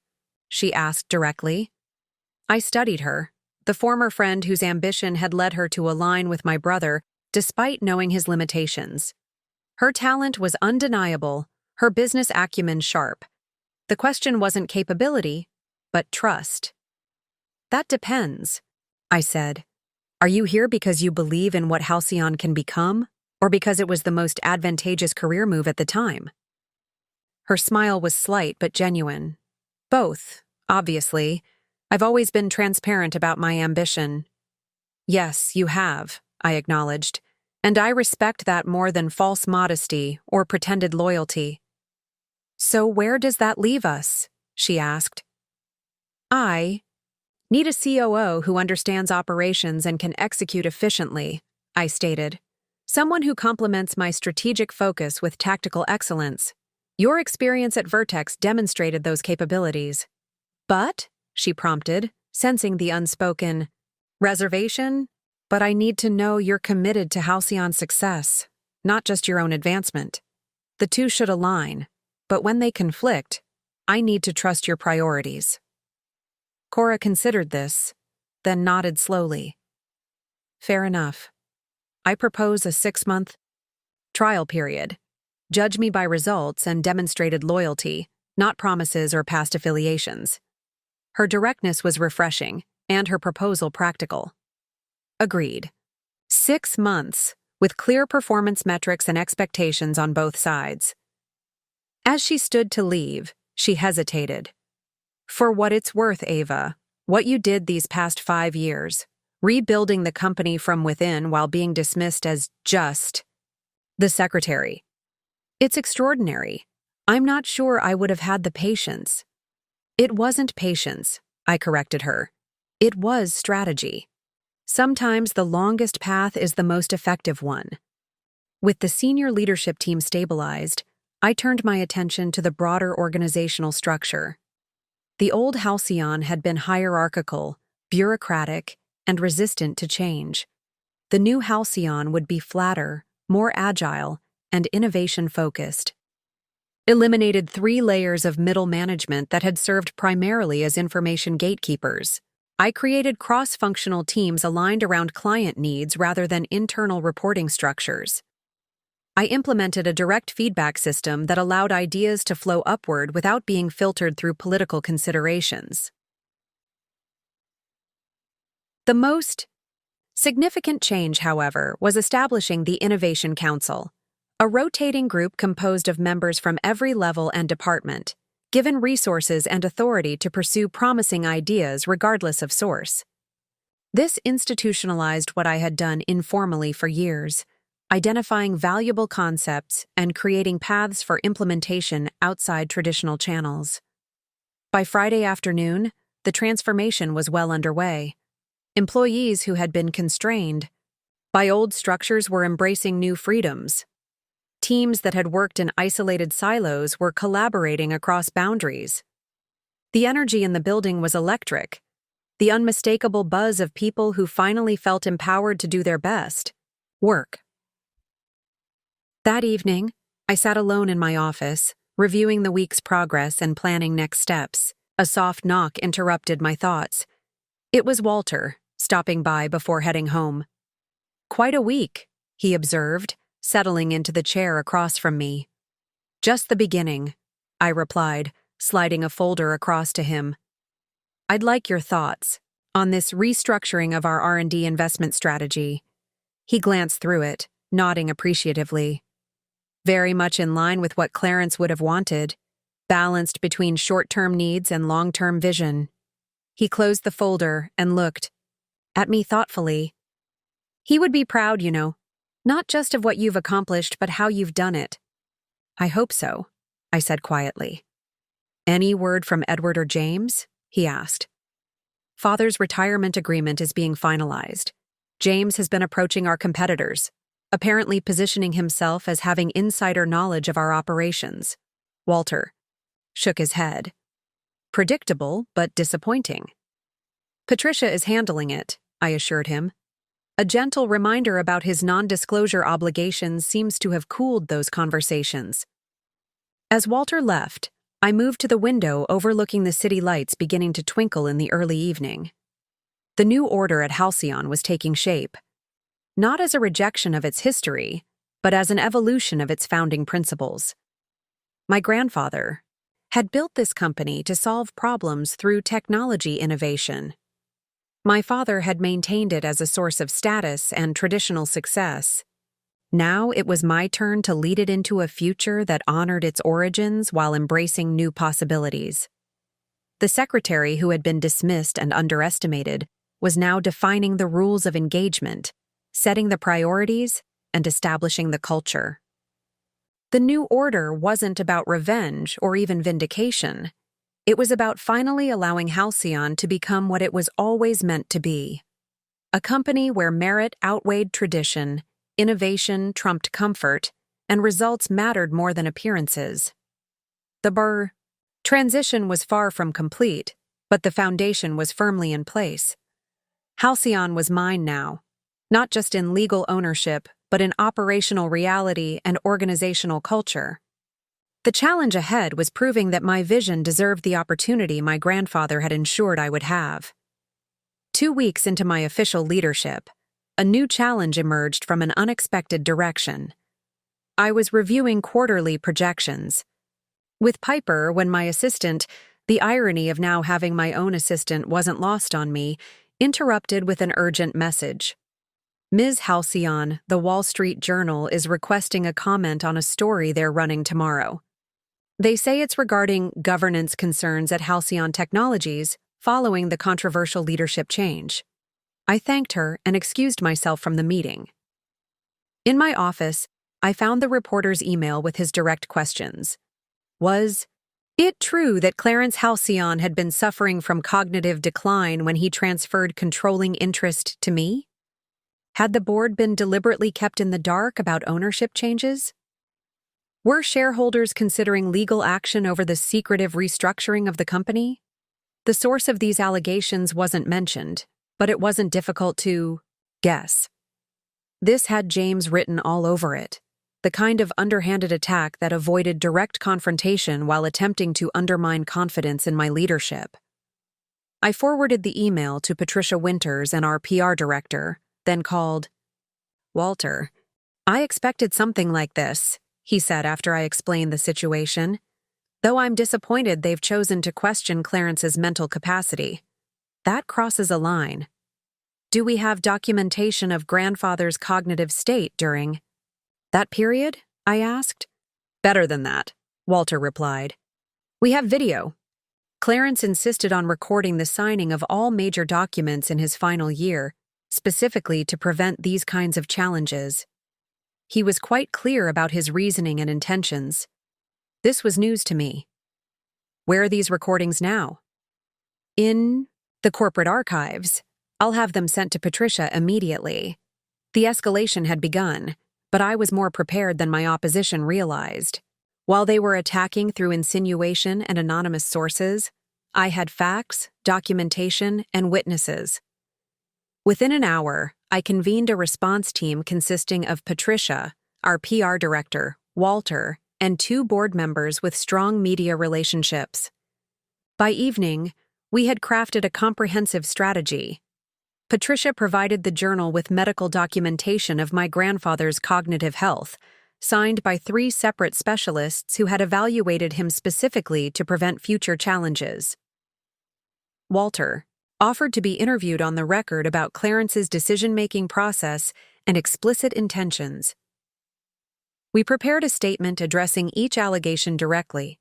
she asked directly. I studied her, the former friend whose ambition had led her to align with my brother despite knowing his limitations. Her talent was undeniable, her business acumen sharp. The question wasn't capability, but trust. "That depends," I said. "Are you here because you believe in what Halcyon can become, or because it was the most advantageous career move at the time?" Her smile was slight but genuine. "Both, obviously. I've always been transparent about my ambition." "Yes, you have," I acknowledged, "and I respect that more than false modesty or pretended loyalty." "So where does that leave us?" she asked. "I need a COO who understands operations and can execute efficiently," I stated. "Someone who complements my strategic focus with tactical excellence. Your experience at Vertex demonstrated those capabilities." "But," she prompted, sensing the unspoken reservation, "but I need to know you're committed to Halcyon's success, not just your own advancement. The two should align, but when they conflict, I need to trust your priorities. Cora considered this, then nodded slowly. Fair enough. I propose a 6-month trial period. Judge me by results and demonstrated loyalty, not promises or past affiliations. Her directness was refreshing, and her proposal practical. Agreed. 6 months, with clear performance metrics and expectations on both sides. As she stood to leave, she hesitated. For what it's worth, Ava, what you did these past 5 years, rebuilding the company from within while being dismissed as just the secretary. It's extraordinary. I'm not sure I would have had the patience. It wasn't patience, I corrected her. It was strategy. Sometimes the longest path is the most effective one. With the senior leadership team stabilized, I turned my attention to the broader organizational structure. The old Halcyon had been hierarchical, bureaucratic, and resistant to change. The new Halcyon would be flatter, more agile, and innovation-focused. Eliminated 3 layers of middle management that had served primarily as information gatekeepers. I created cross-functional teams aligned around client needs rather than internal reporting structures. I implemented a direct feedback system that allowed ideas to flow upward without being filtered through political considerations. The most significant change, however, was establishing the Innovation Council, a rotating group composed of members from every level and department, given resources and authority to pursue promising ideas regardless of source. This institutionalized what I had done informally for years, identifying valuable concepts and creating paths for implementation outside traditional channels. By Friday afternoon, the transformation was well underway. Employees who had been constrained by old structures were embracing new freedoms. Teams that had worked in isolated silos were collaborating across boundaries. The energy in the building was electric, the unmistakable buzz of people who finally felt empowered to do their best work. That evening, I sat alone in my office, reviewing the week's progress and planning next steps. A soft knock interrupted my thoughts. It was Walter, stopping by before heading home. Quite a week, he observed, settling into the chair across from me. Just the beginning, I replied, sliding a folder across to him. I'd like your thoughts on this restructuring of our R&D investment strategy. He glanced through it, nodding appreciatively. Very much in line with what Clarence would have wanted, balanced between short-term needs and long-term vision. He closed the folder and looked at me thoughtfully. He would be proud, not just of what you've accomplished, but how you've done it. I hope so, I said quietly. Any word from Edward or James? He asked. Father's retirement agreement is being finalized. James has been approaching our competitors, apparently positioning himself as having insider knowledge of our operations. Walter shook his head. Predictable, but disappointing. Patricia is handling it, I assured him. A gentle reminder about his non-disclosure obligations seems to have cooled those conversations. As Walter left, I moved to the window overlooking the city lights beginning to twinkle in the early evening. The new order at Halcyon was taking shape, not as a rejection of its history, but as an evolution of its founding principles. My grandfather had built this company to solve problems through technology innovation. My father had maintained it as a source of status and traditional success. Now it was my turn to lead it into a future that honored its origins while embracing new possibilities. The secretary who had been dismissed and underestimated was now defining the rules of engagement, setting the priorities, and establishing the culture. The new order wasn't about revenge or even vindication. It was about finally allowing Halcyon to become what it was always meant to be. A company where merit outweighed tradition, innovation trumped comfort, and results mattered more than appearances. The transition was far from complete, but the foundation was firmly in place. Halcyon was mine now, not just in legal ownership, but in operational reality and organizational culture. The challenge ahead was proving that my vision deserved the opportunity my grandfather had ensured I would have. 2 weeks into my official leadership, a new challenge emerged from an unexpected direction. I was reviewing quarterly projections. With Piper, when my assistant, the irony of now having my own assistant wasn't lost on me, interrupted with an urgent message. Ms. Halcyon, the Wall Street Journal, is requesting a comment on a story they're running tomorrow. They say it's regarding governance concerns at Halcyon Technologies following the controversial leadership change. I thanked her and excused myself from the meeting. In my office, I found the reporter's email with his direct questions. Was it true that Clarence Halcyon had been suffering from cognitive decline when he transferred controlling interest to me? Had the board been deliberately kept in the dark about ownership changes? Were shareholders considering legal action over the secretive restructuring of the company? The source of these allegations wasn't mentioned, but it wasn't difficult to guess. This had James written all over it, the kind of underhanded attack that avoided direct confrontation while attempting to undermine confidence in my leadership. I forwarded the email to Patricia Winters and our PR director, then called. "Walter, I expected something like this," he said after I explained the situation. "Though I'm disappointed they've chosen to question Clarence's mental capacity. That crosses a line. Do we have documentation of grandfather's cognitive state during that period?" I asked. "Better than that," Walter replied. "We have video." Clarence insisted on recording the signing of all major documents in his final year, specifically to prevent these kinds of challenges. He was quite clear about his reasoning and intentions. This was news to me. "Where are these recordings now?" "In the corporate archives. I'll have them sent to Patricia immediately." The escalation had begun, but I was more prepared than my opposition realized. While they were attacking through insinuation and anonymous sources, I had facts, documentation, and witnesses. Within an hour, I convened a response team consisting of Patricia, our PR director, Walter, and 2 board members with strong media relationships. By evening, we had crafted a comprehensive strategy. Patricia provided the journal with medical documentation of my grandfather's cognitive health, signed by 3 separate specialists who had evaluated him specifically to prevent future challenges. Walter offered to be interviewed on the record about Clarence's decision-making process and explicit intentions. We prepared a statement addressing each allegation directly,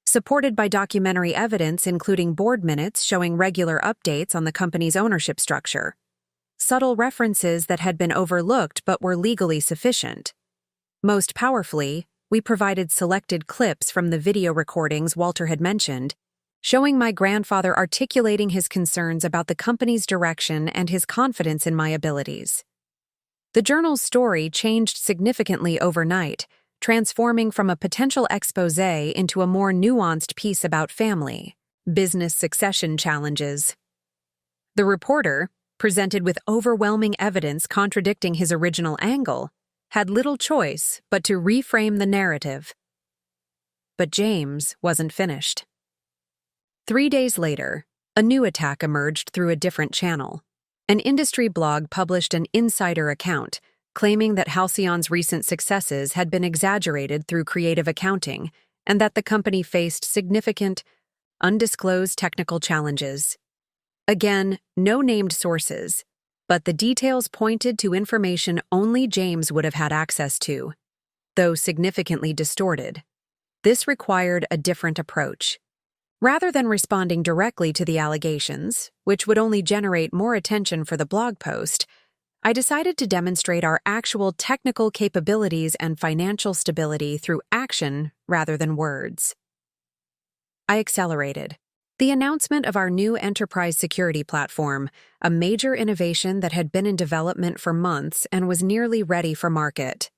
supported by documentary evidence including board minutes showing regular updates on the company's ownership structure, subtle references that had been overlooked but were legally sufficient. Most powerfully, we provided selected clips from the video recordings Walter had mentioned, showing my grandfather articulating his concerns about the company's direction and his confidence in my abilities. The journal's story changed significantly overnight, transforming from a potential exposé into a more nuanced piece about family, business succession challenges. The reporter, presented with overwhelming evidence contradicting his original angle, had little choice but to reframe the narrative. But James wasn't finished. 3 days later, a new attack emerged through a different channel. An industry blog published an insider account, claiming that Halcyon's recent successes had been exaggerated through creative accounting and that the company faced significant, undisclosed technical challenges. Again, no named sources, but the details pointed to information only James would have had access to, though significantly distorted. This required a different approach. Rather than responding directly to the allegations, which would only generate more attention for the blog post, I decided to demonstrate our actual technical capabilities and financial stability through action rather than words. I accelerated. The announcement of our new enterprise security platform, a major innovation that had been in development for months and was nearly ready for market.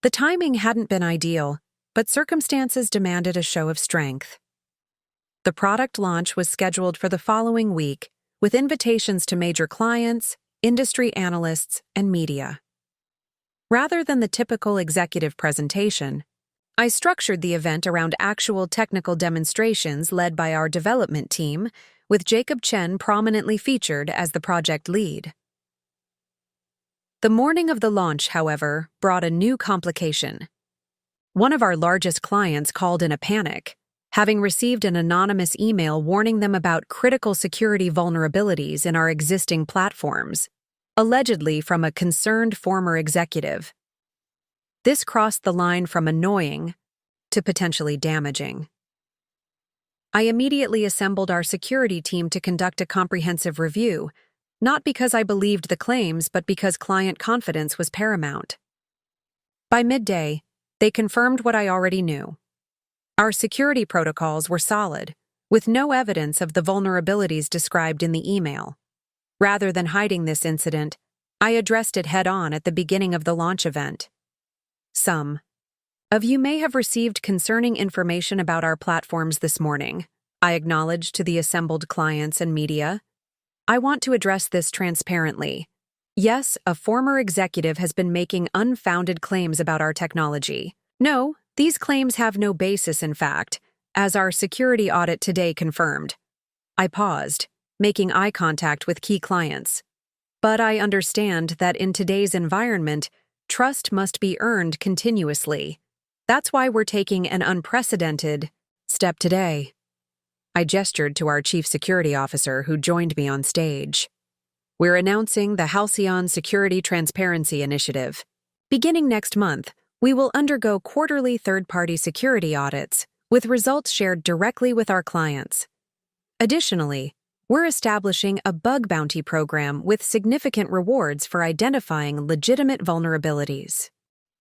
The timing hadn't been ideal, but circumstances demanded a show of strength. The product launch was scheduled for the following week, with invitations to major clients, industry analysts, and media. Rather than the typical executive presentation, I structured the event around actual technical demonstrations led by our development team, with Jacob Chen prominently featured as the project lead. The morning of the launch, however, brought a new complication. One of our largest clients called in a panic, having received an anonymous email warning them about critical security vulnerabilities in our existing platforms, allegedly from a concerned former executive. This crossed the line from annoying to potentially damaging. I immediately assembled our security team to conduct a comprehensive review, not because I believed the claims, but because client confidence was paramount. By midday, they confirmed what I already knew. Our security protocols were solid, with no evidence of the vulnerabilities described in the email. Rather than hiding this incident, I addressed it head-on at the beginning of the launch event. Some of you may have received concerning information about our platforms this morning, I acknowledged to the assembled clients and media. I want to address this transparently. Yes, a former executive has been making unfounded claims about our technology. No, these claims have no basis in fact, as our security audit today confirmed. I paused, making eye contact with key clients. But I understand that in today's environment, trust must be earned continuously. That's why we're taking an unprecedented step today. I gestured to our chief security officer who joined me on stage. We're announcing the Halcyon Security Transparency Initiative. Beginning next month, we will undergo quarterly third-party security audits, with results shared directly with our clients. Additionally, we're establishing a bug bounty program with significant rewards for identifying legitimate vulnerabilities.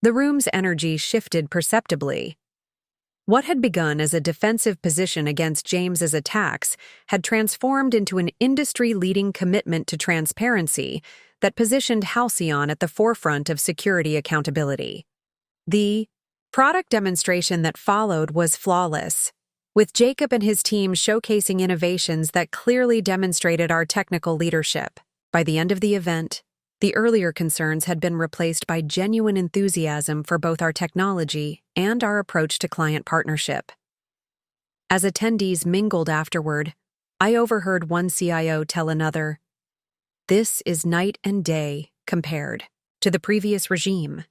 The room's energy shifted perceptibly. What had begun as a defensive position against James's attacks had transformed into an industry-leading commitment to transparency that positioned Halcyon at the forefront of security accountability. The product demonstration that followed was flawless, with Jacob and his team showcasing innovations that clearly demonstrated our technical leadership. By the end of the event, the earlier concerns had been replaced by genuine enthusiasm for both our technology and our approach to client partnership. As attendees mingled afterward, I overheard one CIO tell another, "This is night and day compared to the previous regime.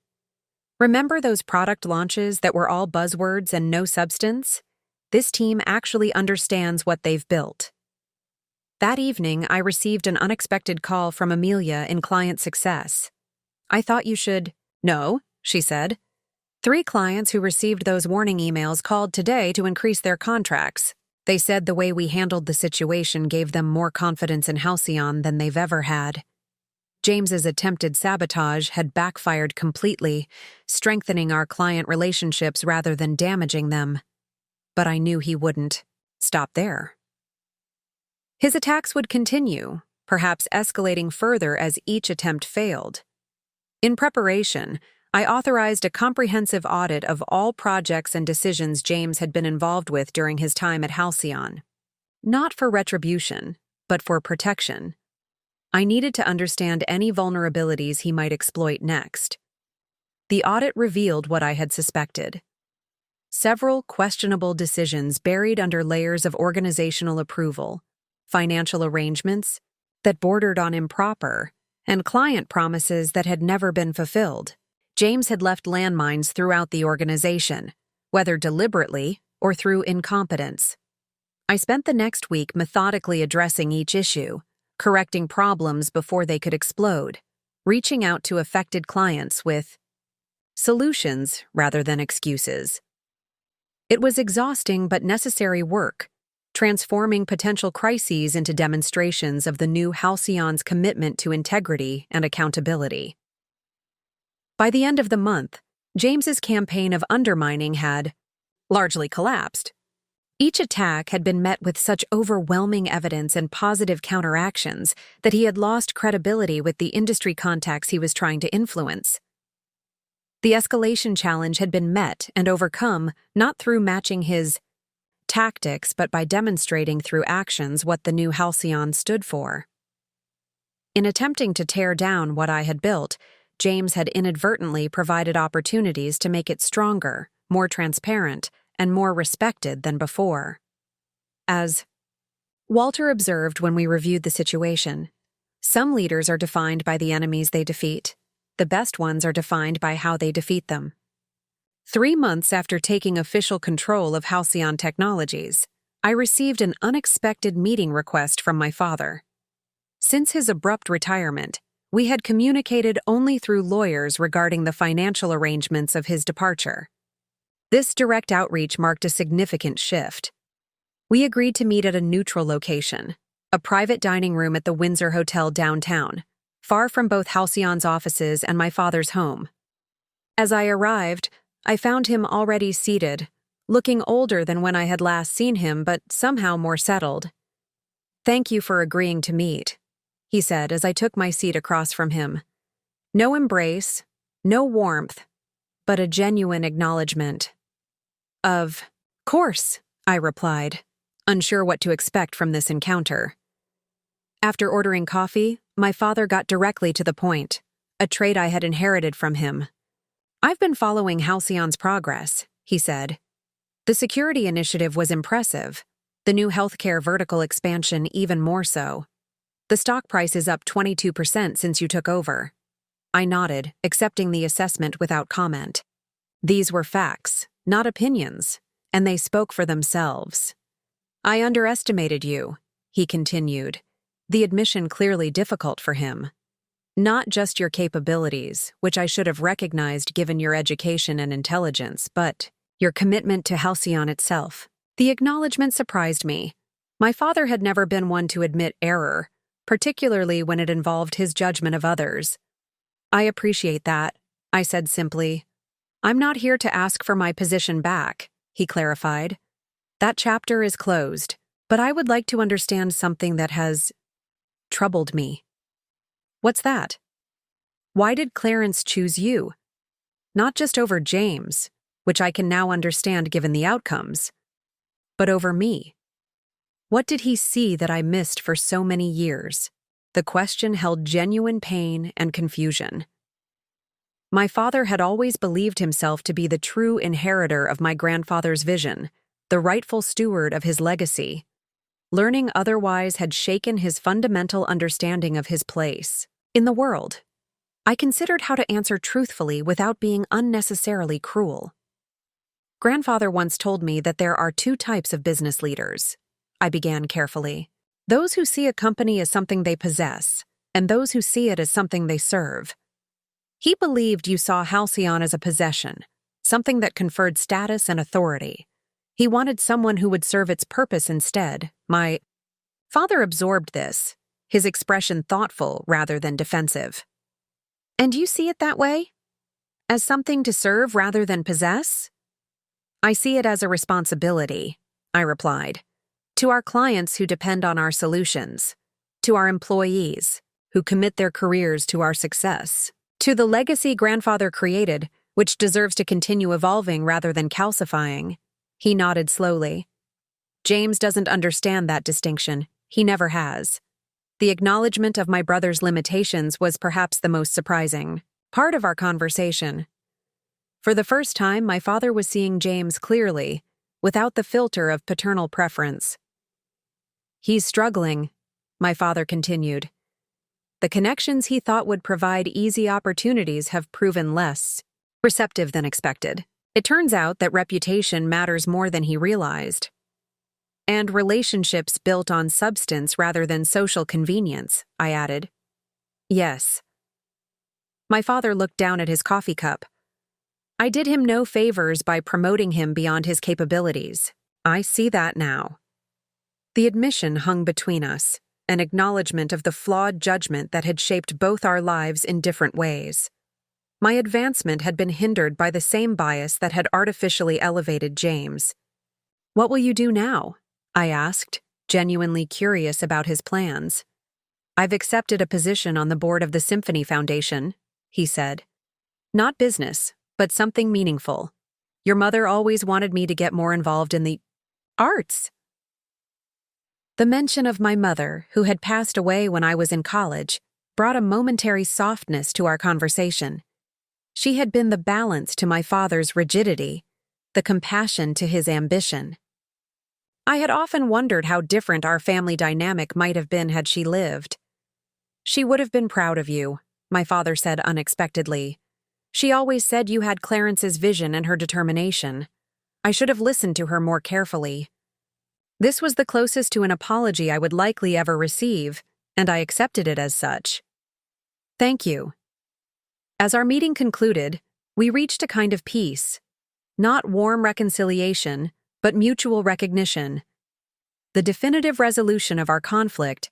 Remember those product launches that were all buzzwords and no substance? This team actually understands what they've built." That evening, I received an unexpected call from Amelia in client success. "I thought you should—" "No," she said. 3 clients who received those warning emails called today to increase their contracts. They said the way we handled the situation gave them more confidence in Halcyon than they've ever had. James's attempted sabotage had backfired completely, strengthening our client relationships rather than damaging them. But I knew he wouldn't stop there. His attacks would continue, perhaps escalating further as each attempt failed. In preparation, I authorized a comprehensive audit of all projects and decisions James had been involved with during his time at Halcyon. Not for retribution, but for protection. I needed to understand any vulnerabilities he might exploit next. The audit revealed what I had suspected. Several questionable decisions buried under layers of organizational approval, financial arrangements that bordered on improper, and client promises that had never been fulfilled. James had left landmines throughout the organization, whether deliberately or through incompetence. I spent the next week methodically addressing each issue, correcting problems before they could explode, reaching out to affected clients with solutions rather than excuses. It was exhausting but necessary work, transforming potential crises into demonstrations of the new Halcyon's commitment to integrity and accountability. By the end of the month, James's campaign of undermining had largely collapsed. Each attack had been met with such overwhelming evidence and positive counteractions that he had lost credibility with the industry contacts he was trying to influence. The escalation challenge had been met and overcome not through matching his tactics but by demonstrating through actions what the new Halcyon stood for. In attempting to tear down what I had built, James had inadvertently provided opportunities to make it stronger, more transparent, and more respected than before. As Walter observed when we reviewed the situation, some leaders are defined by the enemies they defeat. The best ones are defined by how they defeat them. 3 months after taking official control of Halcyon Technologies, I received an unexpected meeting request from my father. Since his abrupt retirement, we had communicated only through lawyers regarding the financial arrangements of his departure. This direct outreach marked a significant shift. We agreed to meet at a neutral location, a private dining room at the Windsor Hotel downtown, far from both Halcyon's offices and my father's home. As I arrived, I found him already seated, looking older than when I had last seen him, but somehow more settled. "Thank you for agreeing to meet," he said as I took my seat across from him. No embrace, no warmth, but a genuine acknowledgement. "Of course," I replied, unsure what to expect from this encounter. After ordering coffee, my father got directly to the point, a trait I had inherited from him. "I've been following Halcyon's progress," he said. "The security initiative was impressive, the new healthcare vertical expansion even more so. The stock price is up 22% since you took over." I nodded, accepting the assessment without comment. These were facts, not opinions, and they spoke for themselves. "I underestimated you," he continued, the admission clearly difficult for him. "Not just your capabilities, which I should have recognized given your education and intelligence, but your commitment to Halcyon itself." The acknowledgement surprised me. My father had never been one to admit error, particularly when it involved his judgment of others. "I appreciate that," I said simply. "I'm not here to ask for my position back," he clarified. "That chapter is closed, but I would like to understand something that has troubled me." "What's that?" "Why did Clarence choose you? Not just over James, which I can now understand given the outcomes, but over me. What did he see that I missed for so many years?" The question held genuine pain and confusion. My father had always believed himself to be the true inheritor of my grandfather's vision, the rightful steward of his legacy. Learning otherwise had shaken his fundamental understanding of his place in the world. I considered how to answer truthfully without being unnecessarily cruel. "Grandfather once told me that there are 2 types of business leaders," I began carefully. "Those who see a company as something they possess, and those who see it as something they serve. He believed you saw Halcyon as a possession, something that conferred status and authority. He wanted someone who would serve its purpose instead." My father absorbed this, his expression thoughtful rather than defensive. "And you see it that way? As something to serve rather than possess?" "I see it as a responsibility," I replied. "To our clients who depend on our solutions, to our employees who commit their careers to our success, to the legacy grandfather created, which deserves to continue evolving rather than calcifying." He nodded slowly. "James doesn't understand that distinction. He never has." The acknowledgement of my brother's limitations was perhaps the most surprising part of our conversation. For the first time, my father was seeing James clearly, without the filter of paternal preference. "He's struggling," my father continued. "The connections he thought would provide easy opportunities have proven less receptive than expected. It turns out that reputation matters more than he realized. And relationships built on substance rather than social convenience," I added. "Yes." My father looked down at his coffee cup. "I did him no favors by promoting him beyond his capabilities. I see that now." The admission hung between us, an acknowledgement of the flawed judgment that had shaped both our lives in different ways. My advancement had been hindered by the same bias that had artificially elevated James. "What will you do now?" I asked, genuinely curious about his plans. "I've accepted a position on the board of the Symphony Foundation," he said. "Not business, but something meaningful. Your mother always wanted me to get more involved in the arts." The mention of my mother, who had passed away when I was in college, brought a momentary softness to our conversation. She had been the balance to my father's rigidity, the compassion to his ambition. I had often wondered how different our family dynamic might have been had she lived. "She would have been proud of you," my father said unexpectedly. "She always said you had Clarence's vision and her determination. I should have listened to her more carefully." This was the closest to an apology I would likely ever receive, and I accepted it as such. "Thank you." As our meeting concluded, we reached a kind of peace. Not warm reconciliation, but mutual recognition. The definitive resolution of our conflict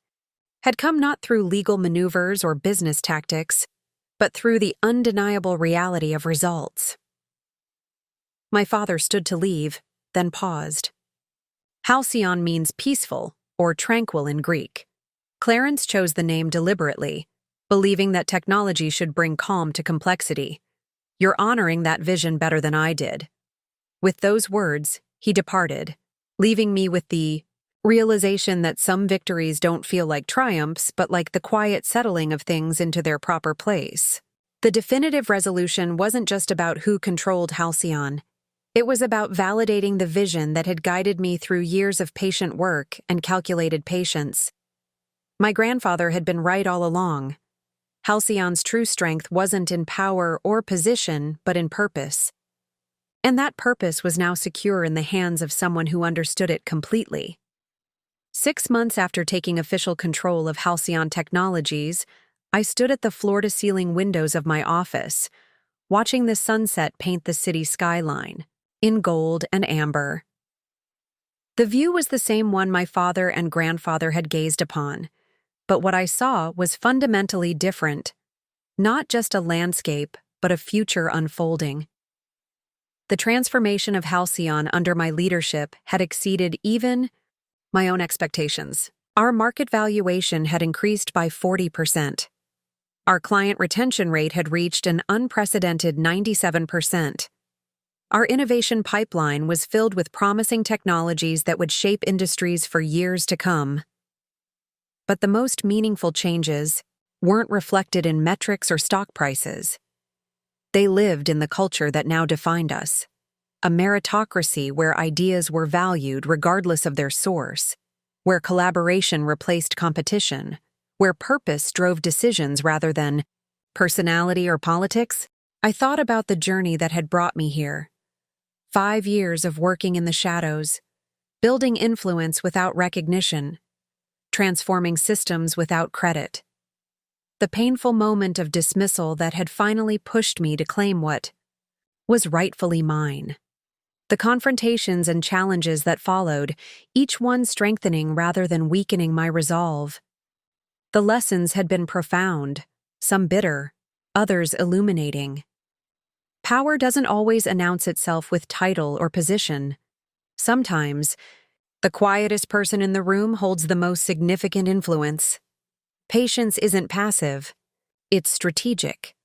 had come not through legal maneuvers or business tactics, but through the undeniable reality of results. My father stood to leave, then paused. Halcyon means peaceful or tranquil in Greek. Clarence chose the name deliberately, believing that technology should bring calm to complexity. "You're honoring that vision better than I did." With those words, he departed, leaving me with the realization that some victories don't feel like triumphs, but like the quiet settling of things into their proper place. The definitive resolution wasn't just about who controlled Halcyon. It was about validating the vision that had guided me through years of patient work and calculated patience. My grandfather had been right all along. Halcyon's true strength wasn't in power or position, but in purpose. And that purpose was now secure in the hands of someone who understood it completely. 6 months after taking official control of Halcyon Technologies, I stood at the floor-to-ceiling windows of my office, watching the sunset paint the city skyline, in gold and amber. The view was the same one my father and grandfather had gazed upon, but what I saw was fundamentally different. Not just a landscape, but a future unfolding. The transformation of Halcyon under my leadership had exceeded even my own expectations. Our market valuation had increased by 40%. Our client retention rate had reached an unprecedented 97%. Our innovation pipeline was filled with promising technologies that would shape industries for years to come. But the most meaningful changes weren't reflected in metrics or stock prices. They lived in the culture that now defined us. A meritocracy where ideas were valued regardless of their source, where collaboration replaced competition, where purpose drove decisions rather than personality or politics. I thought about the journey that had brought me here. 5 years of working in the shadows, building influence without recognition, transforming systems without credit. The painful moment of dismissal that had finally pushed me to claim what was rightfully mine. The confrontations and challenges that followed, each one strengthening rather than weakening my resolve. The lessons had been profound, some bitter, others illuminating. Power doesn't always announce itself with title or position. Sometimes, the quietest person in the room holds the most significant influence. Patience isn't passive, it's strategic.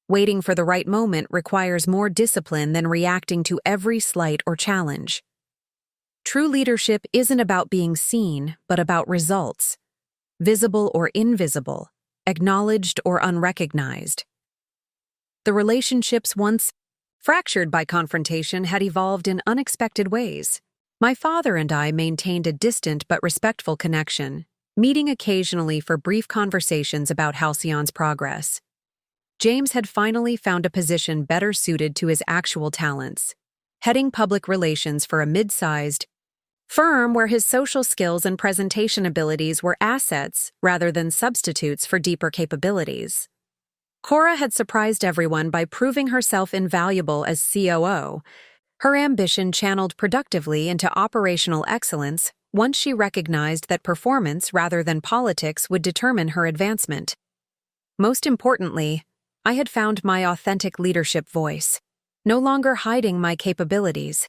Waiting for the right moment requires more discipline than reacting to every slight or challenge. True leadership isn't about being seen, but about results, visible or invisible, acknowledged or unrecognized. The relationships once fractured by confrontation had evolved in unexpected ways. My father and I maintained a distant but respectful connection, meeting occasionally for brief conversations about Halcyon's progress. James had finally found a position better suited to his actual talents, heading public relations for a mid-sized firm where his social skills and presentation abilities were assets rather than substitutes for deeper capabilities. Cora had surprised everyone by proving herself invaluable as COO, her ambition channeled productively into operational excellence once she recognized that performance rather than politics would determine her advancement. Most importantly, I had found my authentic leadership voice, no longer hiding my capabilities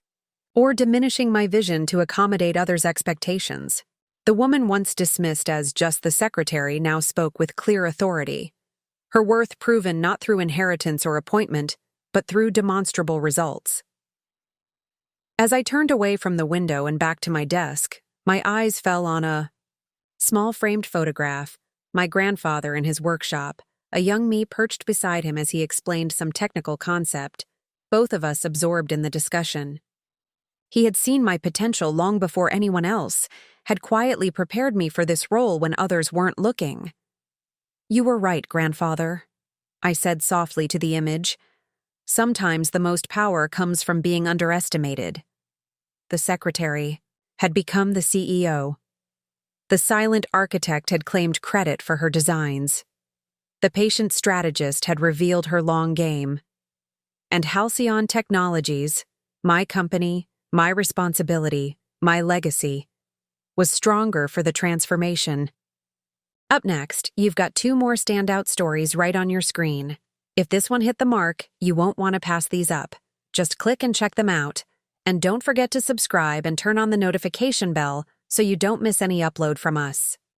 or diminishing my vision to accommodate others' expectations. The woman once dismissed as just the secretary now spoke with clear authority, her worth proven not through inheritance or appointment, but through demonstrable results. As I turned away from the window and back to my desk, my eyes fell on a small framed photograph, my grandfather in his workshop, a young me perched beside him as he explained some technical concept, both of us absorbed in the discussion. He had seen my potential long before anyone else, had quietly prepared me for this role when others weren't looking. "You were right, grandfather," I said softly to the image. "Sometimes the most power comes from being underestimated." The secretary had become the CEO. The silent architect had claimed credit for her designs. The patient strategist had revealed her long game. And Halcyon Technologies, my company, my responsibility, my legacy, was stronger for the transformation. Up next, you've got 2 more standout stories right on your screen. If this one hit the mark, you won't want to pass these up. Just click and check them out. And don't forget to subscribe and turn on the notification bell so you don't miss any upload from us.